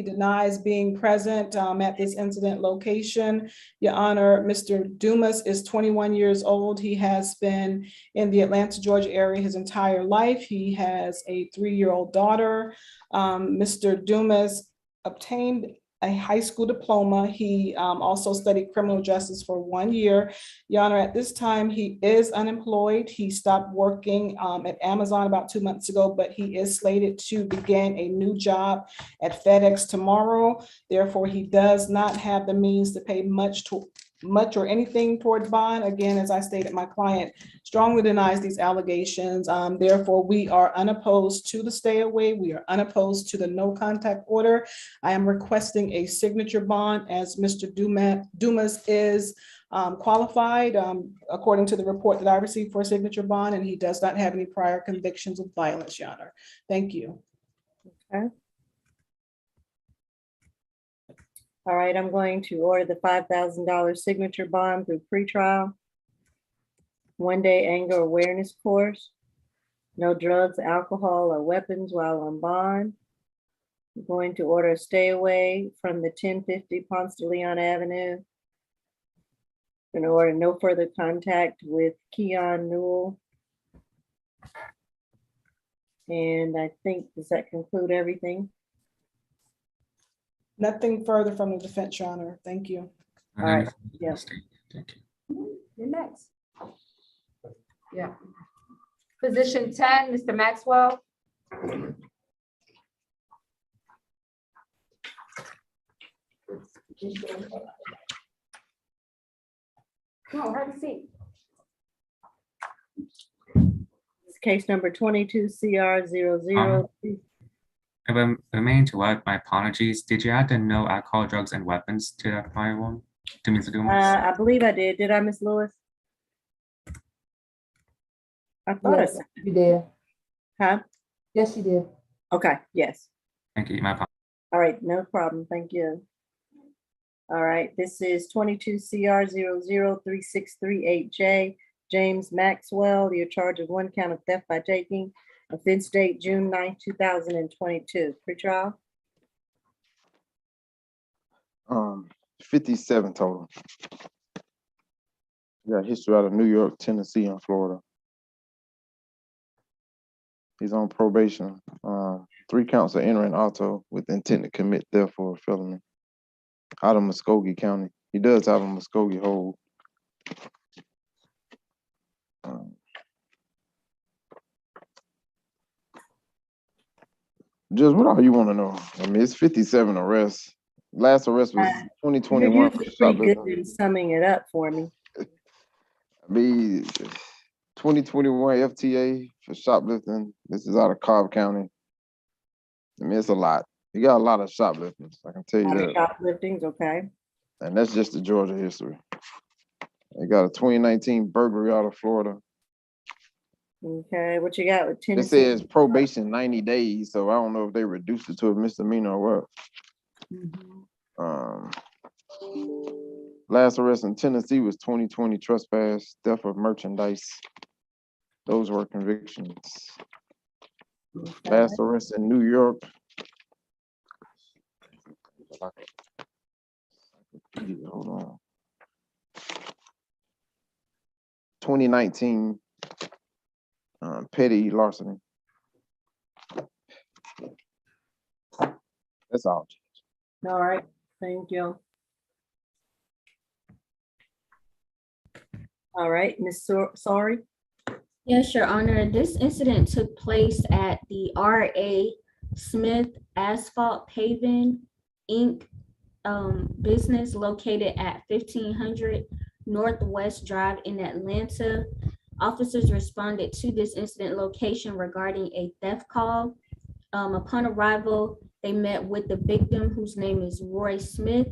denies being present at this incident location. Your Honor, Mr. Dumas is 21 years old. He has been in the Atlanta, Georgia area his entire life. He has a 3-year-old daughter. Mr. Dumas obtained a high school diploma. He also studied criminal justice for 1 year. Your Honor, at this time, he is unemployed. He stopped working at Amazon about 2 months ago, but he is slated to begin a new job at FedEx tomorrow. Therefore, he does not have the means to pay much or anything toward bond. Again, as I stated, my client strongly denies these allegations. Therefore, we are unopposed to the stay away. We are unopposed to the no contact order. I am requesting a signature bond as Mr. Dumas is qualified according to the report that I received for a signature bond, and he does not have any prior convictions of violence, Your Honor. Thank you. Okay. All right, I'm going to order the $5,000 signature bond through pretrial. 1-day anger awareness course. No drugs, alcohol, or weapons while on bond. I'm going to order a stay away from the 1050 Ponce de Leon Avenue. In order no further contact with Keon Newell. And I think, does that conclude everything? Nothing further from the defense, Your Honor. Thank you. All right. Yes. Thank you. You're next. Yeah. Position 10, Mr. Maxwell. Come on, have a seat. It's case number 22 CR 00. I remain to what? My apologies. Did you add the no alcohol, drugs, and weapons to that prior one? To Ms. Dumas? I believe I did. Did I, Miss Lewis? I thought I Yes, said, you did. huh? Yes, you did. Okay, yes. Thank you. My apologies. All right, no problem. Thank you. All right, this is 22 CR 003638J. James Maxwell, you're charged of 1 count of theft by taking. Offense date June 9, 2022. Pretrial? 57 total. Got history out of New York, Tennessee, and Florida. He's on probation. 3 counts of entering auto with intent to commit theft for a felony. Out of Muskogee County. He does have a Muskogee hold. Just what all you want to know? I mean, it's 57 arrests. Last arrest was You're 2021 for usually pretty good shoplifting. in summing it up for me. I mean, 2021 FTA for shoplifting. This is out of Cobb County. I mean, it's a lot. You got a lot of shopliftings, I can tell you that. Shopliftings, okay. And that's just the Georgia history. They got a 2019 burglary out of Florida. Okay, what you got with It Tennessee? says probation 90 days, so I don't know if they reduced it to a misdemeanor or what. Last arrest in Tennessee was 2020 trespass, theft of merchandise. Those were convictions. Last arrest in New York. Hold on. 2019 petty larceny. That's all. All right, thank you. All right, Ms. Sorry. Yes, Your Honor. This incident took place at the R.A. Smith Asphalt Paving, Inc. Business located at 1500 Northwest Drive in Atlanta. Officers responded to this incident location regarding a theft call. Upon arrival, they met with the victim, whose name is Roy Smith.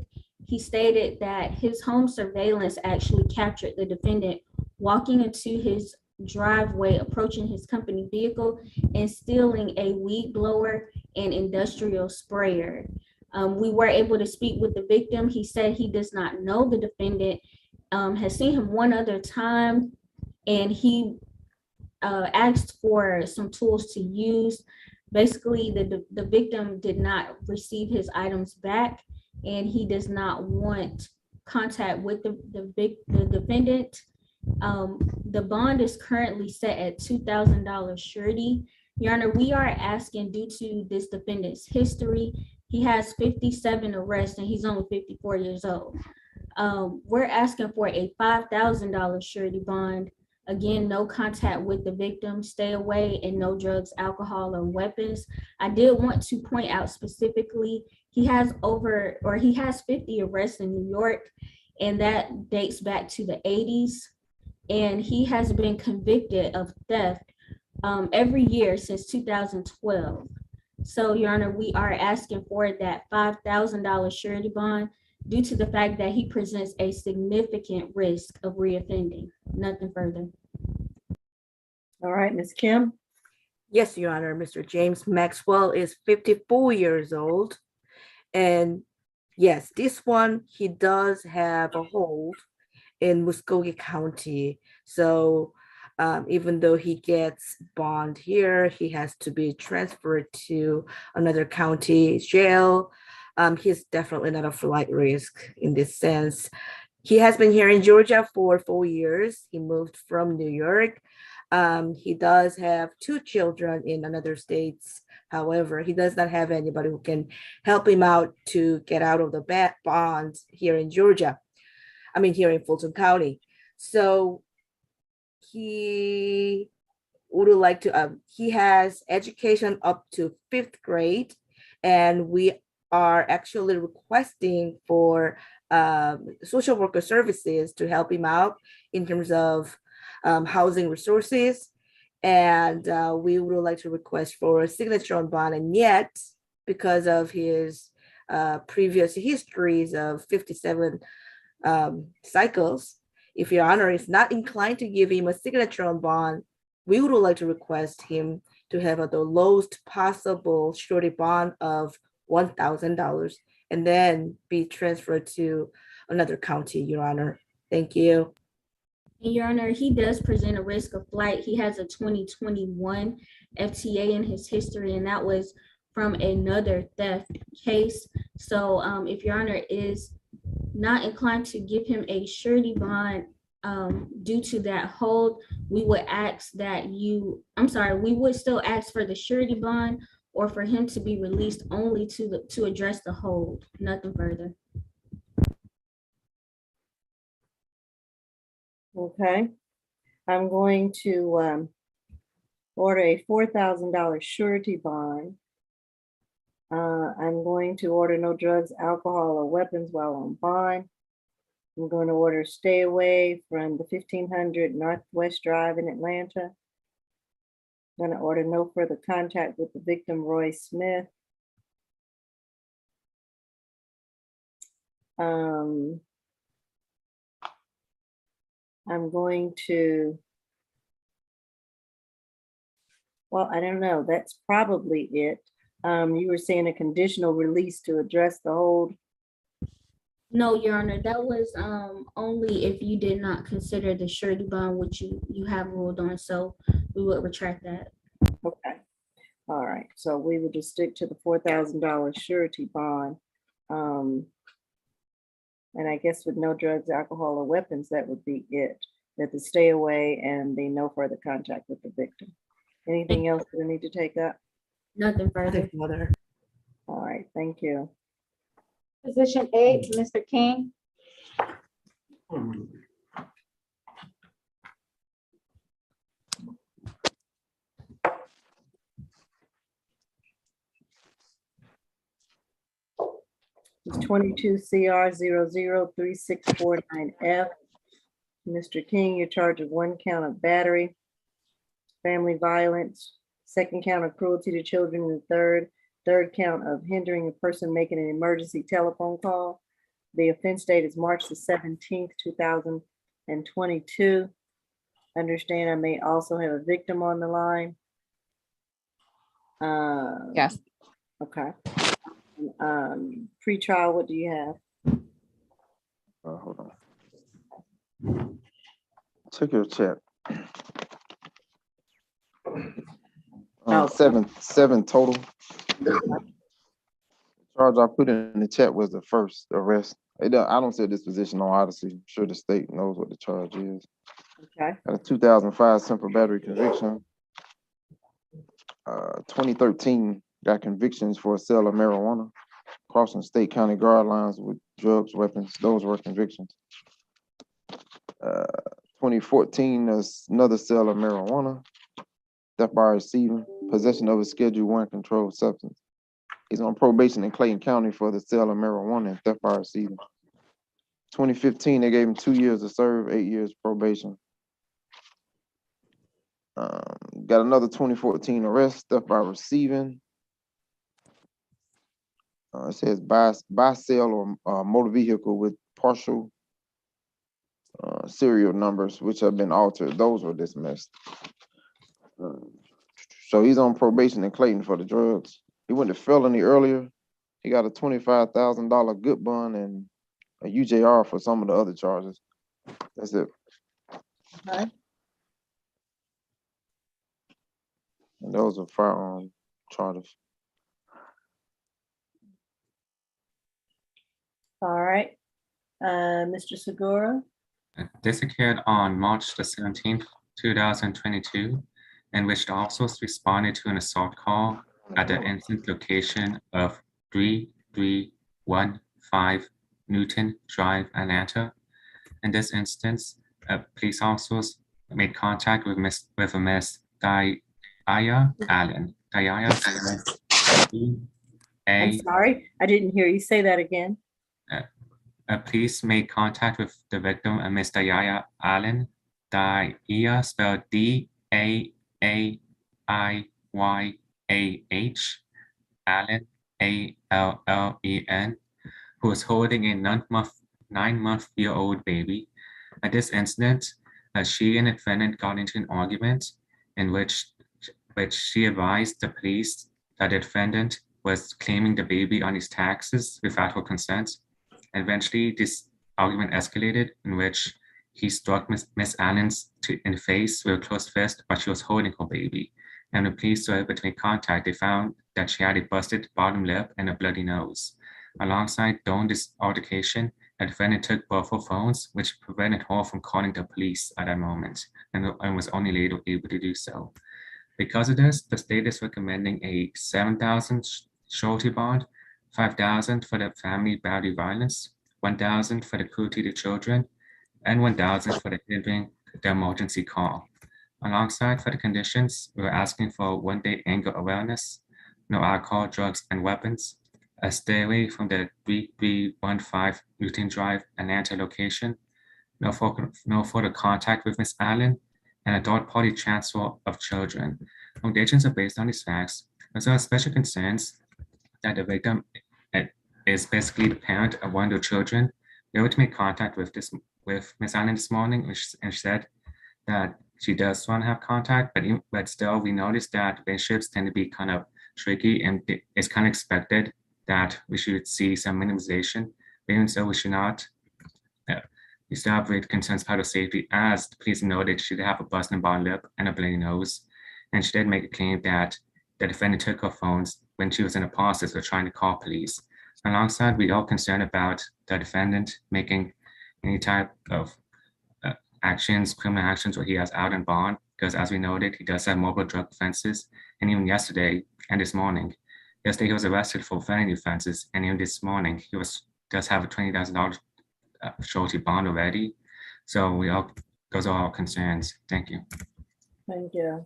He stated that his home surveillance actually captured the defendant walking into his driveway, approaching his company vehicle, and stealing a weed blower and industrial sprayer. We were able to speak with the victim. He said he does not know the defendant, has seen him one other time, and he asked for some tools to use. Basically, the victim did not receive his items back, and he does not want contact with the defendant. The bond is currently set at $2,000 surety. Your Honor, we are asking, due to this defendant's history, he has 57 arrests and he's only 54 years old. We're asking for a $5,000 surety bond. Again, no contact with the victim, stay away, and no drugs, alcohol, or weapons. I did want to point out specifically, he has 50 arrests in New York, and that dates back to the 80s. And he has been convicted of theft every year since 2012. So, Your Honor, we are asking for that $5,000 surety bond due to the fact that he presents a significant risk of reoffending. Nothing further. All right, Ms. Kim. Yes, Your Honor. Mr. James Maxwell is 54 years old. And yes, this one, he does have a hold in Muskogee County. So even though he gets bond here, he has to be transferred to another county jail. He's definitely not a flight risk in this sense. He has been here in Georgia for 4 years. He moved from New York. He does have 2 children in another states. However, he does not have anybody who can help him out to get out of the bond here in Georgia. I mean, here in Fulton County. So he would like to, he has education up to 5th grade, and we are actually requesting for social worker services to help him out in terms of housing resources. And we would like to request for a signature on bond, and yet, because of his previous histories of 57 cycles, if Your Honor is not inclined to give him a signature on bond, we would like to request him to have the lowest possible surety bond of $1,000 and then be transferred to another county, Your Honor. Thank you. Your Honor, he does present a risk of flight. He has a 2021 FTA in his history, and that was from another theft case. So if Your Honor is not inclined to give him a surety bond due to that hold, we would ask that we would still ask for the surety bond or for him to be released only to address the hold, nothing further. Okay, I'm going to order a $4,000 surety bond. I'm going to order no drugs, alcohol, or weapons while on bond. I'm going to order stay away from the 1500 Northwest Drive in Atlanta. I'm going to order no further contact with the victim, Roy Smith. I'm going to, well, I don't know, that's probably it. You were saying a conditional release to address the hold. No, Your Honor, that was only if you did not consider the surety bond, which you have ruled on, so we would retract that. Okay, all right, so we would just stick to the $4,000 surety bond. And I guess with no drugs, alcohol, or weapons, that would be it. That the stay away and the no further contact with the victim. Anything else that we need to take up? Nothing further. All right, thank you. Position 8, Mr. King. It's 22 CR 003649F. Mr. King, you're charged with 1 count of battery, family violence, 2nd count of cruelty to children, and third count of hindering a person making an emergency telephone call. The offense date is March the 17th, 2022. Understand I may also have a victim on the line. Yes. Okay. Pre-trial, what do you have? Hold on. Check your chat. Seven total. The charge I put in the chat was the first arrest. I don't see a disposition on Odyssey. I'm sure the state knows what the charge is. Okay. Got a 2005 simple battery conviction. 2013 got convictions for a sale of marijuana, crossing state county guard lines with drugs, weapons. Those were convictions. 2014 is another sale of marijuana, theft by receiving, possession of a Schedule 1 controlled substance. He's on probation in Clayton County for the sale of marijuana and theft by receiving. 2015, they gave him 2 years to serve, 8 years probation. Got another 2014 arrest, theft by receiving. It says buy, sale, or motor vehicle with partial serial numbers, which have been altered. Those were dismissed. So he's on probation in Clayton for the drugs. He went to felony earlier. He got a $25,000 good bond and a UJR for some of the other charges. That's it. Okay. And those are firearm charges. All right. Mr. Segura. This occurred on March the 17th, 2022, in which the officers responded to an assault call at the incident location of 3315 Newton Drive, Atlanta. In this instance, police officers made contact with a Miss Diaya Allen. Diaya spelled I'm sorry, I didn't hear you say that again. Police made contact with the victim, Ms. Diaya Allen. Diaya spelled Daaiyyah, Allen, Allen, who was holding a 9-month-year-old baby. At this incident, she and the defendant got into an argument in which she advised the police that the defendant was claiming the baby on his taxes without her consent. Eventually, this argument escalated in which he struck Miss Allen in the face with a closed fist, but she was holding her baby. And when police were able to make contact, they found that she had a busted bottom lip and a bloody nose. Alongside during this altercation, the defendant took both her phones, which prevented her from calling the police at that moment, and was only later able to do so. Because of this, the state is recommending a $7,000 surety bond, $5,000 for the family battery violence, $1,000 for the cruelty to children, and $1,000 for the hindering the emergency call. Alongside for the conditions, we were asking for 1-day anger awareness, no alcohol, drugs, and weapons, a stay away from the 3315 Newton Drive, Atlanta location, no further contact with Ms. Allen, and a third-party transfer of children. Recommendations are based on these facts. There's also special concerns that the victim is basically the parent of one of the children. We were able to make contact with Ms. Allen this morning, and she said that she does want to have contact, but still we noticed that relationships tend to be kind of tricky, and it's kind of expected that we should see some minimization. But even so, we should not. We still have great concerns about her safety, as the police noted she did have a busted and bottom lip and a bloody nose, and she did make a claim that the defendant took her phones when she was in the process of trying to call police. Alongside, we are concerned about the defendant making any type of criminal actions where he has out and bond, because as we noted, he does have mobile drug offenses, and even yesterday and this morning. Yesterday he was arrested for felony offenses, and even this morning he does have a $20,000 surety bond already. So those are our concerns. Thank you. Thank you.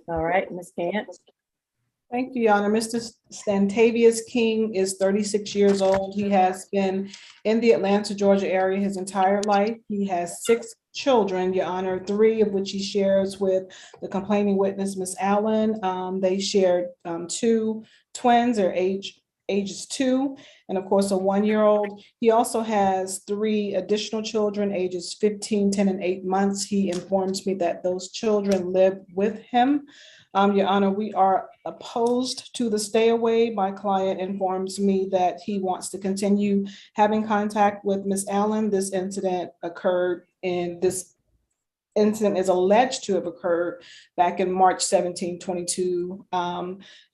All right, Ms. Gant. Thank you, Your Honor. Mr. Stantavius King is 36 years old. He has been in the Atlanta, Georgia area his entire life. He has 6 children, Your Honor, 3 of which he shares with the complaining witness, Ms. Allen. They shared 2 twins, their ages 2, and of course a 1-year-old. He also has 3 additional children, ages 15, 10, and 8 months. He informs me that those children live with him. Your Honor, we are opposed to the stay away. My client informs me that he wants to continue having contact with Ms. Allen. This incident is alleged to have occurred back in March 17, 22.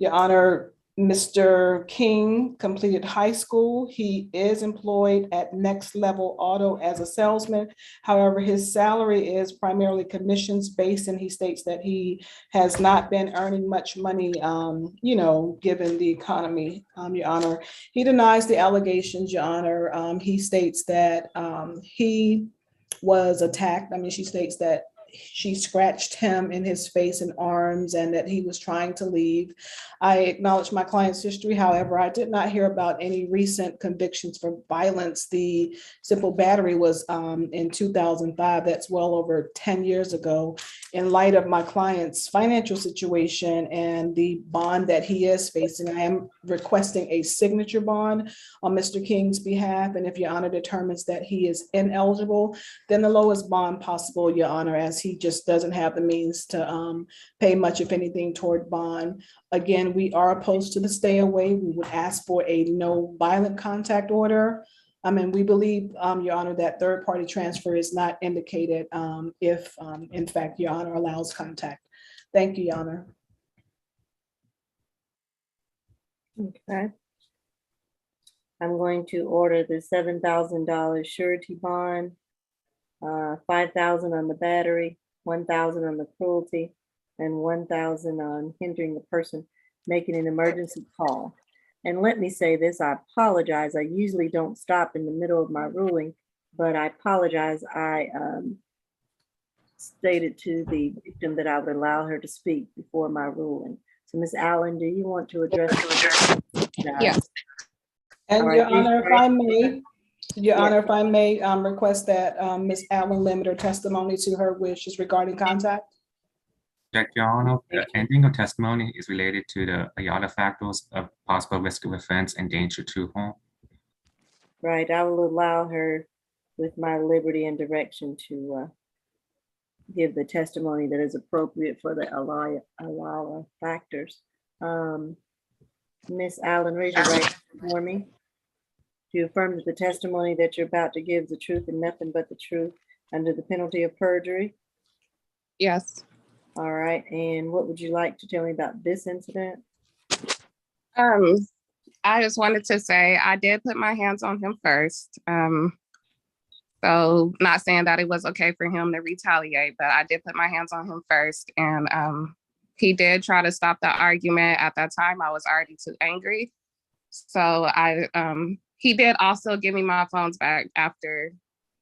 Your Honor, Mr. King completed high school. He is employed at Next Level Auto as a salesman. However, his salary is primarily commissions based, and he states that he has not been earning much money, given the economy, Your Honor. He denies the allegations, Your Honor. He states that he was attacked. She states that she scratched him in his face and arms and that he was trying to leave. I acknowledge my client's history. However, I did not hear about any recent convictions for violence. The simple battery was in 2005. That's well over 10 years ago. In light of my client's financial situation and the bond that he is facing, I am requesting a signature bond on Mr. King's behalf. And if Your Honor determines that he is ineligible, then the lowest bond possible, Your Honor, as he just doesn't have the means to pay much, if anything, toward bond. Again, we are opposed to the stay away. We would ask for a no violent contact order. We believe, Your Honor, that third-party transfer is not indicated if, in fact, Your Honor allows contact. Thank you, Your Honor. Okay. I'm going to order the $7,000 surety bond, $5,000 on the battery, $1,000 on the cruelty, and $1,000 on hindering the person making an emergency call. And let me say this, I apologize. I usually don't stop in the middle of my ruling, but I apologize. I stated to the victim that I would allow her to speak before my ruling. So Ms. Allen, do you want to address? Yes. And All right, Your please Honor, if raise- I may, Your Yes. Honor, if I may request that Ms. Allen limit her testimony to her wishes regarding contact. Your Honor, the ending of testimony is related to the Ayala factors of possible risk of offense and danger to home. Right, I will allow her with my liberty and direction to give the testimony that is appropriate for the Ayala factors. Ms. Allen, raise your right hand for me. Do you affirm that the testimony that you're about to give is the truth and nothing but the truth under the penalty of perjury? Yes. All right, and what would you like to tell me about this incident? I just wanted to say I did put my hands on him first. So not saying that it was okay for him to retaliate, but I did put my hands on him first. And he did try to stop the argument. At that time, I was already too angry. So he did also give me my phones back after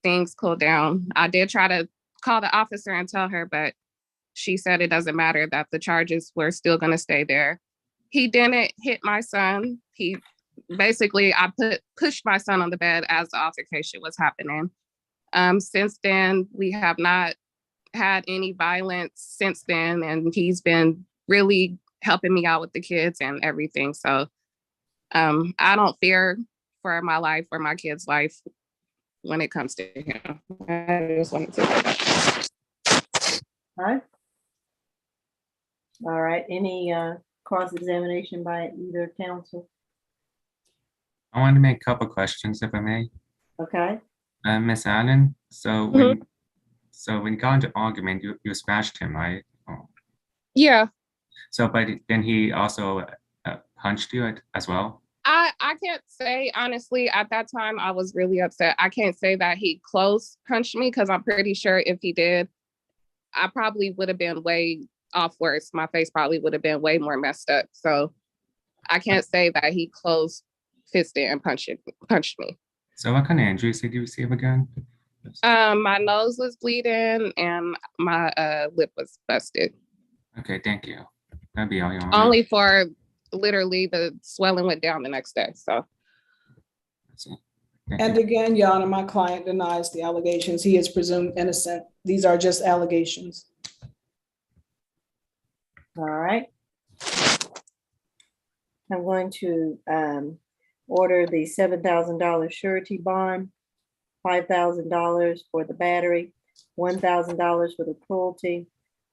things cooled down. I did try to call the officer and tell her, but she said it doesn't matter, that the charges were still going to stay there. He didn't hit my son. He basically, I pushed my son on the bed as the altercation was happening. Since then, we have not had any violence since then, and he's been really helping me out with the kids and everything. So I don't fear for my life or my kids' life when it comes to him. I just wanted to say that. All right, any cross-examination by either counsel? I want to make a couple questions, if I may. Okay. Miss Allen, so when you got into argument, you scratched him, right? Oh. Yeah. So, but then he also punched you as well? I can't say, honestly, at that time, I was really upset. I can't say that he close punched me, because I'm pretty sure if he did, I probably would have been way off worse. My face probably would have been way more messed up. So I can't say that he close fisted and punched me. So what kind of injuries did you receive again? My nose was bleeding and my lip was busted. Okay, thank you. That'd be all, Your Honor. Only for literally the swelling went down the next day. So. And again, Your Honor, my client denies the allegations. He is presumed innocent. These are just allegations. All right. I'm going to order the $7,000 surety bond, $5,000 for the battery, $1,000 for the cruelty,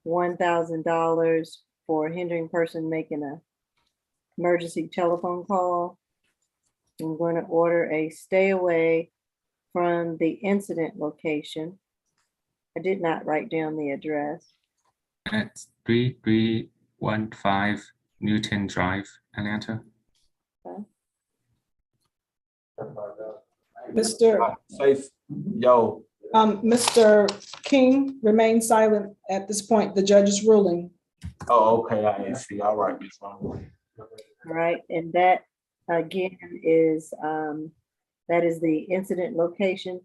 $1,000 for hindering person making an emergency telephone call. I'm going to order a stay away from the incident location. I did not write down the address. It's 3315 Newton Drive, Atlanta. Okay. Mr. Mr. King, remain silent at this point. The judge is ruling. Oh, okay, I see. All right, Ms. Long. All right, and that again is that is the incident location,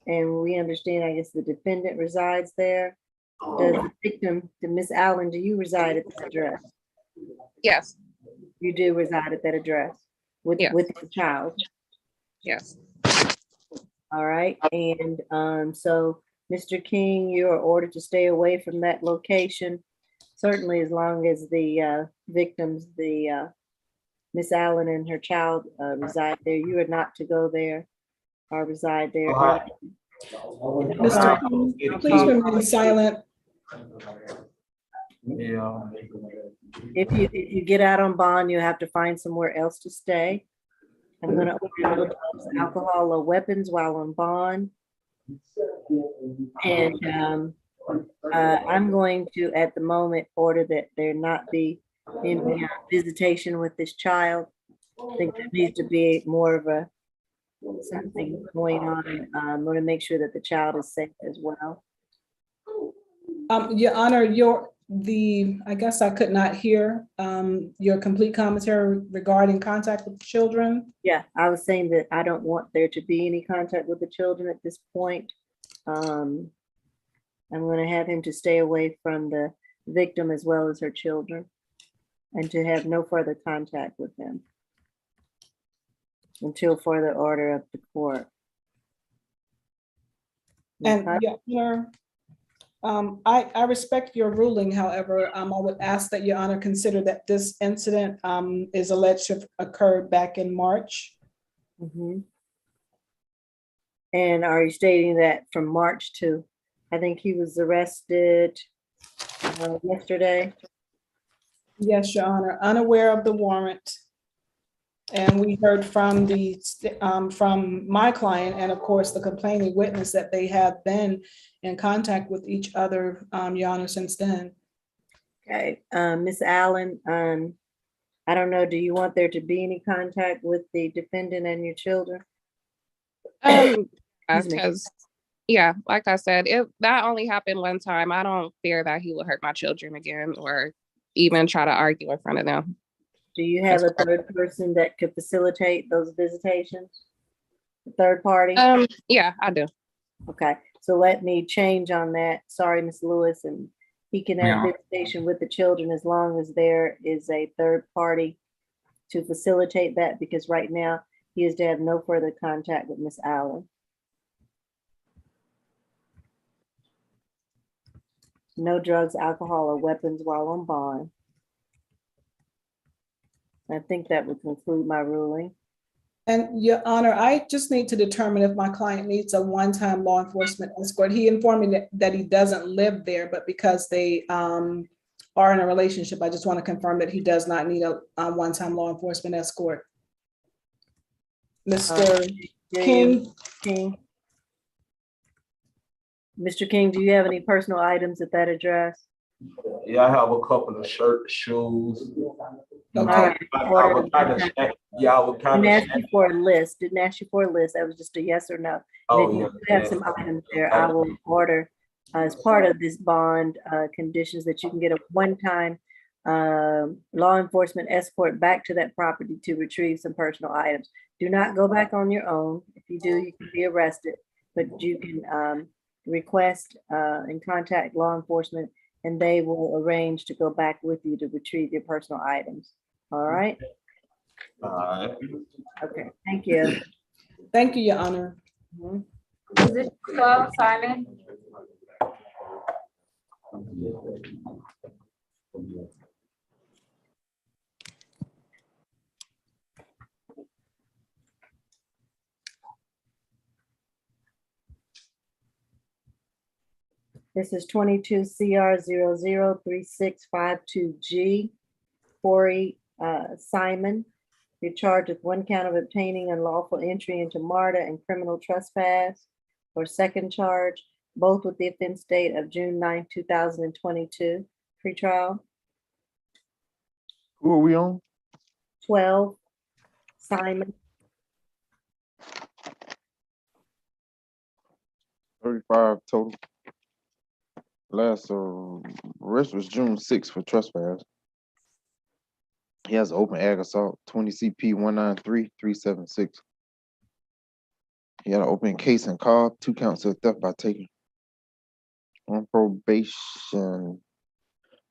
and we understand, I guess, the defendant resides there. Does the victim, Ms. Allen, do you reside at that address? Yes. You do reside at that address with the child? Yes. All right, and so Mr. King, you are ordered to stay away from that location, certainly as long as the victims, Miss Allen and her child reside there. You are not to go there or reside there. Mr. King, please remain silent. Yeah. If you get out on bond, you have to find somewhere else to stay. I'm going to order no drugs, alcohol, or weapons while on bond. And I'm going to, at the moment, order that there not be any visitation with this child. I think there needs to be more of something going on. I'm going to make sure that the child is safe as well. Your Honor, I guess I could not hear your complete commentary regarding contact with children. Yeah, I was saying that I don't want there to be any contact with the children at this point. I'm going to have him to stay away from the victim as well as her children and to have no further contact with them until further order of the court. And Your Honor, I respect your ruling. However, I would ask that Your Honor consider that this incident is alleged to have occurred back in March. Mhm. And are you stating that from March to, I think he was arrested yesterday? Yes, Your Honor, unaware of the warrant. And we heard from from my client and of course the complaining witness that they have been in contact with each other, Your Honor, since then. Okay, Ms. Allen, I don't know, do you want there to be any contact with the defendant and your children? Because yeah, like I said, that only happened one time. I don't fear that he will hurt my children again or even try to argue in front of them. Do you have a third person that could facilitate those visitations? A third party? Yeah, I do. Okay, so let me change on that. Sorry, Ms. Lewis, and he can have visitation with the children as long as there is a third party to facilitate that, because right now he is to have no further contact with Ms. Allen. No drugs, alcohol, or weapons while on bond. I think that would conclude my ruling. And Your Honor, I just need to determine if my client needs a one-time law enforcement escort. He informed me that he doesn't live there, but because they are in a relationship, I just want to confirm that he does not need a one-time law enforcement escort. Mr. King. Mr. King, do you have any personal items at that address? Yeah, I have a couple of shirts, shoes. Okay. I would kind of, yeah, I would kind Didn't of. ask you for a list. Didn't ask you for a list. That was just a yes or no. Oh, And if yeah, you do have some items there, I will order as part of this bond conditions that you can get a one-time law enforcement escort back to that property to retrieve some personal items. Do not go back on your own. If you do, you can be arrested, but you can request and contact law enforcement and they will arrange to go back with you to retrieve your personal items. All right? Okay, thank you. Thank you, Your Honor. Position 12, Simon. This is 22 CR 003652G. Corey Simon, you're charged with one count of obtaining unlawful entry into MARTA and criminal trespass, or second charge, both with the offense date of June 9, 2022. Pretrial. Who are we on? 12, Simon. 35 total. Last arrest was June 6th for trespass. He has an open ag assault, 20 CP 193376. He had an open case and car, 2 counts of theft by taking. On probation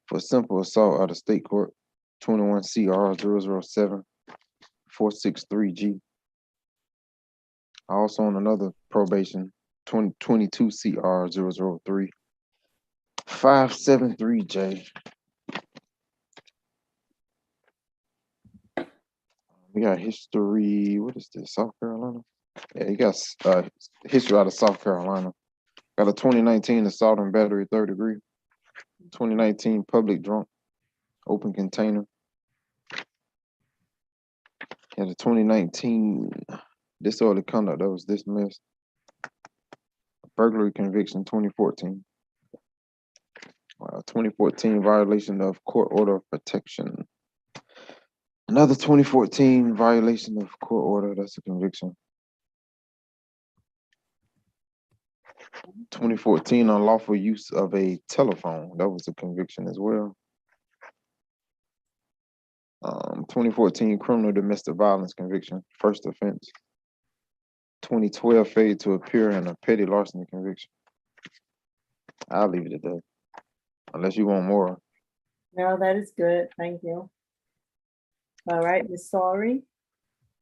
for simple assault out of state court, 21 CR 007 463G. Also on another probation, 22 CR 003 573J. We got history. What is this? South Carolina? Yeah, he got history out of South Carolina. Got a 2019 assault and battery, 3rd degree. 2019 public drunk, open container. And a 2019 disorderly conduct that was dismissed. Burglary conviction, 2014. 2014 violation of court order of protection. Another 2014 violation of court order, that's a conviction. 2014 unlawful use of a telephone, that was a conviction as well. 2014 criminal domestic violence conviction, first offense. 2012 failure to appear in a petty larceny conviction. I'll leave it at that. Unless you want more. No, that is good. Thank you. All right, Ms. Sorry.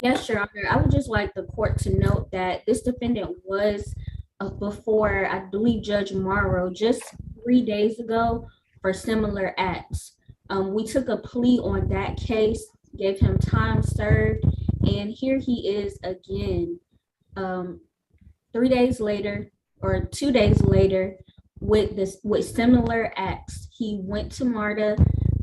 Yes, Your Honor. I would just like the court to note that this defendant was before, I believe, Judge Morrow just 3 days ago for similar acts. We took a plea on that case, gave him time served, and here he is again, 3 days later or 2 days later with similar acts. He went to MARTA.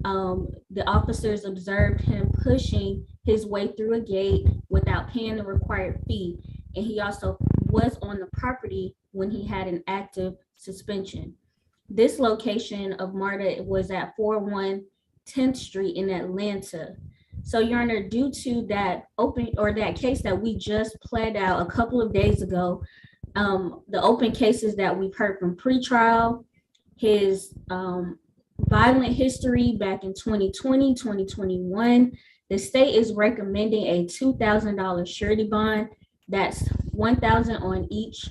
The officers observed him pushing his way through a gate without paying the required fee. And he also was on the property when he had an active suspension. This location of MARTA was at 41 10th Street in Atlanta. So, Your Honor, due to that that case that we just pled out a couple of days ago, the open cases that we've heard from pretrial, his violent history back in 2020, 2021, the state is recommending a $2,000 surety bond. That's $1,000 on each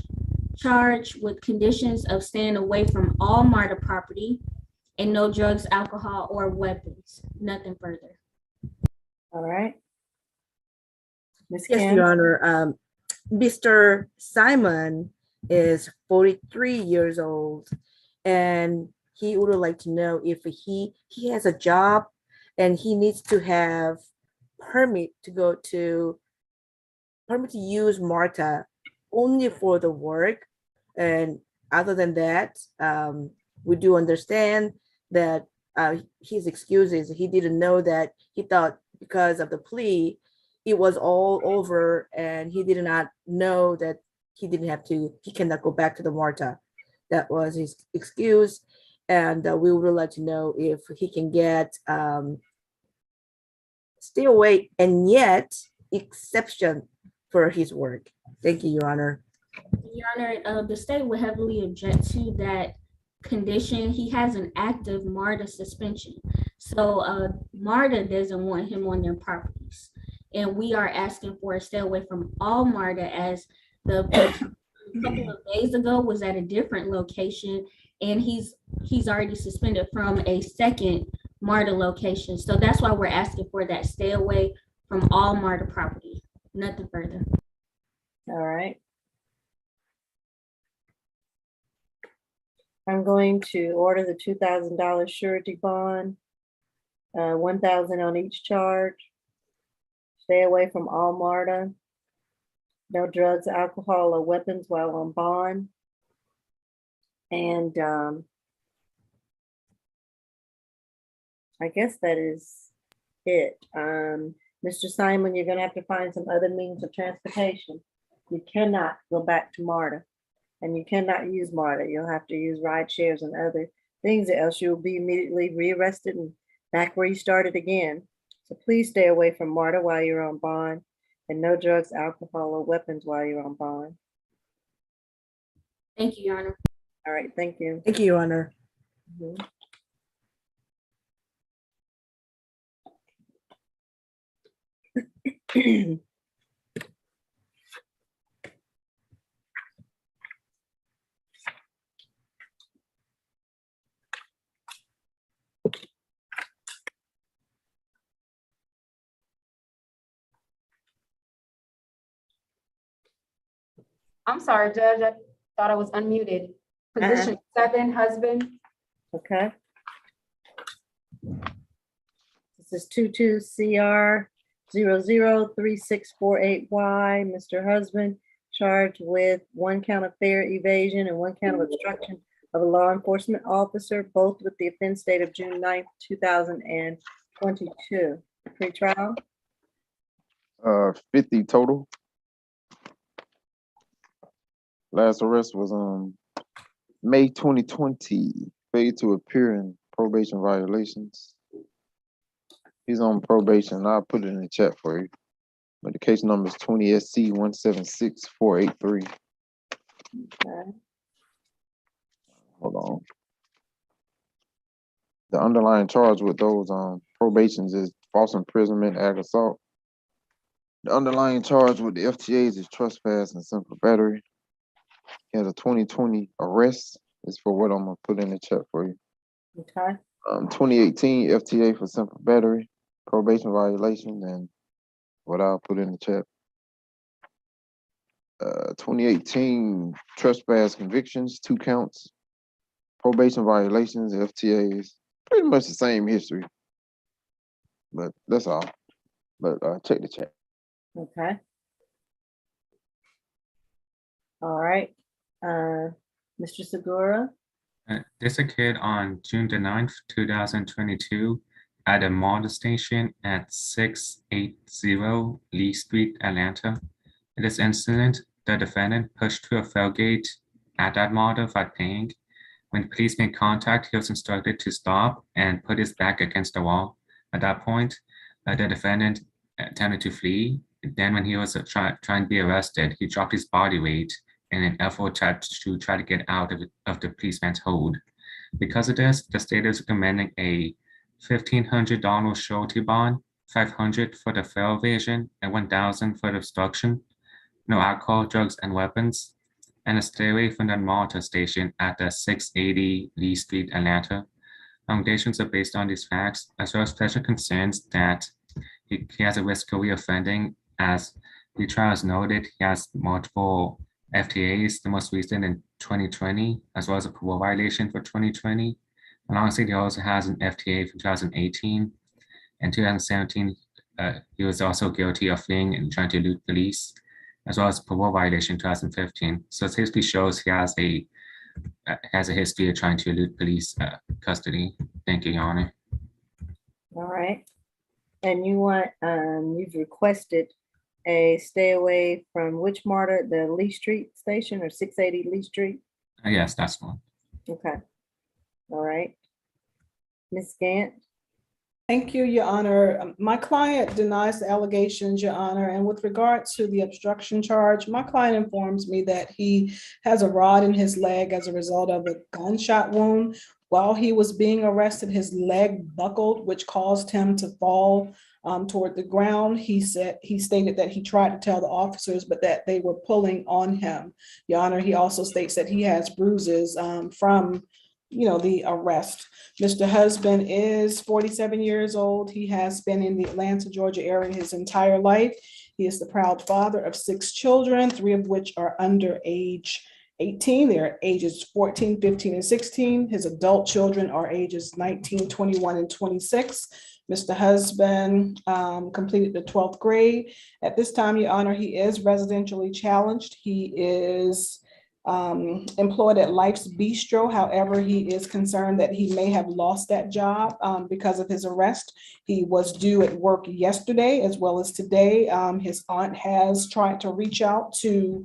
charge with conditions of staying away from all MARTA property and no drugs, alcohol, or weapons. Nothing further. All right. Ms. Yes, Kim? Your Honor. Mr. Simon is 43 years old, and he would like to know if he has a job and he needs to have permit to use MARTA only for the work. And other than that, we do understand that his excuses, he didn't know that, he thought because of the plea, it was all over, and he did not know that he cannot go back to the MARTA. That was his excuse. And we would like to know if he can get stay away and yet exception for his work. Thank you, Your Honor. Your Honor, the state would heavily object to that condition. He has an active MARTA suspension. So MARTA doesn't want him on their properties. And we are asking for a stay away from all MARTA, as the couple of days ago was at a different location, and he's already suspended from a second MARTA location. So that's why we're asking for that stay away from all MARTA property. Nothing further. All right. I'm going to order the $2,000 surety bond, $1,000 on each charge. Stay away from all MARTA. No drugs, alcohol, or weapons while on bond. And I guess that is it. Mr. Simon, you're gonna have to find some other means of transportation. You cannot go back to MARTA, and you cannot use MARTA. You'll have to use ride shares and other things, or else you'll be immediately rearrested and back where you started again. So please stay away from MARTA while you're on bond, and no drugs, alcohol, or weapons while you're on bond. Thank you, Your Honor. All right, thank you. Thank you, Your Honor. Mhm. I'm sorry, Judge, I thought I was unmuted. Position 7, husband. Okay. This is 22 CR 003648Y. Mr. Husband charged with 1 count of fare evasion and 1 count of obstruction of a law enforcement officer, both with the offense date of June 9th, 2022. Pre-trial. 50 total. Last arrest was May 2020. Failed to appear in probation violations. He's on probation. I'll put it in the chat for you. But the case number is 20 SC 176483. Okay. Hold on. The underlying charge with those probations is false imprisonment, ag assault. The underlying charge with the FTAs is trespass and simple battery. He has a 2020 arrest It's for what I'm gonna put in the chat for you. Okay. 2018 FTA for simple battery, probation violation, and what I'll put in the chat. 2018 trespass convictions, 2 counts, probation violations, FTAs, pretty much the same history. But that's all. But check the chat. Okay. All right. Mr. Segura. This occurred on June the 9th, 2022 at a model station at 680 Lee Street, Atlanta. In this incident, the defendant pushed through a tailgate at that model without paying. When police made contact, he was instructed to stop and put his back against the wall. At that point, the defendant attempted to flee. Then when he was trying to be arrested, he dropped his body weight in an effort to try to get out of the policeman's hold. Because of this, the state is recommending a $1,500 surety bond, $500 for the fare evasion, and $1,000 for the obstruction, no alcohol, drugs, and weapons, and a stay away from the MARTA station at the 680 Lee Street, Atlanta. Allegations are based on these facts, as well as special concerns that he has a risk of reoffending. As the trial has noted, he has multiple FTAs, the most recent in 2020, as well as a parole violation for 2020. Alongside, he also has an FTA from 2018. In 2017, he was also guilty of fleeing and trying to elude police, as well as a parole violation in 2015. So it basically shows he has a history of trying to elude police custody. Thank you, Your Honor. All right. And you want, you've requested a stay away from which MARTA, the Lee Street station or 680 Lee Street? Yes, that's one. Okay. All right. Ms. Gant? Thank you, Your Honor. My client denies the allegations, Your Honor, and with regard to the obstruction charge, my client informs me that he has a rod in his leg as a result of a gunshot wound. While he was being arrested, his leg buckled, which caused him to fall toward the ground. He stated that he tried to tell the officers, but that they were pulling on him. Your Honor, he also states that he has bruises from the arrest. Mr. Husband is 47 years old. He has been in the Atlanta, Georgia area his entire life. He is the proud father of 6 children, 3 of which are under age 18. They're ages 14, 15, and 16. His adult children are ages 19, 21, and 26. Mr. Husband completed the 12th grade. At this time, Your Honor, he is residentially challenged. He is employed at Life's Bistro. However, he is concerned that he may have lost that job because of his arrest. He was due at work yesterday as well as today. His aunt has tried to reach out to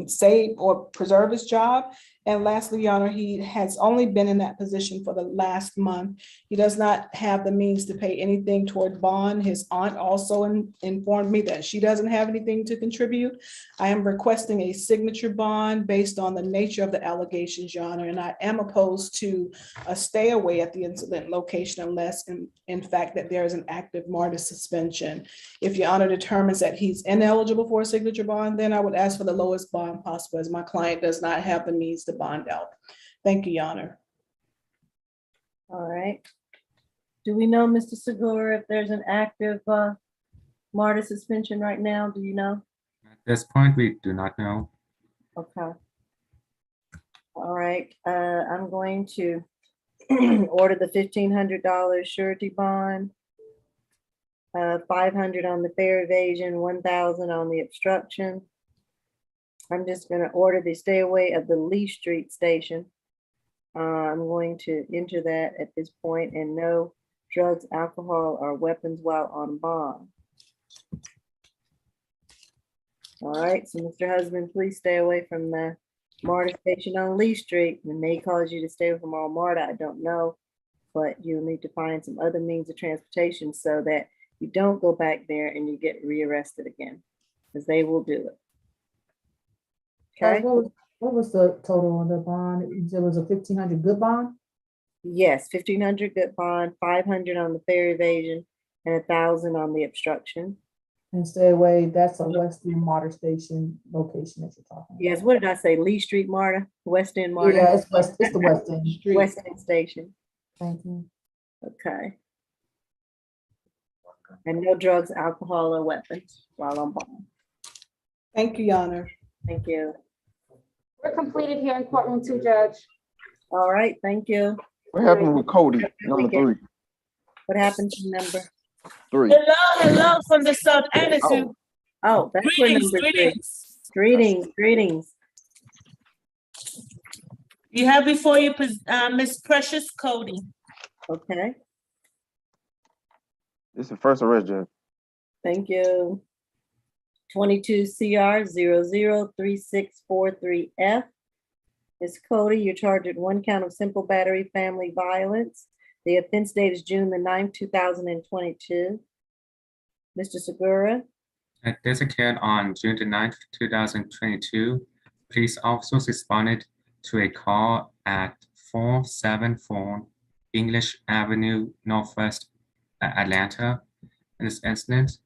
save or preserve his job. And lastly, Your Honor, he has only been in that position for the last month. He does not have the means to pay anything toward bond. His aunt also informed me that she doesn't have anything to contribute. I am requesting a signature bond based on the nature of the allegations, Your Honor, and I am opposed to a stay away at the incident location unless in fact that there is an active MARTA suspension. If Your Honor determines that he's ineligible for a signature bond, then I would ask for the lowest bond possible, as my client does not have the means to bond out. Thank you, Your Honor. All right. Do we know, Mr. Segura, if there's an active MARTA suspension right now? Do you know? At this point, we do not know. Okay. All right. I'm going to order the $1,500 surety bond, $500 on the fare evasion, $1,000 on the obstruction. I'm just going to order the stay away of the Lee Street station. I'm going to enter that at this point, and no drugs, alcohol, or weapons while on bond. All right, so Mr. Husband, please stay away from the MARTA station on Lee Street. It may cause you to stay away from all MARTA, I don't know, but you'll need to find some other means of transportation so that you don't go back there and you get rearrested again, because they will do it. Okay. What was the total on the bond? There was a $1,500 good bond? Yes, $1,500 good bond, $500 on the fare evasion, and $1,000 on the obstruction. And stay away, that's a Western Water Station location that you're talking about. Yes, what did I say? Lee Street, Marta, West End, Marta? Yeah, it's the West End Street. West End Station. Thank you. Okay. And no drugs, alcohol, or weapons while on bond. Thank you, Your Honor. Thank you. We're completed here in courtroom 2, Judge. All right, thank you. What happened with Cody, number 3? What happened to number 3. Hello from the South Attitude. Oh, that's where Greetings, number 3. greetings. Greetings. You have before you Miss Precious Cody. Okay, This is the first arrest, Judge. thank you. 22 CR 003643F. Ms. Cody, you're charged with 1 count of simple battery family violence. The offense date is June the 9th, 2022. Mr. Segura, This occurred on June the 9th, 2022. Police officers responded to a call at 474 English Avenue, Northwest Atlanta. In this incident,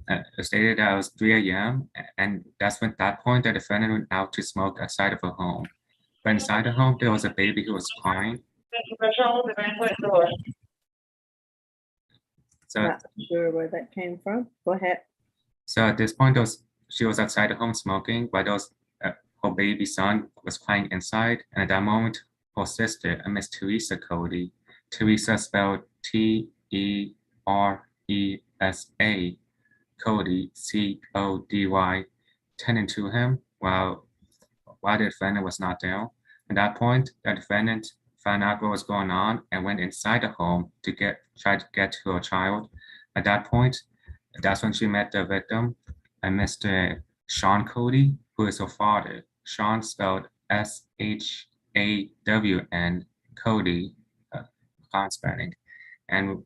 it stated that it was 3 a.m. and that's when, at that point, the defendant went out to smoke outside of her home. But inside the home, there was a baby who was crying. So, not sure where that came from. Go ahead. so at this point, she was outside the home smoking, but her baby son was crying inside. And at that moment, her sister, Miss Teresa Cody, Teresa spelled Teresa, Cody, Cody, tending to him while the defendant was not there. At that point, the defendant found out what was going on and went inside the home to try to get to her child. At that point, that's when she met the victim, and Mr. Sean Cody, who is her father. Sean spelled SHAWN, Cody, common spelling. And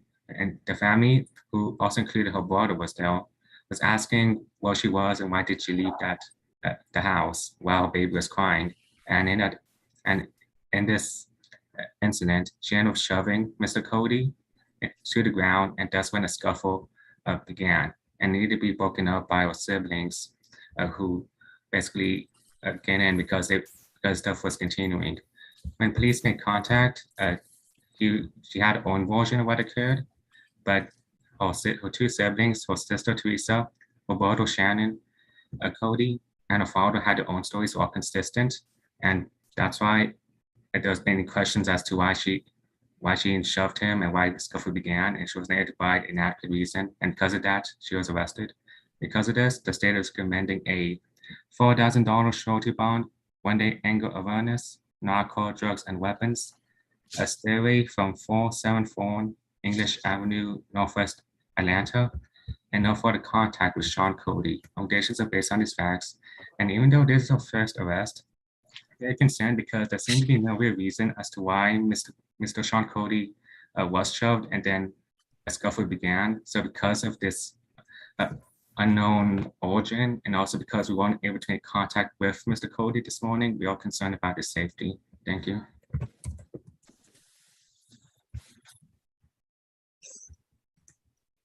the family, who also included her brother, was there, was asking where she was and why did she leave the house while her baby was crying. And in this incident, she ended up shoving Mr. Cody to the ground, and that's when a scuffle began and needed to be broken up by her siblings, who basically came in because stuff was continuing. When police made contact, she had her own version of what occurred, but her 2 siblings, her sister Teresa, her brother Shannon Cody, and her father had their own stories, all consistent, and that's why there's been questions as to why she shoved him and why the scuffle began, and she was able to provide an adequate reason, and because of that, she was arrested. Because of this, the state is recommending a $4,000 surety bond, 1-day anger awareness, narco, drugs, and weapons, a stay away from 474 English Avenue, Northwest Atlanta, and no further contact with Sean Cody. Allegations are based on these facts, and even though this is her first arrest, they're concerned because there seems to be no real reason as to why Mr. Sean Cody was shoved and then a scuffle began. So because of this unknown origin, and also because we weren't able to make contact with Mr. Cody this morning, we are concerned about his safety. Thank you.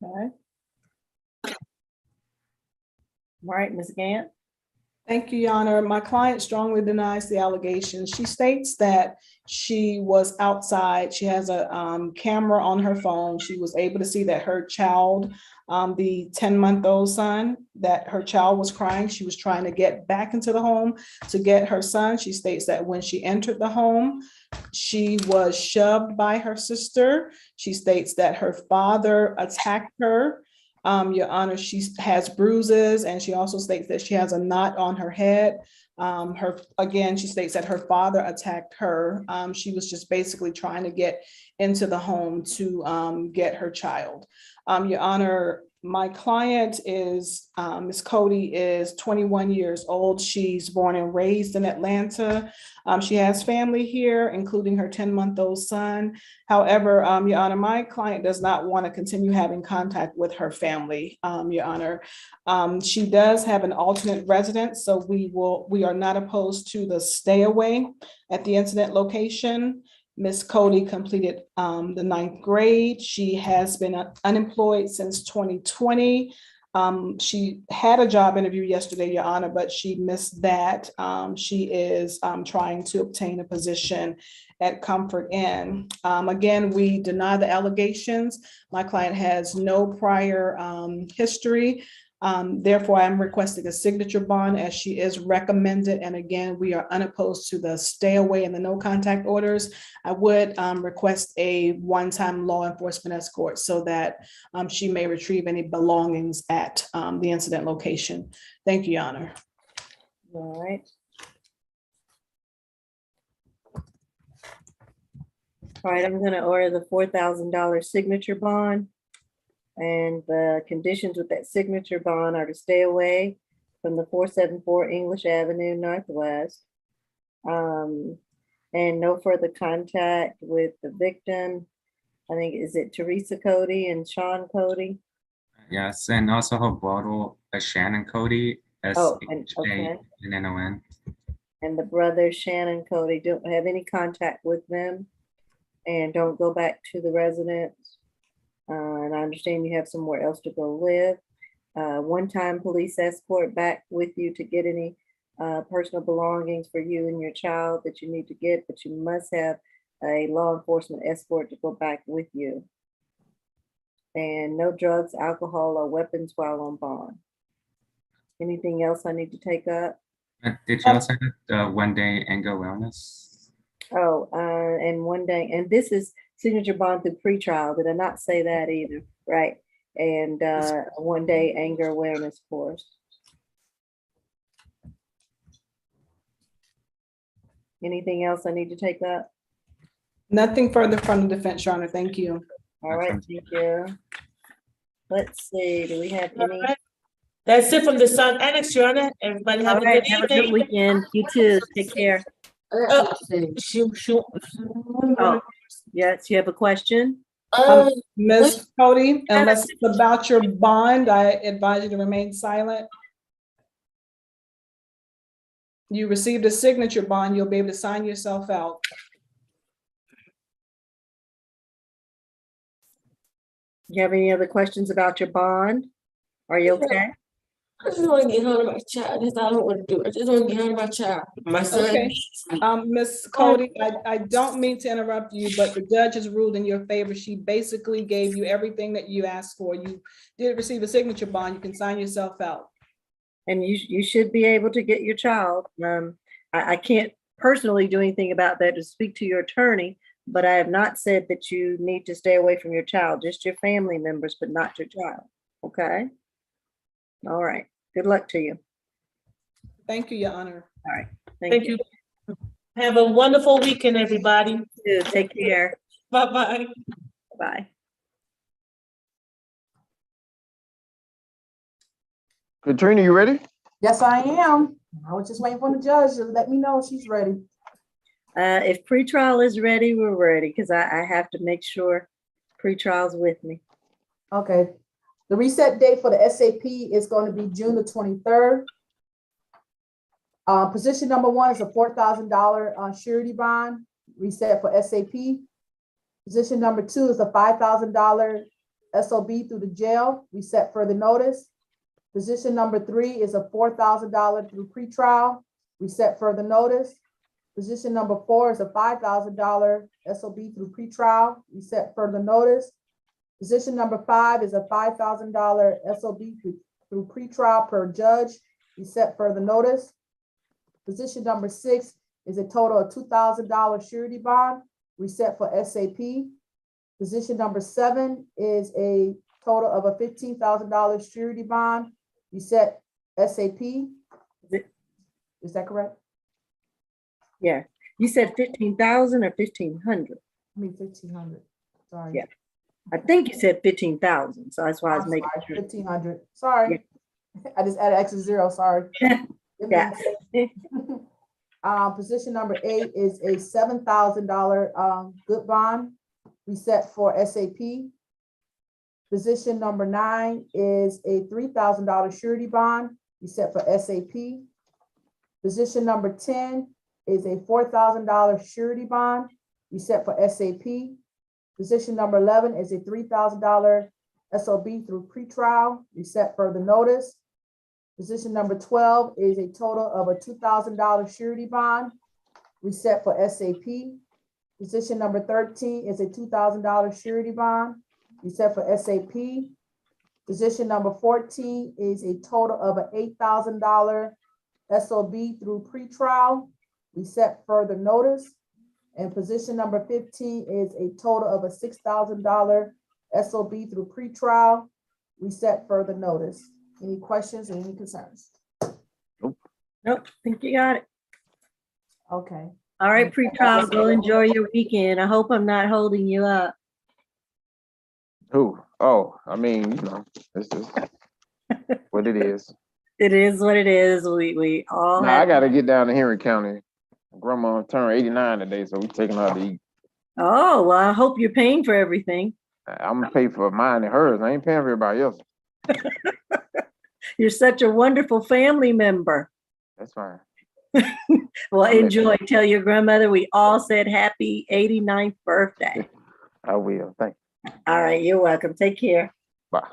All right. All right, Ms. Gant. Thank you, Your Honor. My client strongly denies the allegations. She states that she was outside. She has a camera on her phone. She was able to see that her child, the 10-month-old son, that her child was crying. She was trying to get back into the home to get her son. She states that when she entered the home, she was shoved by her sister. She states that her father attacked her. Your Honor, she has bruises, and she also states that she has a knot on her head. She states that her father attacked her. She was just basically trying to get into the home to get her child. Your Honor, my client is, Ms. Cody is 21 years old. She's born and raised in Atlanta. She has family here, including her 10-month-old son. However, Your Honor, my client does not want to continue having contact with her family, Your Honor. She does have an alternate residence, so we are not opposed to the stay away at the incident location. Ms. Cody completed the 9th grade. She has been unemployed since 2020. She had a job interview yesterday, Your Honor, but she missed that. She is trying to obtain a position at Comfort Inn. Again, we deny the allegations. My client has no prior history. Therefore, I'm requesting a signature bond as she is recommended. And again, we are unopposed to the stay away and the no contact orders. I would request a one-time law enforcement escort so that she may retrieve any belongings at the incident location. Thank you, Your Honor. All right. All right, I'm gonna order the $4,000 signature bond. And the conditions with that signature bond are to stay away from the 474 English Avenue Northwest. And no further contact with the victim. I think, is it Teresa Cody and Sean Cody? Yes, and also her brother, Shannon Cody, Oh, and, okay. SHANNON. And the brother Shannon Cody, don't have any contact with them and don't go back to the residence. And I understand you have somewhere else to go live. One-time police escort back with you to get any personal belongings for you and your child that you need to get, but you must have a law enforcement escort to go back with you. And no drugs, alcohol, or weapons while on bond. Anything else I need to take up? Did you also have the one-day anger awareness? Oh, and one day, and this is signature bond through pretrial. Did I not say that either? Right. And one day anger awareness course. Anything else I need to take up? Nothing further from the defense, Your Honor. Thank you. All right, thank you. Let's see, do we have any? That's it from the Sun Annex, Your Honor. Everybody have All a right, good have a good evening. weekend. You too. Take care. Oh, Oh, yes, you have a question? Ms. Cody, unless it's about your bond, I advise you to remain silent. You received a signature bond, you'll be able to sign yourself out. You have any other questions about your bond? Are you okay? I just want to get home to my child. That's all I want to do. I just want to get home to my child. My son. Okay. Ms. Cody, I don't mean to interrupt you, but the judge has ruled in your favor. She basically gave you everything that you asked for. You did receive a signature bond. You can sign yourself out. And you should be able to get your child. I can't personally do anything about that, to speak to your attorney, but I have not said that you need to stay away from your child, just your family members, but not your child. Okay? All right. Good luck to you. Thank you, Your Honor. All right. Thank you. Have a wonderful weekend, everybody. Take care. Bye-bye. Bye. Katrina, you ready? Yes, I am. I was just waiting for the judge to let me know she's ready. If pretrial is ready, we're ready, because I have to make sure pretrial's with me. Okay. The reset date for the SAP is going to be June the 23rd. Position number 1 is a $4,000 surety bond reset for SAP. Position number 2 is a $5,000 SOB through the jail, reset further notice. Position number 3 is a $4,000 through pretrial, reset further notice. Position number 4 is a $5,000 SOB through pretrial, reset further notice. Position number 5 is a $5,000 SOB through pretrial per judge, reset further notice. Position number 6 is a total of $2,000 surety bond, reset for SAP. Position number 7 is a total of a $15,000 surety bond, reset SAP. Is that correct? Yeah. You said 15,000 or 1,500? I mean 1,500. Sorry. Yeah. I think you said 15,000, so that's why I was making sure. 1,500. Sorry. Yeah. I just added extra zero. Sorry. Yeah. Position number 8 is a $7,000 good bond reset for SAP. Position number 9 is a $3,000 surety bond reset for SAP. Position number 10 is a $4,000 surety bond reset for SAP. Position number 11 is a $3,000 SOB through pretrial. We set further notice. Position number 12 is a total of a $2,000 surety bond. We set for SAP. Position number 13 is a $2,000 surety bond. We set for SAP. Position number 14 is a total of an $8,000 SOB through pretrial. We set further notice. And position number 15 is a total of a $6,000 SOB through pretrial. We set further notice. Any questions or any concerns? Nope, I think you got it. Okay. All right, pretrial, go enjoy your weekend. I hope I'm not holding you up. Who? Oh, I mean, it's just what it is. It is what it is. We all Nah, I gotta get down to Henry County. Grandma turned 89 today, so we taking her out to eat. Oh, well, I hope you're paying for everything. I'm gonna pay for mine and hers. I ain't paying for everybody else. You're such a wonderful family member. That's fine. Well, enjoy. Tell your grandmother we all said happy 89th birthday. I will. Thank you. All right, you're welcome. Take care. Bye.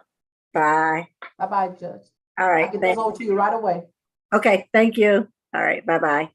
Bye. Bye-bye, Judge. All right. I'll get those over to you right away. Okay, thank you. All right, bye-bye.